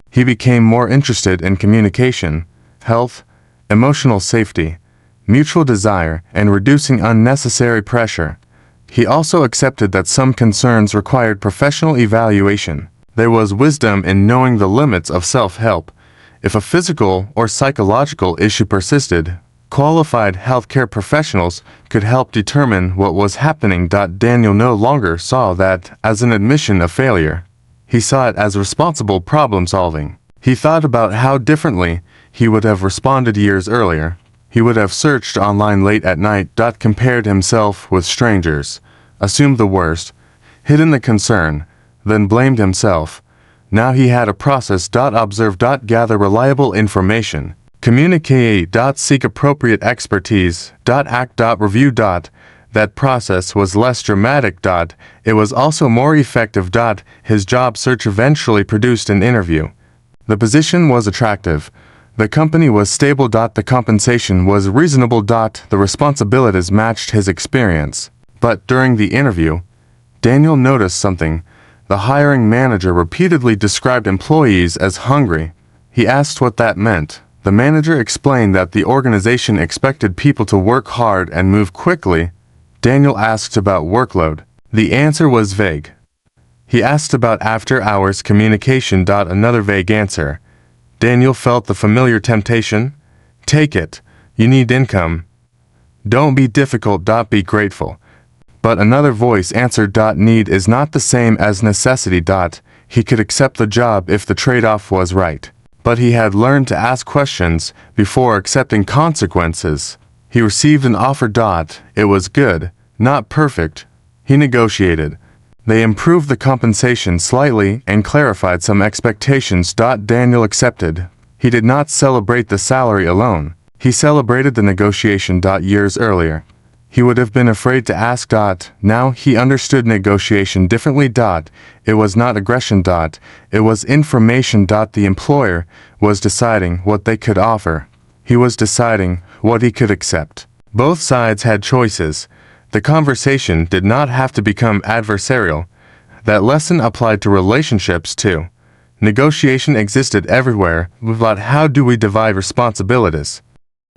He became more interested in communication, health, emotional safety, mutual desire, and reducing unnecessary pressure. He also accepted that some concerns required professional evaluation. There was wisdom in knowing the limits of self-help. If a physical or psychological issue persisted, qualified healthcare professionals could help determine what was happening. Daniel no longer saw that as an admission of failure. He saw it as responsible problem solving. He thought about how differently he would have responded years earlier. He would have searched online late at night. Compared himself with strangers, assumed the worst, hidden the concern, then blamed himself. Now he had a process. Observe. Gather reliable information. Communicate. Seek appropriate expertise. Act. Review. That process was less dramatic. It was also more effective. His job search eventually produced an interview. The position was attractive. The company was stable. The compensation was reasonable. The responsibilities matched his experience. But during the interview, Daniel noticed something. The hiring manager repeatedly described employees as hungry. He asked what that meant. The manager explained that the organization expected people to work hard and move quickly. Daniel asked about workload. The answer was vague. He asked about after-hours communication. Another vague answer. Daniel felt the familiar temptation. Take it. You need income. Don't be difficult. Be grateful. But another voice answered. Need is not the same as necessity. He could accept the job if the trade-off was right. But he had learned to ask questions before accepting consequences. He received an offer. It was good, not perfect. He negotiated. They improved the compensation slightly and clarified some expectations. Daniel accepted. He did not celebrate the salary alone. He celebrated the negotiation. Years earlier, he would have been afraid to ask. Now he understood negotiation differently. It was not aggression. It was information. The employer was deciding what they could offer. He was deciding what he could accept. Both sides had choices. The conversation did not have to become adversarial. That lesson applied to relationships too. Negotiation existed everywhere, but how do we divide responsibilities?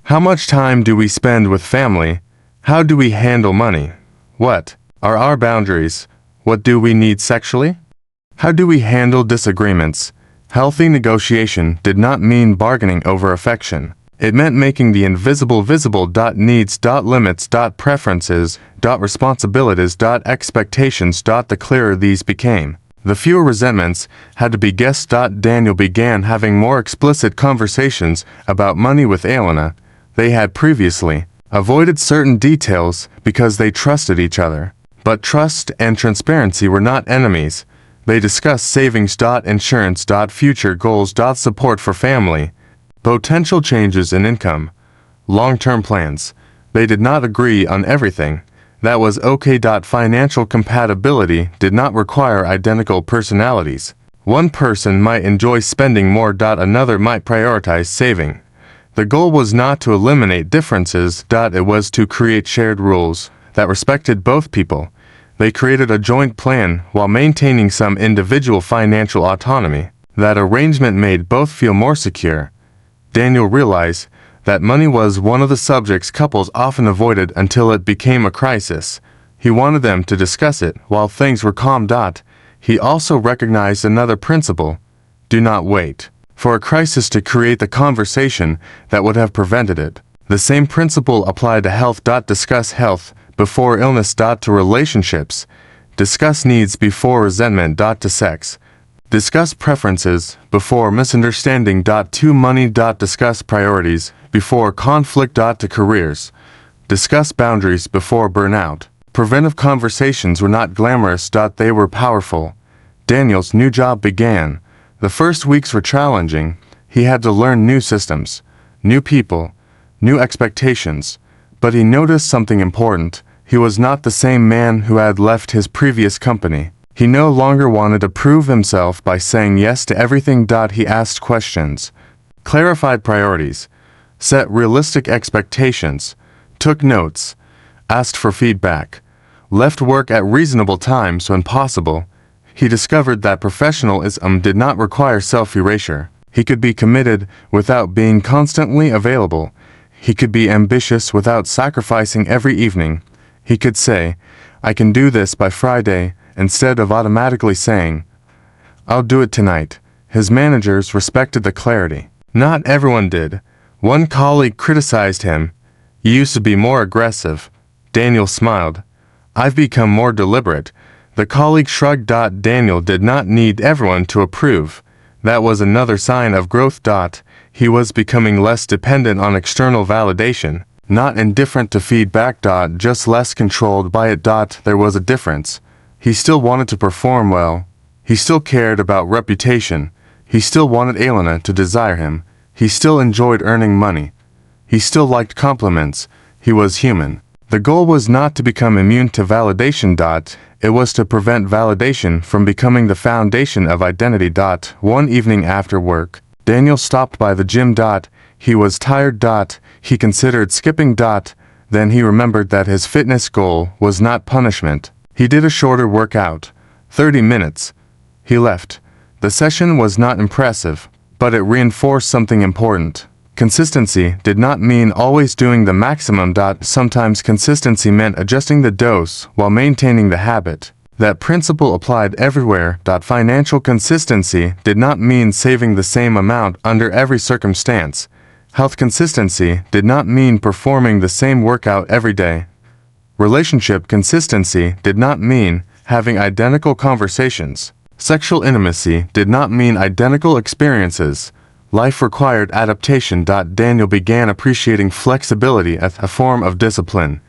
How much time do we spend with family? How do we handle money? What are our boundaries? What do we need sexually? How do we handle disagreements? Healthy negotiation did not mean bargaining over affection. It meant making the invisible visible. Needs. Limits. Preferences. Responsibilities. Expectations. The clearer these became, the fewer resentments had to be guessed. Daniel began having more explicit conversations about money with Elena. They had previously avoided certain details because they trusted each other. But trust and transparency were not enemies. They discussed savings. Insurance. Future goals. Support for family. Potential changes in income. Long-term plans. They did not agree on everything. That was okay. Financial compatibility did not require identical personalities. One person might enjoy spending more. Another might prioritize saving. The goal was not to eliminate differences. It was to create shared rules that respected both people. They created a joint plan while maintaining some individual financial autonomy. That arrangement made both feel more secure. Daniel realized that money was one of the subjects couples often avoided until it became a crisis. He wanted them to discuss it while things were calm. He also recognized another principle. Do not wait for a crisis to create the conversation that would have prevented it. The same principle applied to health. Discuss health before illness. To relationships. Discuss needs before resentment. To sex. Discuss preferences before misunderstanding. To money. Discuss priorities before conflict. To careers. Discuss boundaries before burnout. Preventive conversations were not glamorous. They were powerful. Daniel's new job began. The first weeks were challenging. He had to learn new systems, new people, new expectations. But he noticed something important. He was not the same man who had left his previous company. He no longer wanted to prove himself by saying yes to everything. He asked questions, clarified priorities, set realistic expectations, took notes, asked for feedback. left work at reasonable times when possible. He discovered that professionalism did not require self-erasure. He could be committed without being constantly available. He could be ambitious without sacrificing every evening. He could say, "I can do this by Friday," instead of automatically saying, "I'll do it tonight." His managers respected the clarity. Not everyone did. One colleague criticized him. "You used to be more aggressive." Daniel smiled. "I've become more deliberate." The colleague shrugged. Daniel did not need everyone to approve. That was another sign of growth. He was becoming less dependent on external validation, not indifferent to feedback. Just less controlled by it. There was a difference. He still wanted to perform well. He still cared about reputation. He still wanted Elena to desire him. He still enjoyed earning money. He still liked compliments. He was human. The goal was not to become immune to validation. It was to prevent validation from becoming the foundation of identity. One evening after work, Daniel stopped by the gym. He was tired. He considered skipping. Then he remembered that his fitness goal was not punishment. He did a shorter workout, 30 minutes. He left. The session was not impressive, but it reinforced something important. Consistency did not mean always doing the maximum. Sometimes consistency meant adjusting the dose while maintaining the habit. That principle applied everywhere. Financial consistency did not mean saving the same amount under every circumstance. Health consistency did not mean performing the same workout every day. Relationship consistency did not mean having identical conversations. Sexual intimacy did not mean identical experiences. Life required adaptation. Daniel began appreciating flexibility as a form of discipline.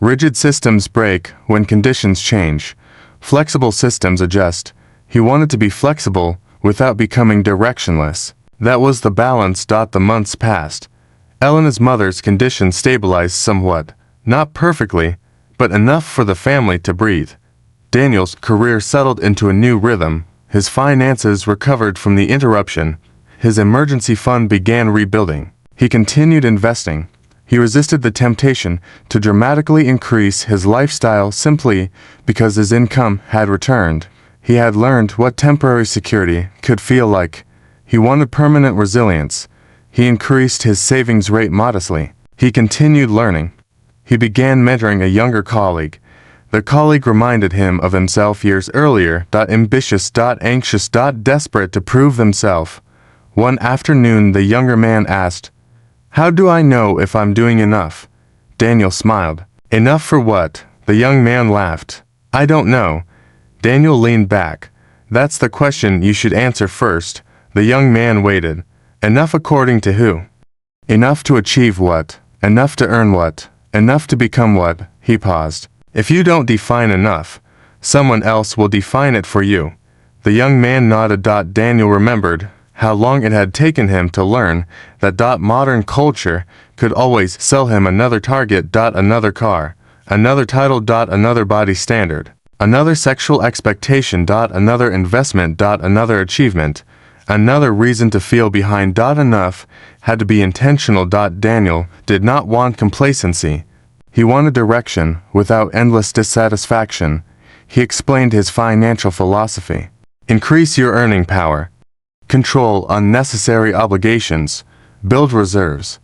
Rigid systems break when conditions change. Flexible systems adjust. He wanted to be flexible without becoming directionless. That was the balance. The months passed. Elena's mother's condition stabilized somewhat. Not perfectly, but enough for the family to breathe. Daniel's career settled into a new rhythm. His finances recovered from the interruption. His emergency fund began rebuilding. He continued investing. He resisted the temptation to dramatically increase his lifestyle simply because his income had returned. He had learned what temporary security could feel like. He wanted permanent resilience. He increased his savings rate modestly. He continued learning. He began mentoring a younger colleague. The colleague reminded him of himself years earlier. Ambitious, anxious, desperate to prove himself. One afternoon the younger man asked, "How do I know if I'm doing enough?" Daniel smiled. "Enough for what?" The young man laughed. "I don't know." Daniel leaned back. "That's the question you should answer first." The young man waited. "Enough according to who?" "Enough to achieve what? Enough to earn what? Enough to become what?" He paused. "If you don't define enough, someone else will define it for you." The young man nodded. Daniel remembered how long it had taken him to learn that modern culture could always sell him another target. Another car, another title. Another body standard, another sexual expectation. Another investment. Another achievement, another reason to feel behind. Enough had to be intentional. Daniel did not want complacency. He wanted direction without endless dissatisfaction. He explained his financial philosophy. Increase your earning power. Control unnecessary obligations. Build reserves.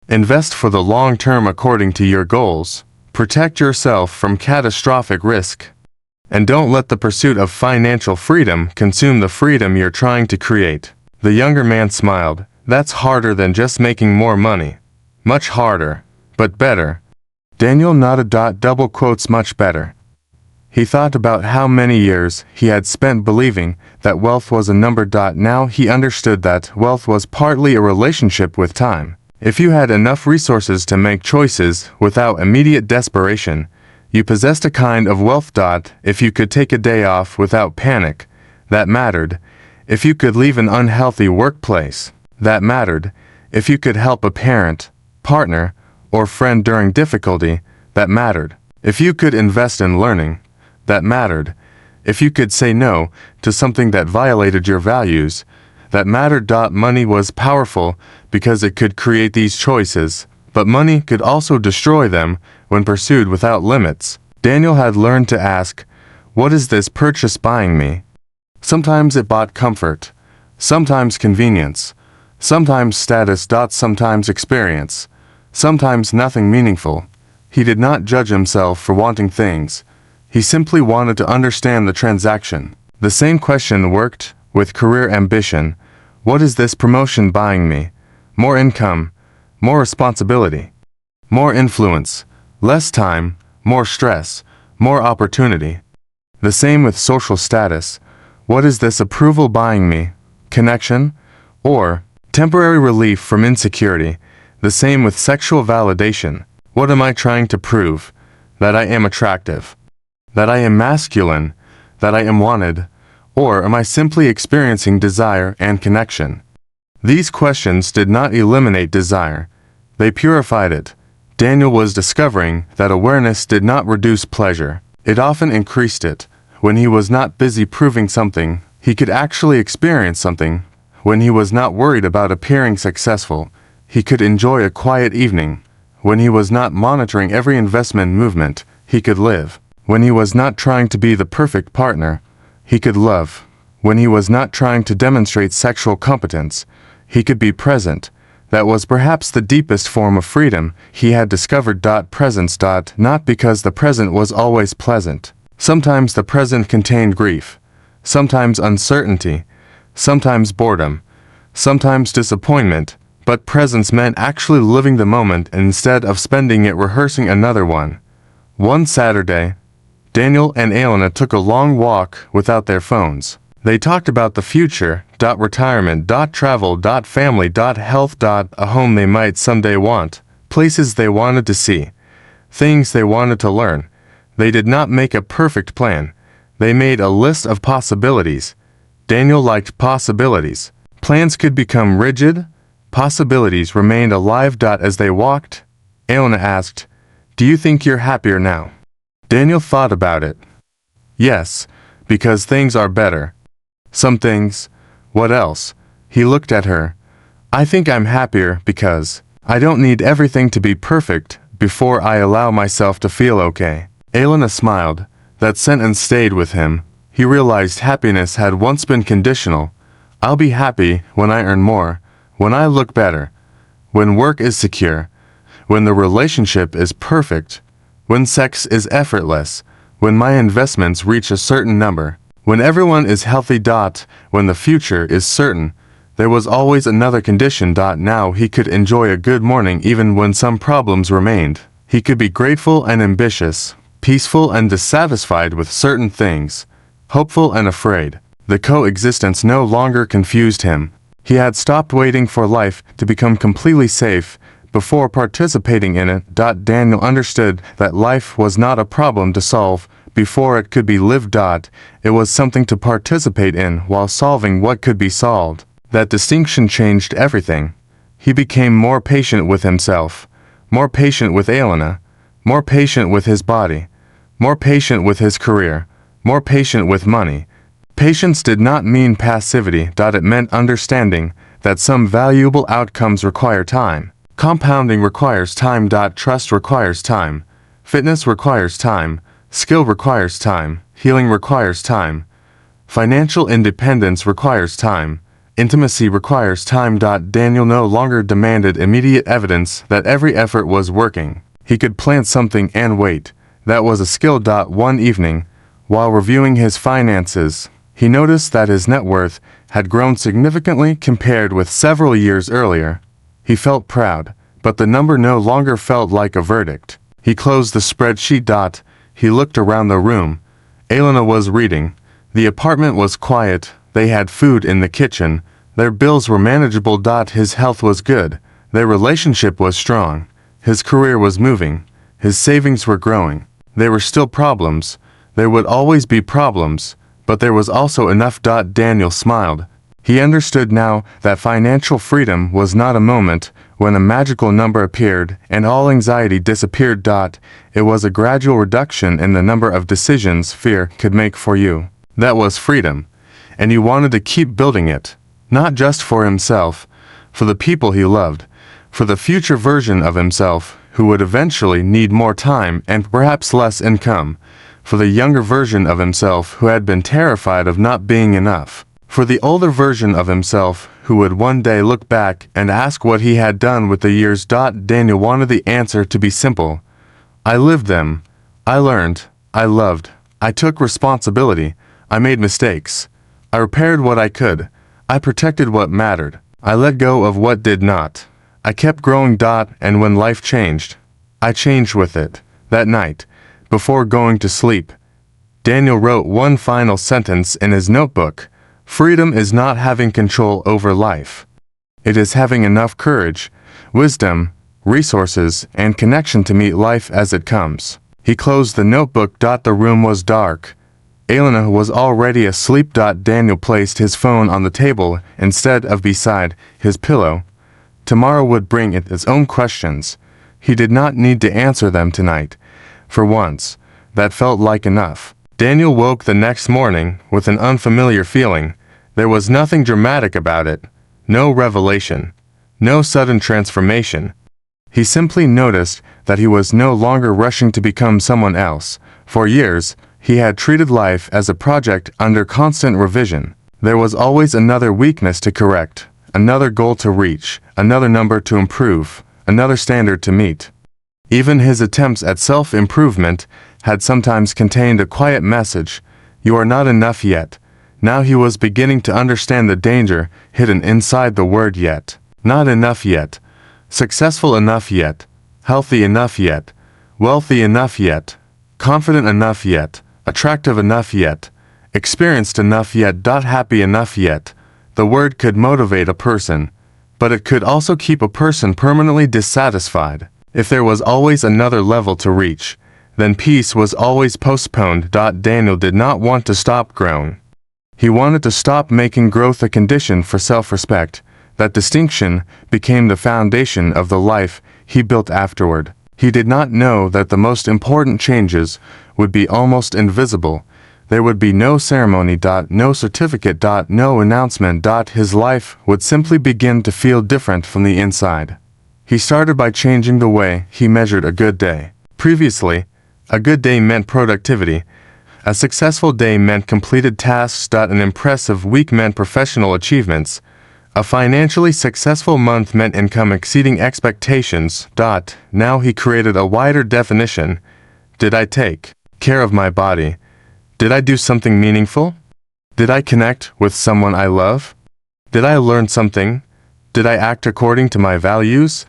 Invest for the long term according to your goals. Protect yourself from catastrophic risk. And don't let the pursuit of financial freedom consume the freedom you're trying to create. The younger man smiled. That's harder than just making more money. Much harder, but better. Daniel nodded. Double quotes much better. He thought about how many years he had spent believing that wealth was a number. Now he understood that wealth was partly a relationship with time. If you had enough resources to make choices without immediate desperation, you possessed a kind of wealth. If you could take a day off without panic, that mattered. If you could leave an unhealthy workplace, that mattered. If you could help a parent, partner, or friend during difficulty, that mattered. If you could invest in learning, that mattered. If you could say no to something that violated your values, that mattered. Money was powerful because it could create these choices, but money could also destroy them when pursued without limits. Daniel had learned to ask, "What is this purchase buying me?" Sometimes it bought comfort, sometimes convenience, sometimes status. Sometimes experience, sometimes nothing meaningful. He did not judge himself for wanting things. He simply wanted to understand the transaction. The same question worked with career ambition. What is this promotion buying me? More income, more responsibility, more influence, less time, more stress, more opportunity. The same with social status. What is this approval buying me? Connection, or temporary relief from insecurity. The same with sexual validation. What am I trying to prove? That I am attractive, that I am masculine, that I am wanted, or am I simply experiencing desire and connection? These questions did not eliminate desire. They purified it. Daniel was discovering that awareness did not reduce pleasure. It often increased it. When he was not busy proving something, he could actually experience something. When he was not worried about appearing successful, he could enjoy a quiet evening. When he was not monitoring every investment movement, he could live. When he was not trying to be the perfect partner, he could love. When he was not trying to demonstrate sexual competence, he could be present. That was perhaps the deepest form of freedom he had discovered. Presence. Not because the present was always pleasant. Sometimes the present contained grief, sometimes uncertainty, sometimes boredom, sometimes disappointment, but presence meant actually living the moment instead of spending it rehearsing another one. One Saturday, Daniel and Elena took a long walk without their phones. They talked about the future, retirement, travel, family, health, a home they might someday want, places they wanted to see, things they wanted to learn. They did not make a perfect plan. They made a list of possibilities. Daniel liked possibilities. Plans could become rigid. Possibilities remained alive. As they walked, Elena asked, "Do you think you're happier now?" Daniel thought about it. "Yes, because things are better." "Some things? What else?" He looked at her. "I think I'm happier because I don't need everything to be perfect before I allow myself to feel okay." Elena smiled. That sentence stayed with him. He realized happiness had once been conditional. I'll be happy when I earn more, when I look better, when work is secure, when the relationship is perfect, when sex is effortless, when my investments reach a certain number, when everyone is healthy. When the future is certain. There was always another condition. Now he could enjoy a good morning even when some problems remained. He could be grateful and ambitious, peaceful and dissatisfied with certain things, hopeful and afraid. The coexistence no longer confused him. He had stopped waiting for life to become completely safe before participating in it. Daniel understood that life was not a problem to solve before it could be lived. It was something to participate in while solving what could be solved. That distinction changed everything. He became more patient with himself, more patient with Elena, more patient with his body, more patient with his career, more patient with money. Patience did not mean passivity. It meant understanding that some valuable outcomes require time. Compounding requires time. Trust requires time. Fitness requires time. Skill requires time. Healing requires time. Financial independence requires time. Intimacy requires time. Daniel no longer demanded immediate evidence that every effort was working. He could plant something and wait. That was a skill. One evening, while reviewing his finances, he noticed that his net worth had grown significantly compared with several years earlier. He felt proud, but the number no longer felt like a verdict. He closed the spreadsheet. He looked around the room. Elena was reading. The apartment was quiet. They had food in the kitchen. Their bills were manageable. His health was good. Their relationship was strong. His career was moving. His savings were growing. There were still problems. There would always be problems, but there was also enough. Daniel smiled. He understood now that financial freedom was not a moment when a magical number appeared and all anxiety disappeared. It was a gradual reduction in the number of decisions fear could make for you. That was freedom, and he wanted to keep building it, not just for himself, for the people he loved, for the future version of himself who would eventually need more time and perhaps less income, for the younger version of himself who had been terrified of not being enough, for the older version of himself who would one day look back and ask what he had done with the years. Daniel wanted the answer to be simple. I lived them. I learned. I loved. I took responsibility. I made mistakes. I repaired what I could. I protected what mattered. I let go of what did not. I kept growing. And when life changed, I changed with it. That night, before going to sleep, Daniel wrote one final sentence in his notebook. Freedom is not having control over life. It is having enough courage, wisdom, resources, and connection to meet life as it comes. He closed the notebook. The room was dark. Elena was already asleep. Daniel placed his phone on the table instead of beside his pillow. Tomorrow would bring it its own questions. He did not need to answer them tonight. For once, that felt like enough. Daniel woke the next morning with an unfamiliar feeling. There was nothing dramatic about it. No revelation. No sudden transformation. He simply noticed that he was no longer rushing to become someone else. For years, he had treated life as a project under constant revision. There was always another weakness to correct, another goal to reach, another number to improve, another standard to meet. Even his attempts at self-improvement had sometimes contained a quiet message: you are not enough yet. Now he was beginning to understand the danger hidden inside the word yet. Not enough yet. Successful enough yet. Healthy enough yet. Wealthy enough yet. Confident enough yet. Attractive enough yet. Experienced enough yet. Happy enough yet. The word could motivate a person, but it could also keep a person permanently dissatisfied. If there was always another level to reach, then peace was always postponed. Daniel did not want to stop growing. He wanted to stop making growth a condition for self-respect. That distinction became the foundation of the life he built afterward. He did not know that the most important changes would be almost invisible. There would be no ceremony. No certificate. No announcement. His life would simply begin to feel different from the inside. He started by changing the way he measured a good day. Previously, a good day meant productivity. A successful day meant completed tasks. An impressive week meant professional achievements. A financially successful month meant income exceeding expectations. Now he created a wider definition. Did I take care of my body? Did I do something meaningful? Did I connect with someone I love? Did I learn something? Did I act according to my values?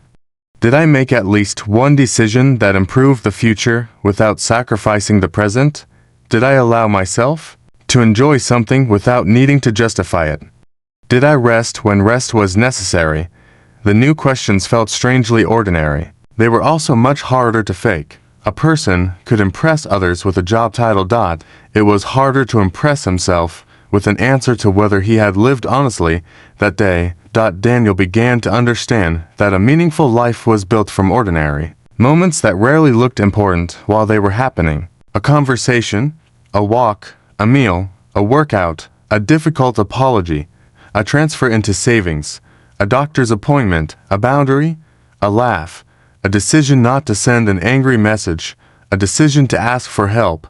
Did I make at least one decision that improved the future without sacrificing the present? Did I allow myself to enjoy something without needing to justify it? Did I rest when rest was necessary? The new questions felt strangely ordinary. They were also much harder to fake. A person could impress others with a job title. It was harder to impress himself with an answer to whether he had lived honestly that day. Daniel began to understand that a meaningful life was built from ordinary moments that rarely looked important while they were happening. A conversation, a walk, a meal, a workout, a difficult apology, a transfer into savings, a doctor's appointment, a boundary, a laugh, a decision not to send an angry message, a decision to ask for help,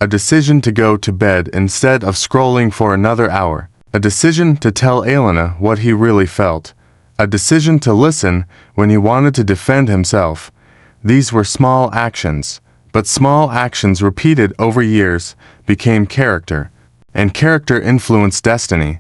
a decision to go to bed instead of scrolling for another hour, a decision to tell Elena what he really felt, a decision to listen when he wanted to defend himself. These were small actions, but small actions repeated over years became character, and character influenced destiny.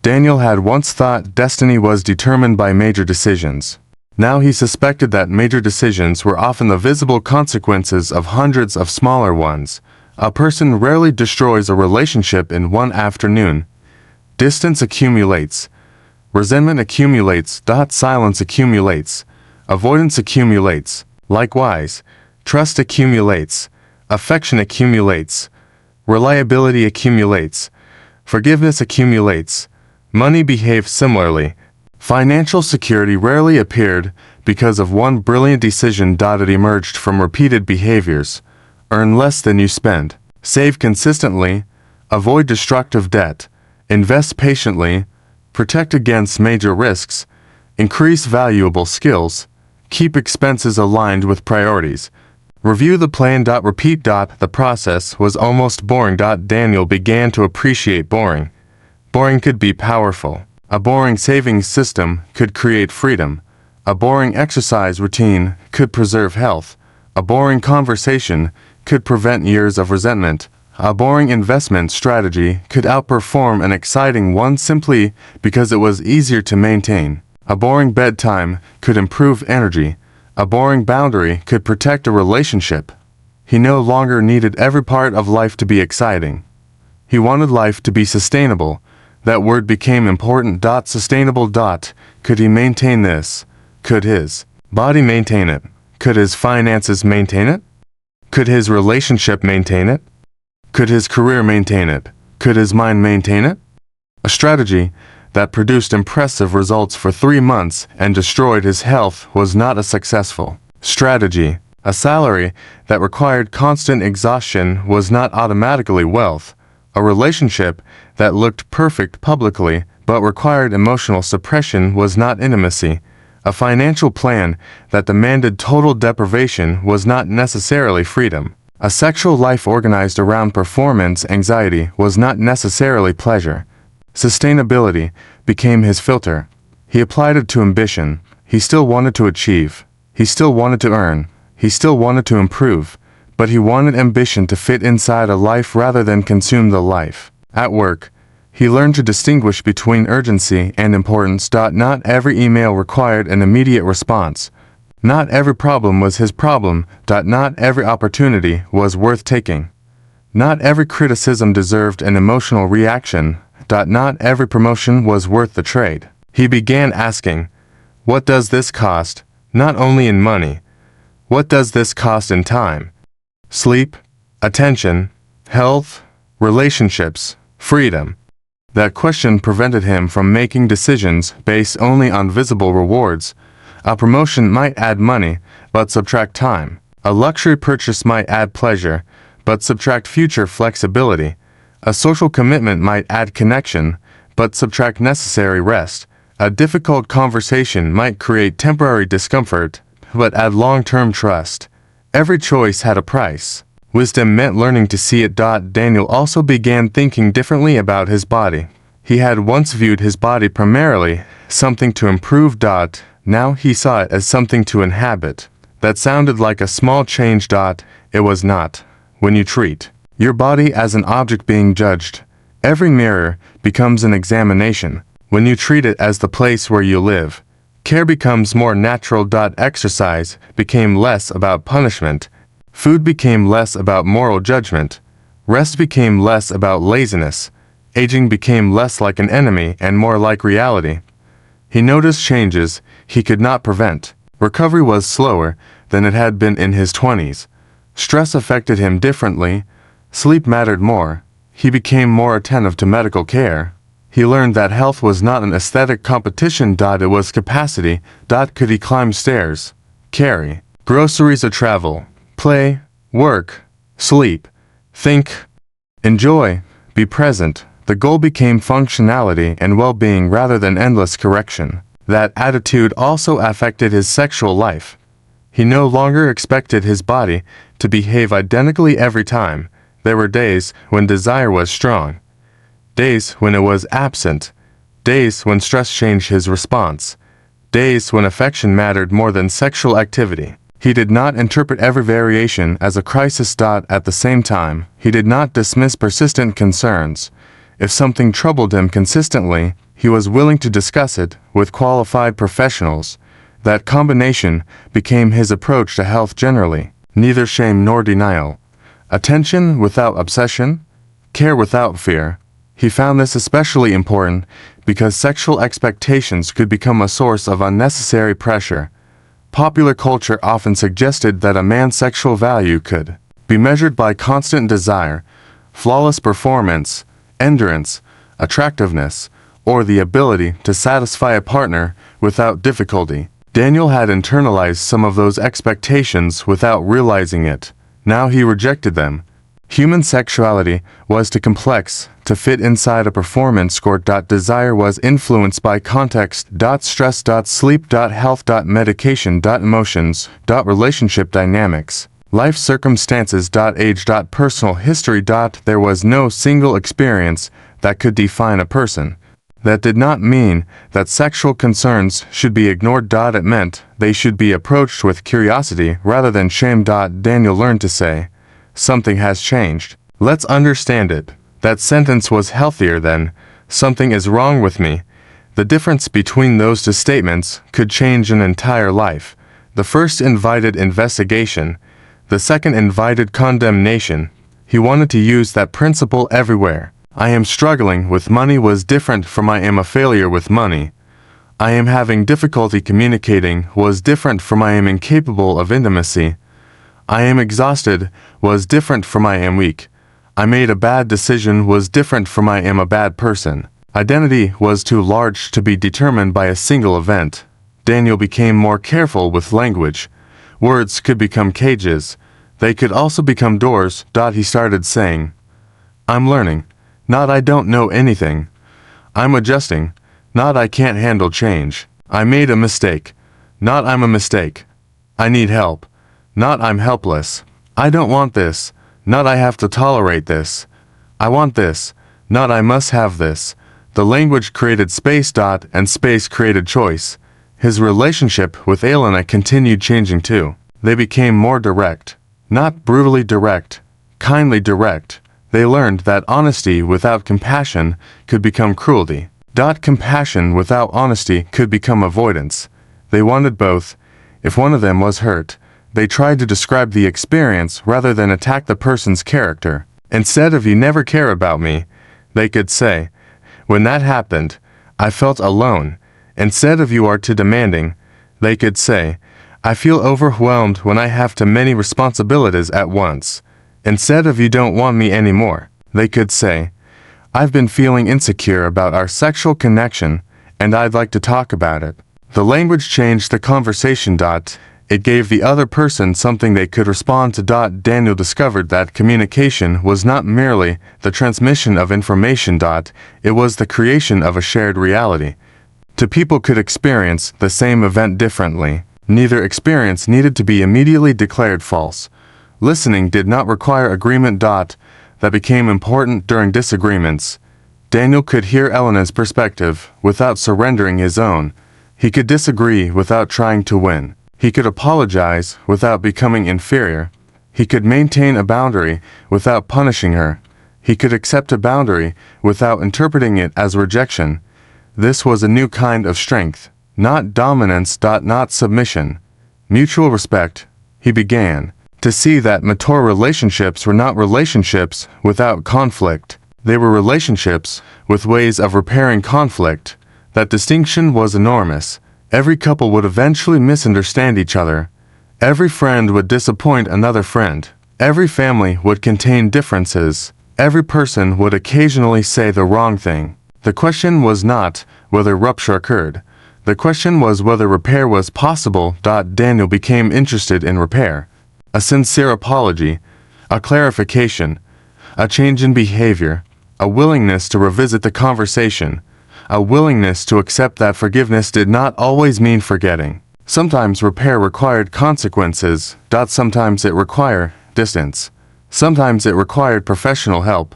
Daniel had once thought destiny was determined by major decisions. Now he suspected that major decisions were often the visible consequences of hundreds of smaller ones. A person rarely destroys a relationship in one afternoon. Distance accumulates. Resentment accumulates. Silence accumulates. Avoidance accumulates. Likewise, trust accumulates. Affection accumulates. Reliability accumulates. Forgiveness accumulates. Money behaved similarly. Financial security rarely appeared because of one brilliant decision. It emerged from repeated behaviors. Earn less than you spend. Save consistently. Avoid destructive debt. Invest patiently. Protect against major risks. Increase valuable skills. Keep expenses aligned with priorities. Review the plan. Repeat. The process was almost boring. Daniel began to appreciate boring. Boring could be powerful. A boring savings system could create freedom. A boring exercise routine could preserve health. A boring conversation could prevent years of resentment. A boring investment strategy could outperform an exciting one simply because it was easier to maintain. A boring bedtime could improve energy. A boring boundary could protect a relationship. He no longer needed every part of life to be exciting. He wanted life to be sustainable. That word became important. Sustainable. Could he maintain this? Could his body maintain it? Could his finances maintain it? Could his relationship maintain it? Could his career maintain it? Could his mind maintain it? A strategy that produced impressive results for 3 months and destroyed his health was not a successful strategy. A salary that required constant exhaustion was not automatically wealth. A relationship that looked perfect publicly but required emotional suppression was not intimacy. A financial plan that demanded total deprivation was not necessarily freedom. A sexual life organized around performance anxiety was not necessarily pleasure. Sustainability became his filter. He applied it to ambition. He still wanted to achieve. He still wanted to earn. He still wanted to improve. But he wanted ambition to fit inside a life rather than consume the life. At work, he learned to distinguish between urgency and importance. Not every email required an immediate response. Not every problem was his problem. Not every opportunity was worth taking. Not every criticism deserved an emotional reaction. Not every promotion was worth the trade. He began asking, what does this cost? Not only in money. What does this cost in time? Sleep, attention, health, relationships, freedom. That question prevented him from making decisions based only on visible rewards. A promotion might add money, but subtract time. A luxury purchase might add pleasure, but subtract future flexibility. A social commitment might add connection, but subtract necessary rest. A difficult conversation might create temporary discomfort, but add long-term trust. Every choice had a price. Wisdom meant learning to see it. Daniel also began thinking differently about his body. He had once viewed his body primarily something to improve. Now he saw it as something to inhabit. That sounded like a small change. It was not. When you treat your body as an object being judged, every mirror becomes an examination. When you treat it as the place where you live, care becomes more natural. Exercise became less about punishment. Food became less about moral judgment. Rest became less about laziness. Aging became less like an enemy and more like reality. He noticed changes he could not prevent. Recovery was slower than it had been in his 20s. Stress affected him differently. Sleep mattered more. He became more attentive to medical care. He learned that health was not an aesthetic competition. It was capacity. Could he climb stairs, carry groceries or travel, play, work, sleep, think, enjoy, be present? The goal became functionality and well-being rather than endless correction. That attitude also affected his sexual life. He no longer expected his body to behave identically every time. There were days when desire was strong, days when it was absent, days when stress changed his response, days when affection mattered more than sexual activity. He did not interpret every variation as a crisis. At the same time, he did not dismiss persistent concerns. If something troubled him consistently, he was willing to discuss it with qualified professionals. That combination became his approach to health generally. Neither shame nor denial. Attention without obsession. Care without fear. He found this especially important because sexual expectations could become a source of unnecessary pressure. Popular culture often suggested that a man's sexual value could be measured by constant desire, flawless performance, endurance, attractiveness, or the ability to satisfy a partner without difficulty. Daniel had internalized some of those expectations without realizing it. Now he rejected them. Human sexuality was too complex to fit inside a performance score. Desire was influenced by context. Stress. Sleep. Health. Medication. Emotions. Relationship dynamics. Life circumstances. Age. Personal history. There was no single experience that could define a person. That did not mean that sexual concerns should be ignored. It meant they should be approached with curiosity rather than shame. Daniel learned to say, "Something has changed. Let's understand it." That sentence was healthier than, "Something is wrong with me." The difference between those two statements could change an entire life. The first invited investigation. The second invited condemnation. He wanted to use that principle everywhere. I am struggling with money was different from I am a failure with money. I am having difficulty communicating was different from I am incapable of intimacy. I am exhausted was different from I am weak. I made a bad decision was different from I am a bad person. Identity was too large to be determined by a single event. Daniel became more careful with language. Words could become cages. They could also become doors. He started saying, "I'm learning. Not I don't know anything. I'm adjusting. Not I can't handle change. I made a mistake. Not I'm a mistake. I need help. Not I'm helpless. I don't want this. Not I have to tolerate this. I want this. Not I must have this." The language created space. And space created choice. His relationship with Elena continued changing too. They became more direct. Not brutally direct. Kindly direct. They learned that honesty without compassion could become cruelty. Compassion without honesty could become avoidance. They wanted both. If one of them was hurt, they tried to describe the experience rather than attack the person's character. Instead of "You never care about me," they could say, "When that happened, I felt alone." Instead of "You are too demanding," they could say, "I feel overwhelmed when I have too many responsibilities at once." Instead of "You don't want me anymore," they could say, "I've been feeling insecure about our sexual connection, and I'd like to talk about it." The language changed the conversation. It gave the other person something they could respond to. Daniel discovered that communication was not merely the transmission of information. It was the creation of a shared reality. Two people could experience the same event differently. Neither experience needed to be immediately declared false. Listening did not require agreement. That became important during disagreements. Daniel could hear Elena's perspective without surrendering his own. He could disagree without trying to win. He could apologize without becoming inferior. He could maintain a boundary without punishing her. He could accept a boundary without interpreting it as rejection. This was a new kind of strength, not dominance. Not submission. Mutual respect. He began to see that mature relationships were not relationships without conflict. They were relationships with ways of repairing conflict. That distinction was enormous. Every couple would eventually misunderstand each other. Every friend would disappoint another friend. Every family would contain differences. Every person would occasionally say the wrong thing. The question was not whether rupture occurred. The question was whether repair was possible. Daniel became interested in repair. A sincere apology, a clarification, a change in behavior, a willingness to revisit the conversation, a willingness to accept that forgiveness did not always mean forgetting. Sometimes repair required consequences. Sometimes it required distance. Sometimes it required professional help.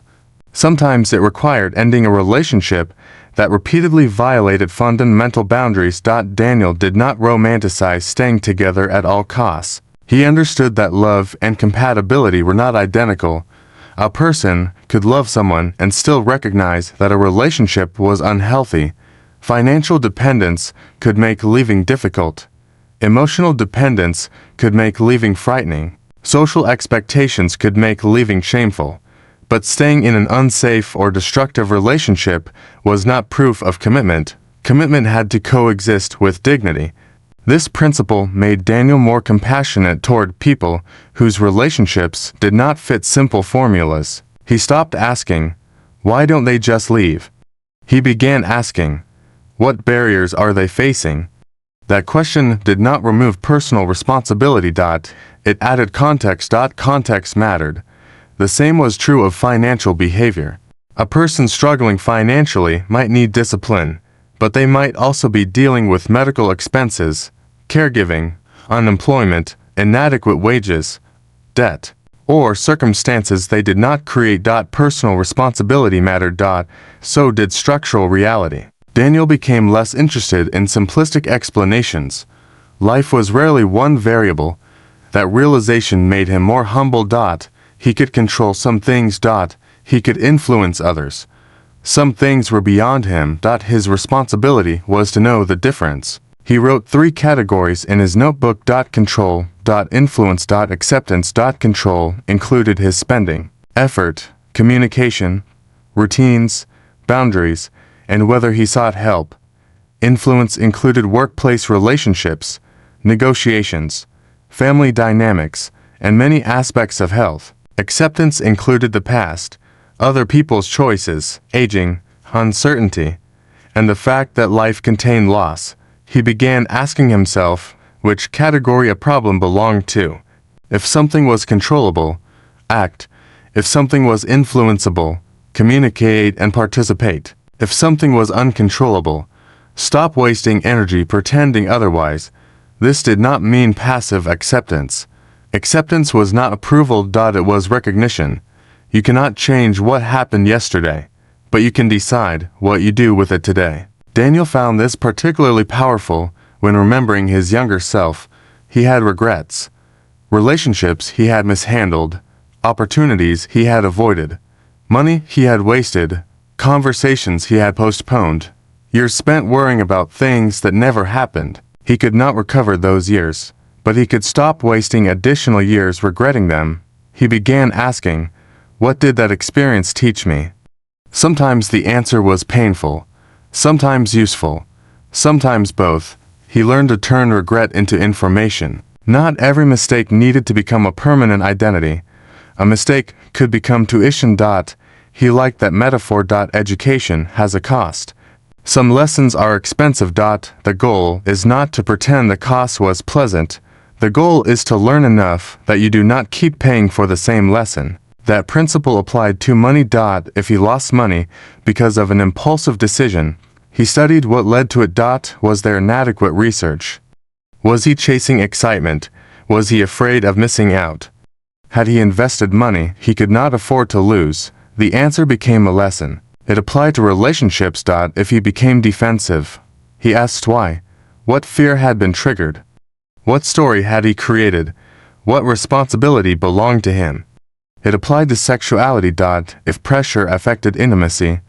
Sometimes it required ending a relationship that repeatedly violated fundamental boundaries. Daniel did not romanticize staying together at all costs. He understood that love and compatibility were not identical. A person could love someone and still recognize that a relationship was unhealthy. Financial dependence could make leaving difficult. Emotional dependence could make leaving frightening. Social expectations could make leaving shameful. But staying in an unsafe or destructive relationship was not proof of commitment. Commitment had to coexist with dignity. This principle made Daniel more compassionate toward people whose relationships did not fit simple formulas. He stopped asking, "Why don't they just leave?" He began asking, "What barriers are they facing?" That question did not remove personal responsibility. It added context. Context mattered. The same was true of financial behavior. A person struggling financially might need discipline, but they might also be dealing with medical expenses, caregiving, unemployment, inadequate wages, debt, or circumstances they did not create. Personal responsibility mattered. So did structural reality. Daniel became less interested in simplistic explanations. Life was rarely one variable. That realization made him more humble. He could control some things. He could influence others. Some things were beyond him. His responsibility was to know the difference. He wrote 3 categories in his notebook. Control, influence, acceptance. Control included his spending, effort, communication, routines, boundaries, and whether he sought help. Influence included workplace relationships, negotiations, family dynamics, and many aspects of health. Acceptance included the past, other people's choices, aging, uncertainty, and the fact that life contained loss. He began asking himself which category a problem belonged to. If something was controllable, act. If something was influenceable, communicate and participate. If something was uncontrollable, stop wasting energy pretending otherwise. This did not mean passive acceptance. Acceptance was not approval. It was recognition. You cannot change what happened yesterday, but you can decide what you do with it today. Daniel found this particularly powerful when remembering his younger self. He had regrets, relationships he had mishandled, opportunities he had avoided, money he had wasted, conversations he had postponed, years spent worrying about things that never happened. He could not recover those years, but he could stop wasting additional years regretting them. He began asking, what did that experience teach me? Sometimes the answer was painful, sometimes useful, sometimes both. He learned to turn regret into information. Not every mistake needed to become a permanent identity. A mistake could become tuition. He liked that metaphor. Education has a cost. Some lessons are expensive. The goal is not to pretend the cost was pleasant. The goal is to learn enough that you do not keep paying for the same lesson. That principle applied to money. If he lost money because of an impulsive decision, he studied what led to it. Was there inadequate research? Was he chasing excitement? Was he afraid of missing out? Had he invested money he could not afford to lose? The answer became a lesson. It applied to relationships. If he became defensive, he asked why. What fear had been triggered? What story had he created? What responsibility belonged to him? It applied to sexuality. If pressure affected intimacy,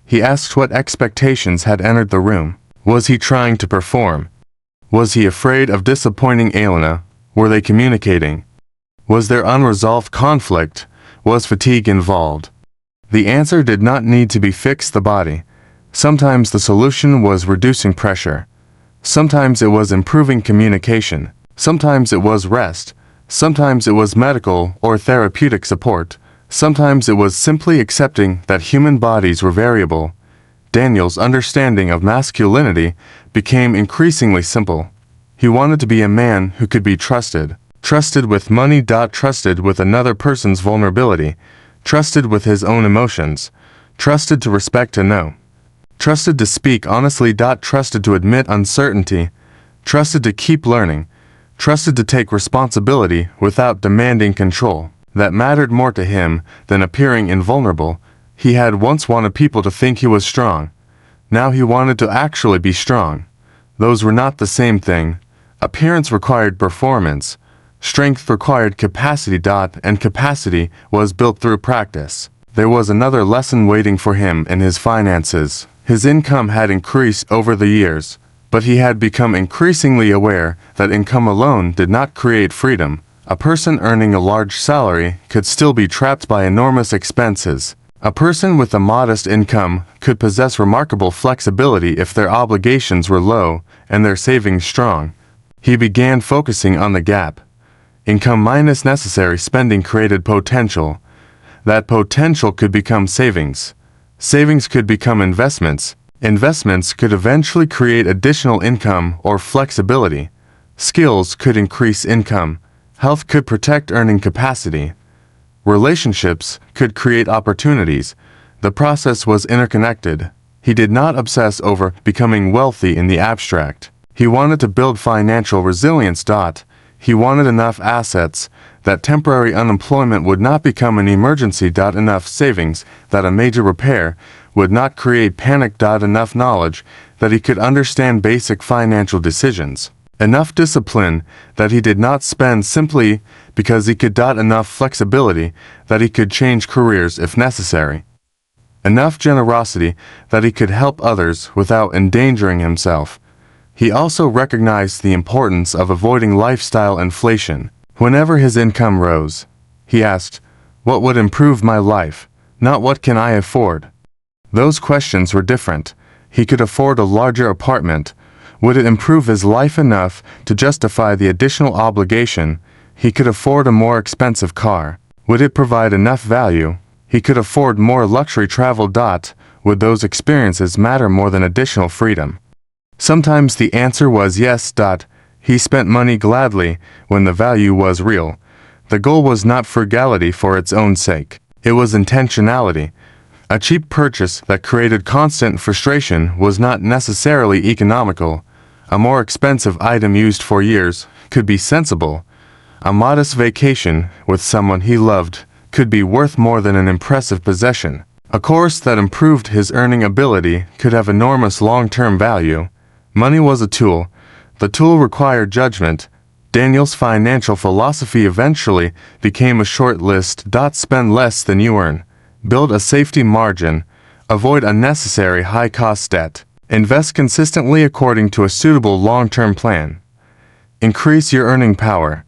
he asked what expectations had entered the room. Was he trying to perform? Was he afraid of disappointing Elena? Were they communicating? Was there unresolved conflict? Was fatigue involved? The answer did not need to be fix the body. Sometimes the solution was reducing pressure. Sometimes it was improving communication. Sometimes it was rest. Sometimes it was medical or therapeutic support. Sometimes it was simply accepting that human bodies were variable. Daniel's understanding of masculinity became increasingly simple. He wanted to be a man who could be trusted. Trusted with money. Trusted with another person's vulnerability. Trusted with his own emotions. Trusted to respect and know. Trusted to speak honestly. Trusted to admit uncertainty. Trusted to keep learning. Trusted to take responsibility without demanding control. That mattered more to him than appearing invulnerable. He had once wanted people to think he was strong. Now he wanted to actually be strong. Those were not the same thing. Appearance required performance. Strength required capacity. And capacity was built through practice. There was another lesson waiting for him in his finances. His income had increased over the years, but he had become increasingly aware that income alone did not create freedom. A person earning a large salary could still be trapped by enormous expenses. A person with a modest income could possess remarkable flexibility if their obligations were low and their savings strong. He began focusing on the gap. Income minus necessary spending created potential. That potential could become savings. Savings could become investments. Investments could eventually create additional income or flexibility. Skills could increase income. Health could protect earning capacity. Relationships could create opportunities. The process was interconnected. He did not obsess over becoming wealthy in the abstract. He wanted to build financial resilience. He wanted enough assets that temporary unemployment would not become an emergency. Enough savings that a major repair would not create panic. Enough knowledge that he could understand basic financial decisions. Enough discipline that he did not spend simply because he could. Enough flexibility that he could change careers if necessary. Enough generosity that he could help others without endangering himself. He also recognized the importance of avoiding lifestyle inflation. Whenever his income rose, he asked, "What would improve my life?" Not "What can I afford?" Those questions were different. He could afford a larger apartment. Would it improve his life enough to justify the additional obligation? He could afford a more expensive car. Would it provide enough value? He could afford more luxury travel. Would those experiences matter more than additional freedom? Sometimes the answer was yes. He spent money gladly when the value was real. The goal was not frugality for its own sake. It was intentionality. A cheap purchase that created constant frustration was not necessarily economical. A more expensive item used for years could be sensible. A modest vacation with someone he loved could be worth more than an impressive possession. A course that improved his earning ability could have enormous long-term value. Money was a tool. The tool required judgment. Daniel's financial philosophy eventually became a short list. Spend less than you earn. Build a safety margin. Avoid unnecessary high-cost debt. Invest consistently according to a suitable long-term plan. Increase your earning power.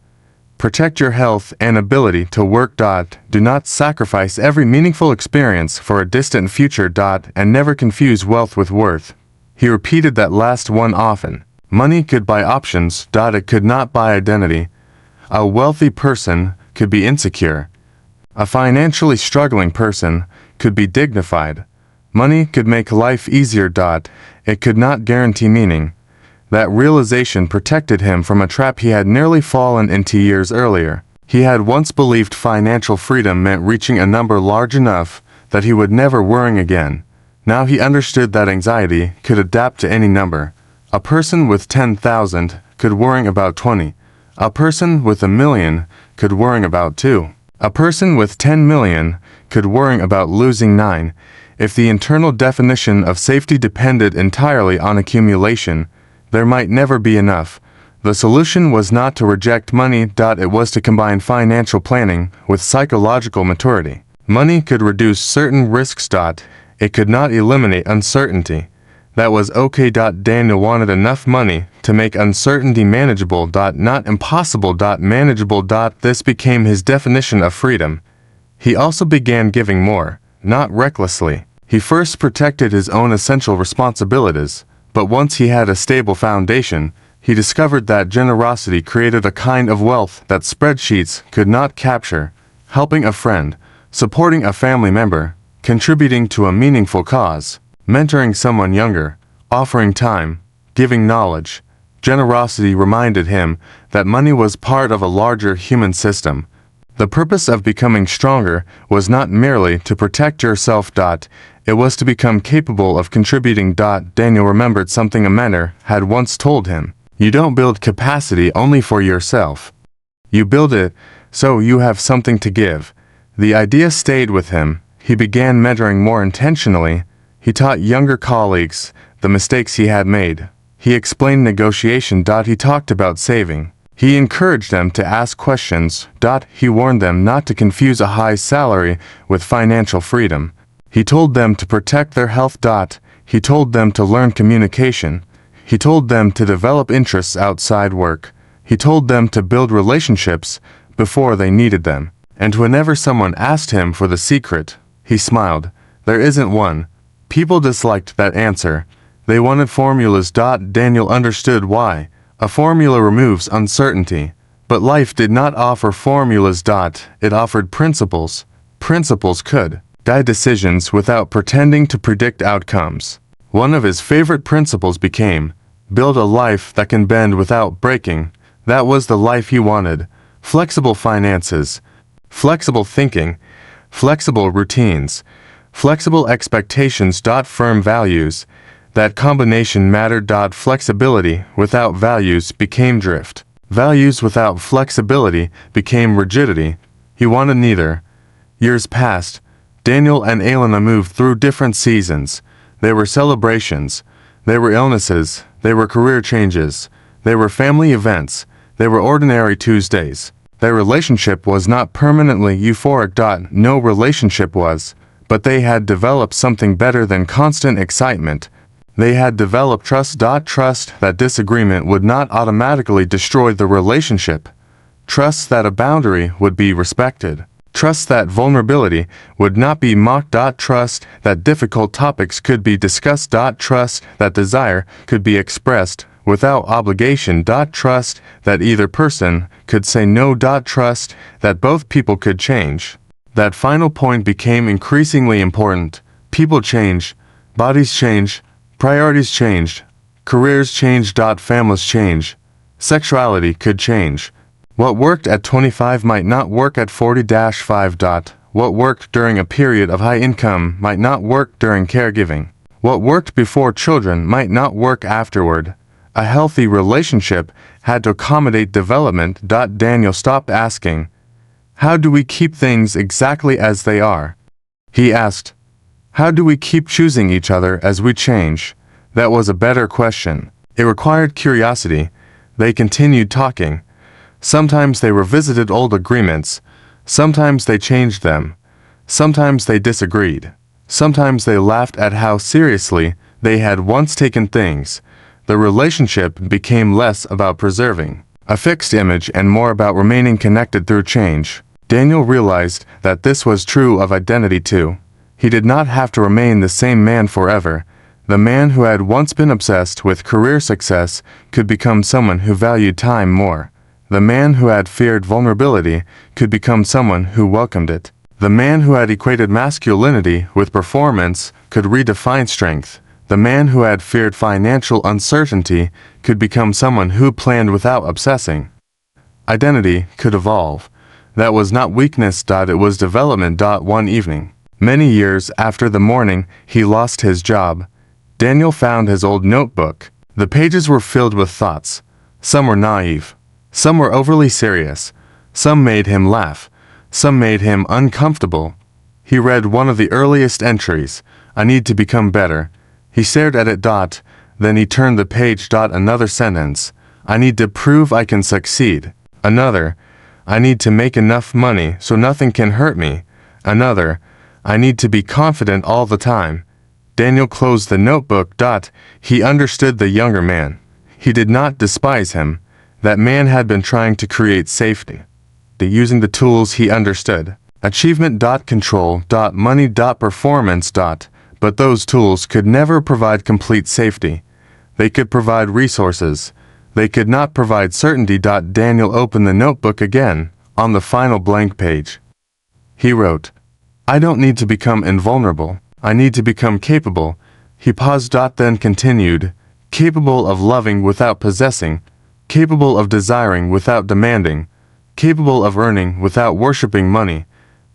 Protect your health and ability to work. Do not sacrifice every meaningful experience for a distant future. And never confuse wealth with worth. He repeated that last one often. Money could buy options. It could not buy identity. A wealthy person could be insecure. A financially struggling person could be dignified. Money could make life easier. It could not guarantee meaning. That realization protected him from a trap he had nearly fallen into years earlier. He had once believed financial freedom meant reaching a number large enough that he would never worry again. Now he understood that anxiety could adapt to any number. A person with 10,000 could worry about 20. A person with 1,000,000 could worry about 2. A person with 10 million could worry about losing 9. If the internal definition of safety depended entirely on accumulation, there might never be enough. The solution was not to reject money. It was to combine financial planning with psychological maturity. Money could reduce certain risks. It could not eliminate uncertainty. That was okay. Daniel wanted enough money to make uncertainty manageable. Not impossible. Manageable. This became his definition of freedom. He also began giving more, not recklessly. He first protected his own essential responsibilities, but once he had a stable foundation, he discovered that generosity created a kind of wealth that spreadsheets could not capture. Helping a friend, supporting a family member, contributing to a meaningful cause, mentoring someone younger, offering time, giving knowledge. Generosity reminded him that money was part of a larger human system. The purpose of becoming stronger was not merely to protect yourself. It was to become capable of contributing. Daniel remembered something a mentor had once told him. You don't build capacity only for yourself. You build it so you have something to give. The idea stayed with him. He began mentoring more intentionally. He taught younger colleagues the mistakes he had made. He explained negotiation. He talked about saving. He encouraged them to ask questions. He warned them not to confuse a high salary with financial freedom. He told them to protect their health. He told them to learn communication. He told them to develop interests outside work. He told them to build relationships before they needed them. And whenever someone asked him for the secret, he smiled. There isn't one. People disliked that answer. They wanted formulas. Daniel understood why. A formula removes uncertainty. But life did not offer formulas. It offered principles. Principles could guide decisions without pretending to predict outcomes. One of his favorite principles became, build a life that can bend without breaking. That was the life he wanted. Flexible finances. flexible thinking, flexible routines, flexible expectations. Firm values. That combination mattered. Flexibility without values became drift. Values without flexibility became rigidity. He wanted neither. Years passed. Daniel and Elena moved through different seasons. They were celebrations. They were illnesses. They were career changes. They were family events. They were ordinary Tuesdays. Their relationship was not permanently euphoric. No relationship was, but they had developed something better than constant excitement. They had developed trust. Trust that disagreement would not automatically destroy the relationship. Trust that a boundary would be respected. Trust that vulnerability would not be mocked. Trust that difficult topics could be discussed. Trust that desire could be expressed without obligation. Trust that either person could say no. Trust that both people could change. That final point became increasingly important. People change, bodies change, priorities changed, careers changed. Families change, sexuality could change. What worked at 25 might not work at 40-5. What worked during a period of high income might not work during caregiving. What worked before children might not work afterward. A healthy relationship had to accommodate development. Daniel stopped asking, "How do we keep things exactly as they are?" He asked, "How do we keep choosing each other as we change?" That was a better question. It required curiosity. They continued talking. Sometimes they revisited old agreements. Sometimes they changed them. Sometimes they disagreed. Sometimes they laughed at how seriously they had once taken things. The relationship became less about preserving a fixed image and more about remaining connected through change. Daniel realized that this was true of identity too. He did not have to remain the same man forever. The man who had once been obsessed with career success could become someone who valued time more. The man who had feared vulnerability could become someone who welcomed it. The man who had equated masculinity with performance could redefine strength. The man who had feared financial uncertainty could become someone who planned without obsessing. Identity could evolve. That was not weakness. It was development. One evening, many years after the morning he lost his job, Daniel found his old notebook. The pages were filled with thoughts. Some were naive. Some were overly serious. Some made him laugh. Some made him uncomfortable. He read one of the earliest entries. "I need to become better." He stared at it. Then he turned the page. Another sentence. "I need to prove I can succeed." Another. "I need to make enough money so nothing can hurt me." Another. "I need to be confident all the time." Daniel closed the notebook. He understood the younger man. He did not despise him. That man had been trying to create safety, using the tools he understood. Achievement. Control. Money. Performance. But those tools could never provide complete safety. They could provide resources. They could not provide certainty. Daniel opened the notebook again. On the final blank page, he wrote, "I don't need to become invulnerable. I need to become capable." He paused. Then continued, "Capable of loving without possessing. Capable of desiring without demanding. Capable of earning without worshiping money.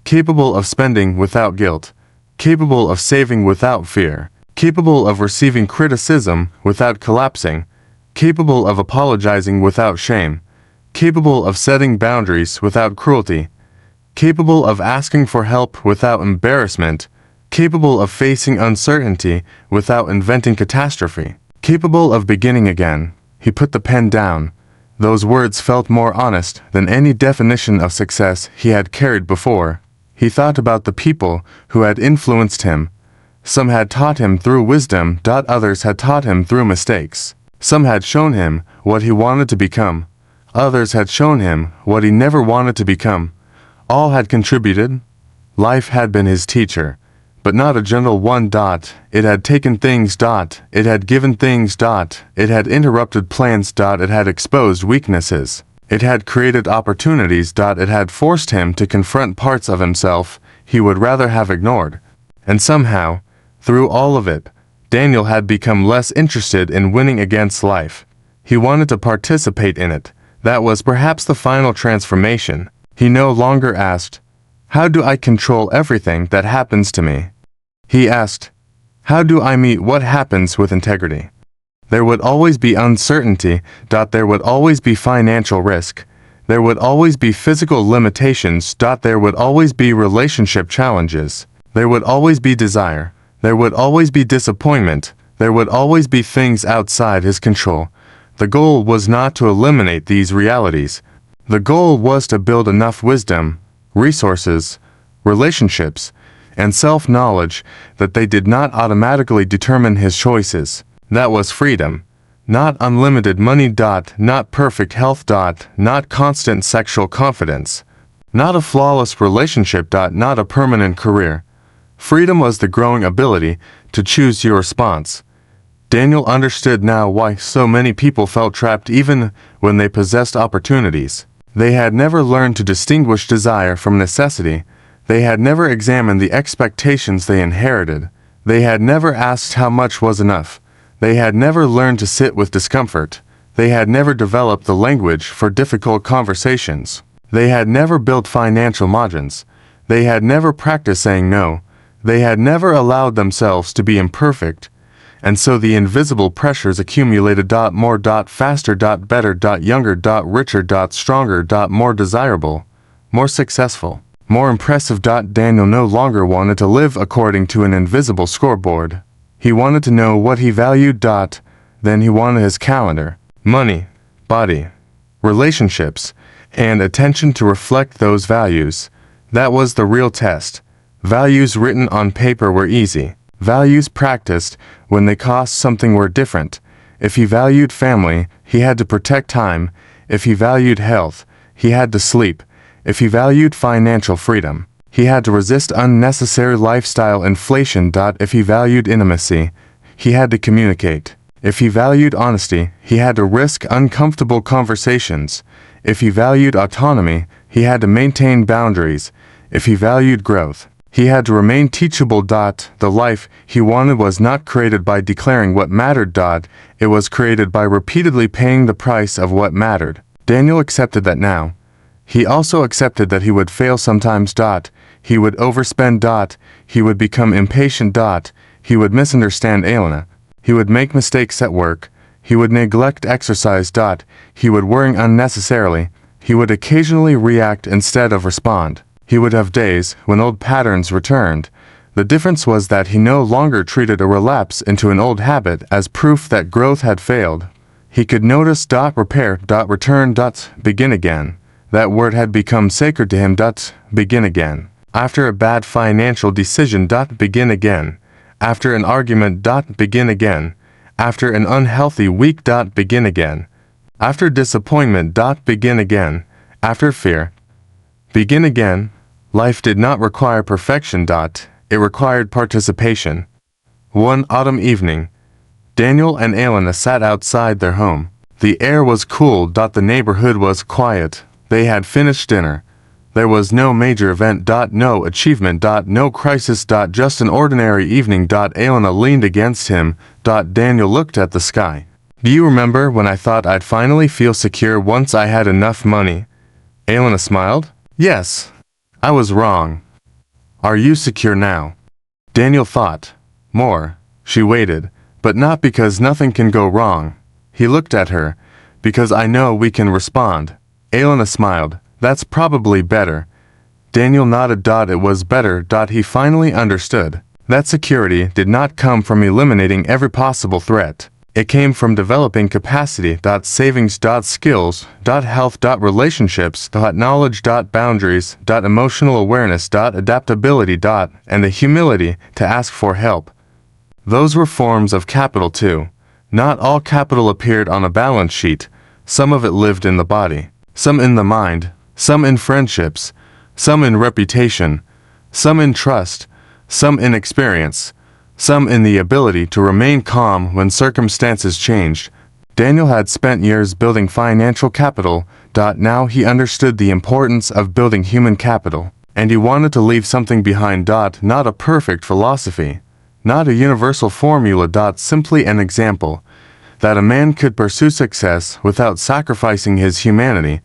Capable of spending without guilt. Capable of saving without fear. Capable of receiving criticism without collapsing. Capable of apologizing without shame. Capable of setting boundaries without cruelty. Capable of asking for help without embarrassment. Capable of facing uncertainty without inventing catastrophe. Capable of beginning again." He put the pen down. Those words felt more honest than any definition of success he had carried before. He thought about the people who had influenced him. Some had taught him through wisdom. Others had taught him through mistakes. Some had shown him what he wanted to become. Others had shown him what he never wanted to become. All had contributed. Life had been his teacher, but not a gentle one. It had taken things. It had given things. It had interrupted plans. It had exposed weaknesses. It had created opportunities. It had forced him to confront parts of himself he would rather have ignored. And somehow, through all of it, Daniel had become less interested in winning against life. He wanted to participate in it. That was perhaps the final transformation. He no longer asked, How do I control everything that happens to me? He asked, how do I meet what happens with integrity? There would always be uncertainty. There would always be financial risk. There would always be physical limitations. There would always be relationship challenges. There would always be desire. There would always be disappointment. There would always be things outside his control. The goal was not to eliminate these realities. The goal was to build enough wisdom, resources, relationships, and self-knowledge that they did not automatically determine his choices. That was freedom. Not unlimited money. Not perfect health. Not constant sexual confidence. Not a flawless relationship. Not a permanent career. Freedom was the growing ability to choose your response. Daniel understood now why so many people felt trapped even when they possessed opportunities. They had never learned to distinguish desire from necessity. They had never examined the expectations they inherited. They had never asked how much was enough. They had never learned to sit with discomfort. They had never developed the language for difficult conversations. They had never built financial margins. They had never practiced saying no. They had never allowed themselves to be imperfect. And so the invisible pressures accumulated. More, faster, better, younger, richer, stronger, more desirable, more successful, more impressive. Daniel no longer wanted to live according to an invisible scoreboard. He wanted to know what he valued. Then he wanted his calendar, money, body, relationships, and attention to reflect those values. That was the real test. Values written on paper were easy. Values practiced when they cost something were different. If he valued family, he had to protect time. If he valued health, he had to sleep. If he valued financial freedom, he had to resist unnecessary lifestyle inflation. If he valued intimacy, he had to communicate. If he valued honesty, he had to risk uncomfortable conversations. If he valued autonomy, he had to maintain boundaries. If he valued growth, he had to remain teachable. The life he wanted was not created by declaring what mattered. It was created by repeatedly paying the price of what mattered. Daniel accepted that now. He also accepted that he would fail sometimes. He would overspend. He would become impatient. He would misunderstand Elena. He would make mistakes at work. He would neglect exercise. He would worry unnecessarily. He would occasionally react instead of respond. He would have days when old patterns returned. The difference was that he no longer treated a relapse into an old habit as proof that growth had failed. He could notice. Repair. Return. Begin again. That word had become sacred to him. Begin again. After a bad financial decision. Begin again. After an argument. Begin again. After an unhealthy week. Begin again. After disappointment. Begin again. After fear. Begin again. Life did not require perfection. It required participation. One autumn evening, Daniel and Elena sat outside their home. The air was cool. The neighborhood was quiet. They had finished dinner. There was no major event. No achievement. No crisis. Just an ordinary evening. Elena leaned against him. Daniel looked at the sky. Do you remember when I thought I'd finally feel secure once I had enough money? Elena smiled. Yes. I was wrong. Are you secure now? Daniel thought. More. She waited, but not because nothing can go wrong. He looked at her. Because I know we can respond. Elena smiled. That's probably better. Daniel nodded. It was better. He finally understood. That security did not come from eliminating every possible threat. It came from developing capacity. Savings. Skills. Health. Relationships. Knowledge. Boundaries. Emotional awareness. Adaptability. And the humility to ask for help. Those were forms of capital too. Not all capital appeared on a balance sheet. Some of it lived in the body. Some in the mind. Some in friendships. Some in reputation. Some in trust. Some in experience. Some in the ability to remain calm when circumstances changed. Daniel had spent years building financial capital. Now he understood the importance of building human capital, and he wanted to leave something behind. Not a perfect philosophy, not a universal formula. Simply an example that a man could pursue success without sacrificing his humanity.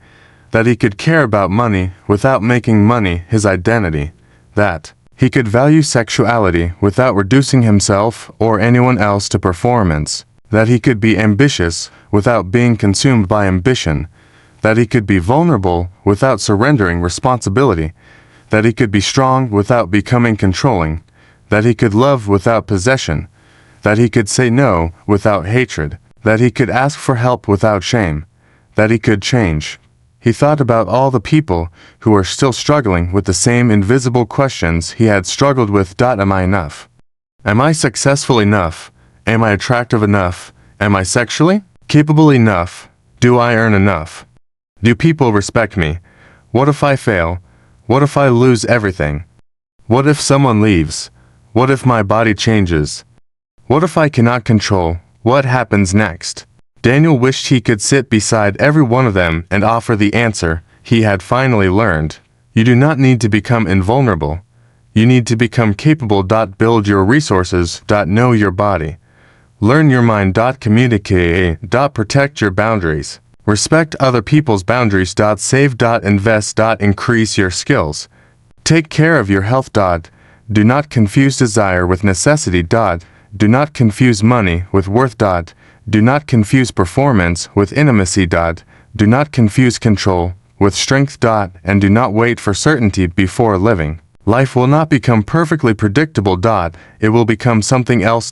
that he could care about money without making money his identity, that he could value sexuality without reducing himself or anyone else to performance, that he could be ambitious without being consumed by ambition, that he could be vulnerable without surrendering responsibility, that he could be strong without becoming controlling, that he could love without possession, that he could say no without hatred, that he could ask for help without shame, that he could change. He thought about all the people who are still struggling with the same invisible questions he had struggled with. Am I enough? Am I successful enough? Am I attractive enough? Am I sexually capable enough? Do I earn enough? Do people respect me? What if I fail? What if I lose everything? What if someone leaves? What if my body changes? What if I cannot control what happens next? Daniel wished he could sit beside every one of them and offer the answer he had finally learned. You do not need to become invulnerable. You need to become capable. Build your resources. Know your body. Learn your mind. Communicate. Protect your boundaries. Respect other people's boundaries. Save. Invest. Increase your skills. Take care of your health. Do not confuse desire with necessity. Do not confuse money with worth. Do not confuse performance with intimacy. Do not confuse control with strength. And do not wait for certainty before living. Life will not become perfectly predictable. It will become something else.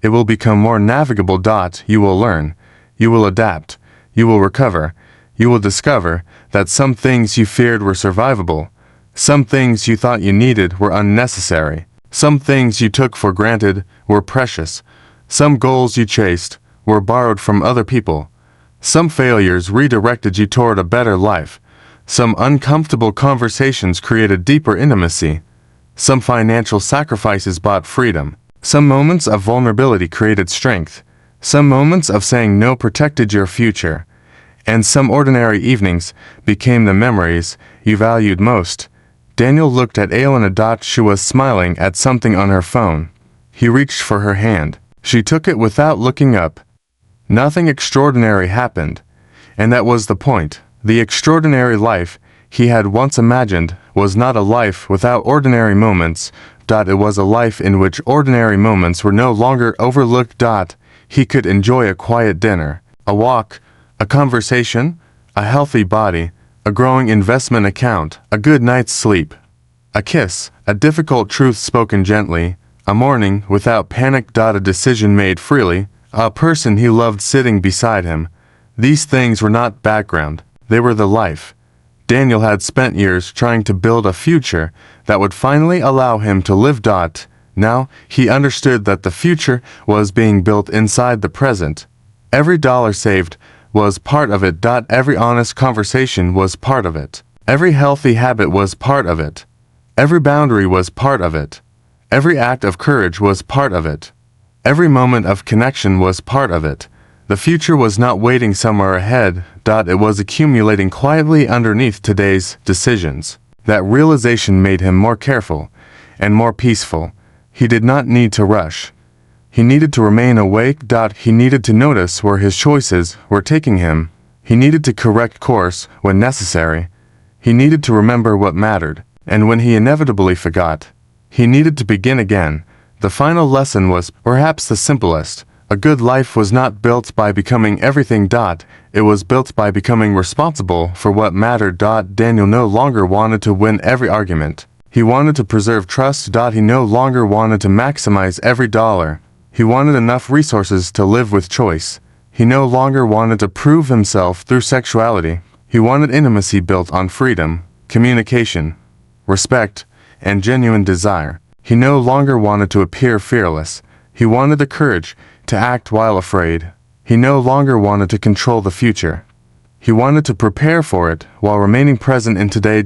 It will become more navigable. You will learn. You will adapt. You will recover. You will discover that some things you feared were survivable. Some things you thought you needed were unnecessary. Some things you took for granted were precious. Some goals you chased were borrowed from other people. Some failures redirected you toward a better life. Some uncomfortable conversations created deeper intimacy. Some financial sacrifices bought freedom. Some moments of vulnerability created strength. Some moments of saying no protected your future. And some ordinary evenings became the memories you valued most. Daniel looked at Elena. She was smiling at something on her phone. He reached for her hand. She took it without looking up. Nothing extraordinary happened. And that was the point. The extraordinary life he had once imagined was not a life without ordinary moments. It was a life in which ordinary moments were no longer overlooked. He could enjoy a quiet dinner, a walk, a conversation, a healthy body, a growing investment account, a good night's sleep, a kiss, a difficult truth spoken gently, a morning without panic. A decision made freely, a person he loved sitting beside him. These things were not background, they were the life. Daniel had spent years trying to build a future that would finally allow him to live. Now, he understood that the future was being built inside the present. Every dollar saved was part of it. Every honest conversation was part of it. Every healthy habit was part of it. Every boundary was part of it. Every act of courage was part of it. Every moment of connection was part of it. The future was not waiting somewhere ahead. It was accumulating quietly underneath today's decisions. That realization made him more careful and more peaceful. He did not need to rush. He needed to remain awake. He needed to notice where his choices were taking him. He needed to correct course when necessary. He needed to remember what mattered. And when he inevitably forgot, he needed to begin again. The final lesson was perhaps the simplest. A good life was not built by becoming everything. It was built by becoming responsible for what mattered. Daniel no longer wanted to win every argument. He wanted to preserve trust. He no longer wanted to maximize every dollar. He wanted enough resources to live with choice. He no longer wanted to prove himself through sexuality. He wanted intimacy built on freedom, communication, respect, and genuine desire. He no longer wanted to appear fearless. He wanted the courage to act while afraid. He no longer wanted to control the future. He wanted to prepare for it while remaining present in today.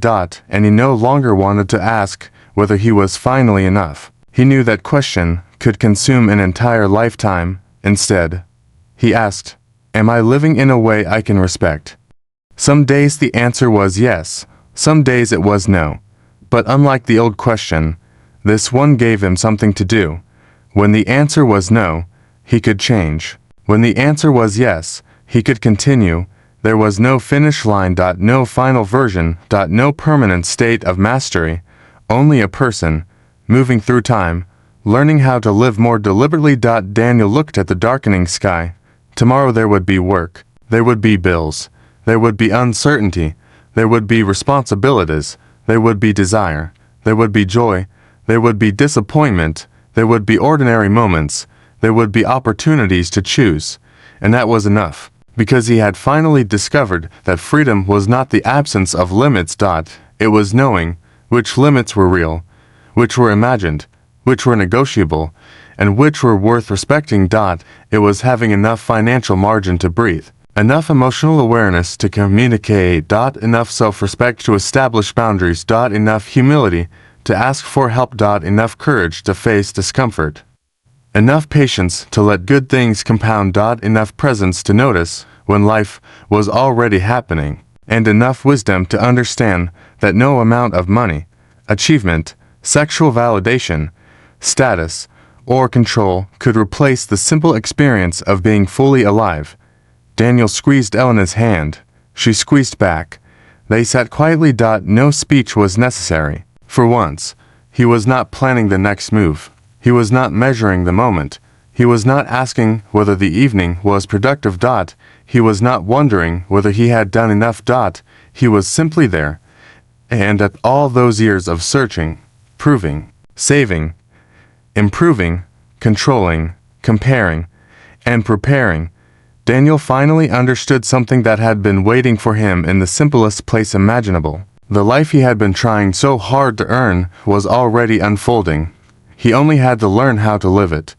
And he no longer wanted to ask whether he was finally enough. He knew that question could consume an entire lifetime. Instead, he asked, "Am I living in a way I can respect?" Some days the answer was yes, some days it was no. But unlike the old question, this one gave him something to do. When the answer was no, he could change. When the answer was yes, he could continue. There was no finish line. No final version. No permanent state of mastery. Only a person, moving through time, learning how to live more deliberately. Daniel looked at the darkening sky. Tomorrow there would be work. There would be bills. There would be uncertainty. There would be responsibilities. There would be desire. There would be joy. There would be disappointment. There would be ordinary moments. There would be opportunities to choose. And that was enough, because he had finally discovered that freedom was not the absence of limits. It was knowing which limits were real, which were imagined, which were negotiable, and which were worth respecting. It was having enough financial margin to breathe, enough emotional awareness to communicate. Enough self-respect to establish boundaries. Enough humility to ask for help. Enough courage to face discomfort. Enough patience to let good things compound. Enough presence to notice when life was already happening. And enough wisdom to understand that no amount of money, achievement, sexual validation, status, or control could replace the simple experience of being fully alive. Daniel squeezed Elena's hand. She squeezed back. They sat quietly. No speech was necessary. For once, he was not planning the next move. He was not measuring the moment. He was not asking whether the evening was productive. He was not wondering whether he had done enough. He was simply there. And at all those years of searching, proving, saving, improving, controlling, comparing, and preparing, Daniel finally understood something that had been waiting for him in the simplest place imaginable. The life he had been trying so hard to earn was already unfolding. He only had to learn how to live it.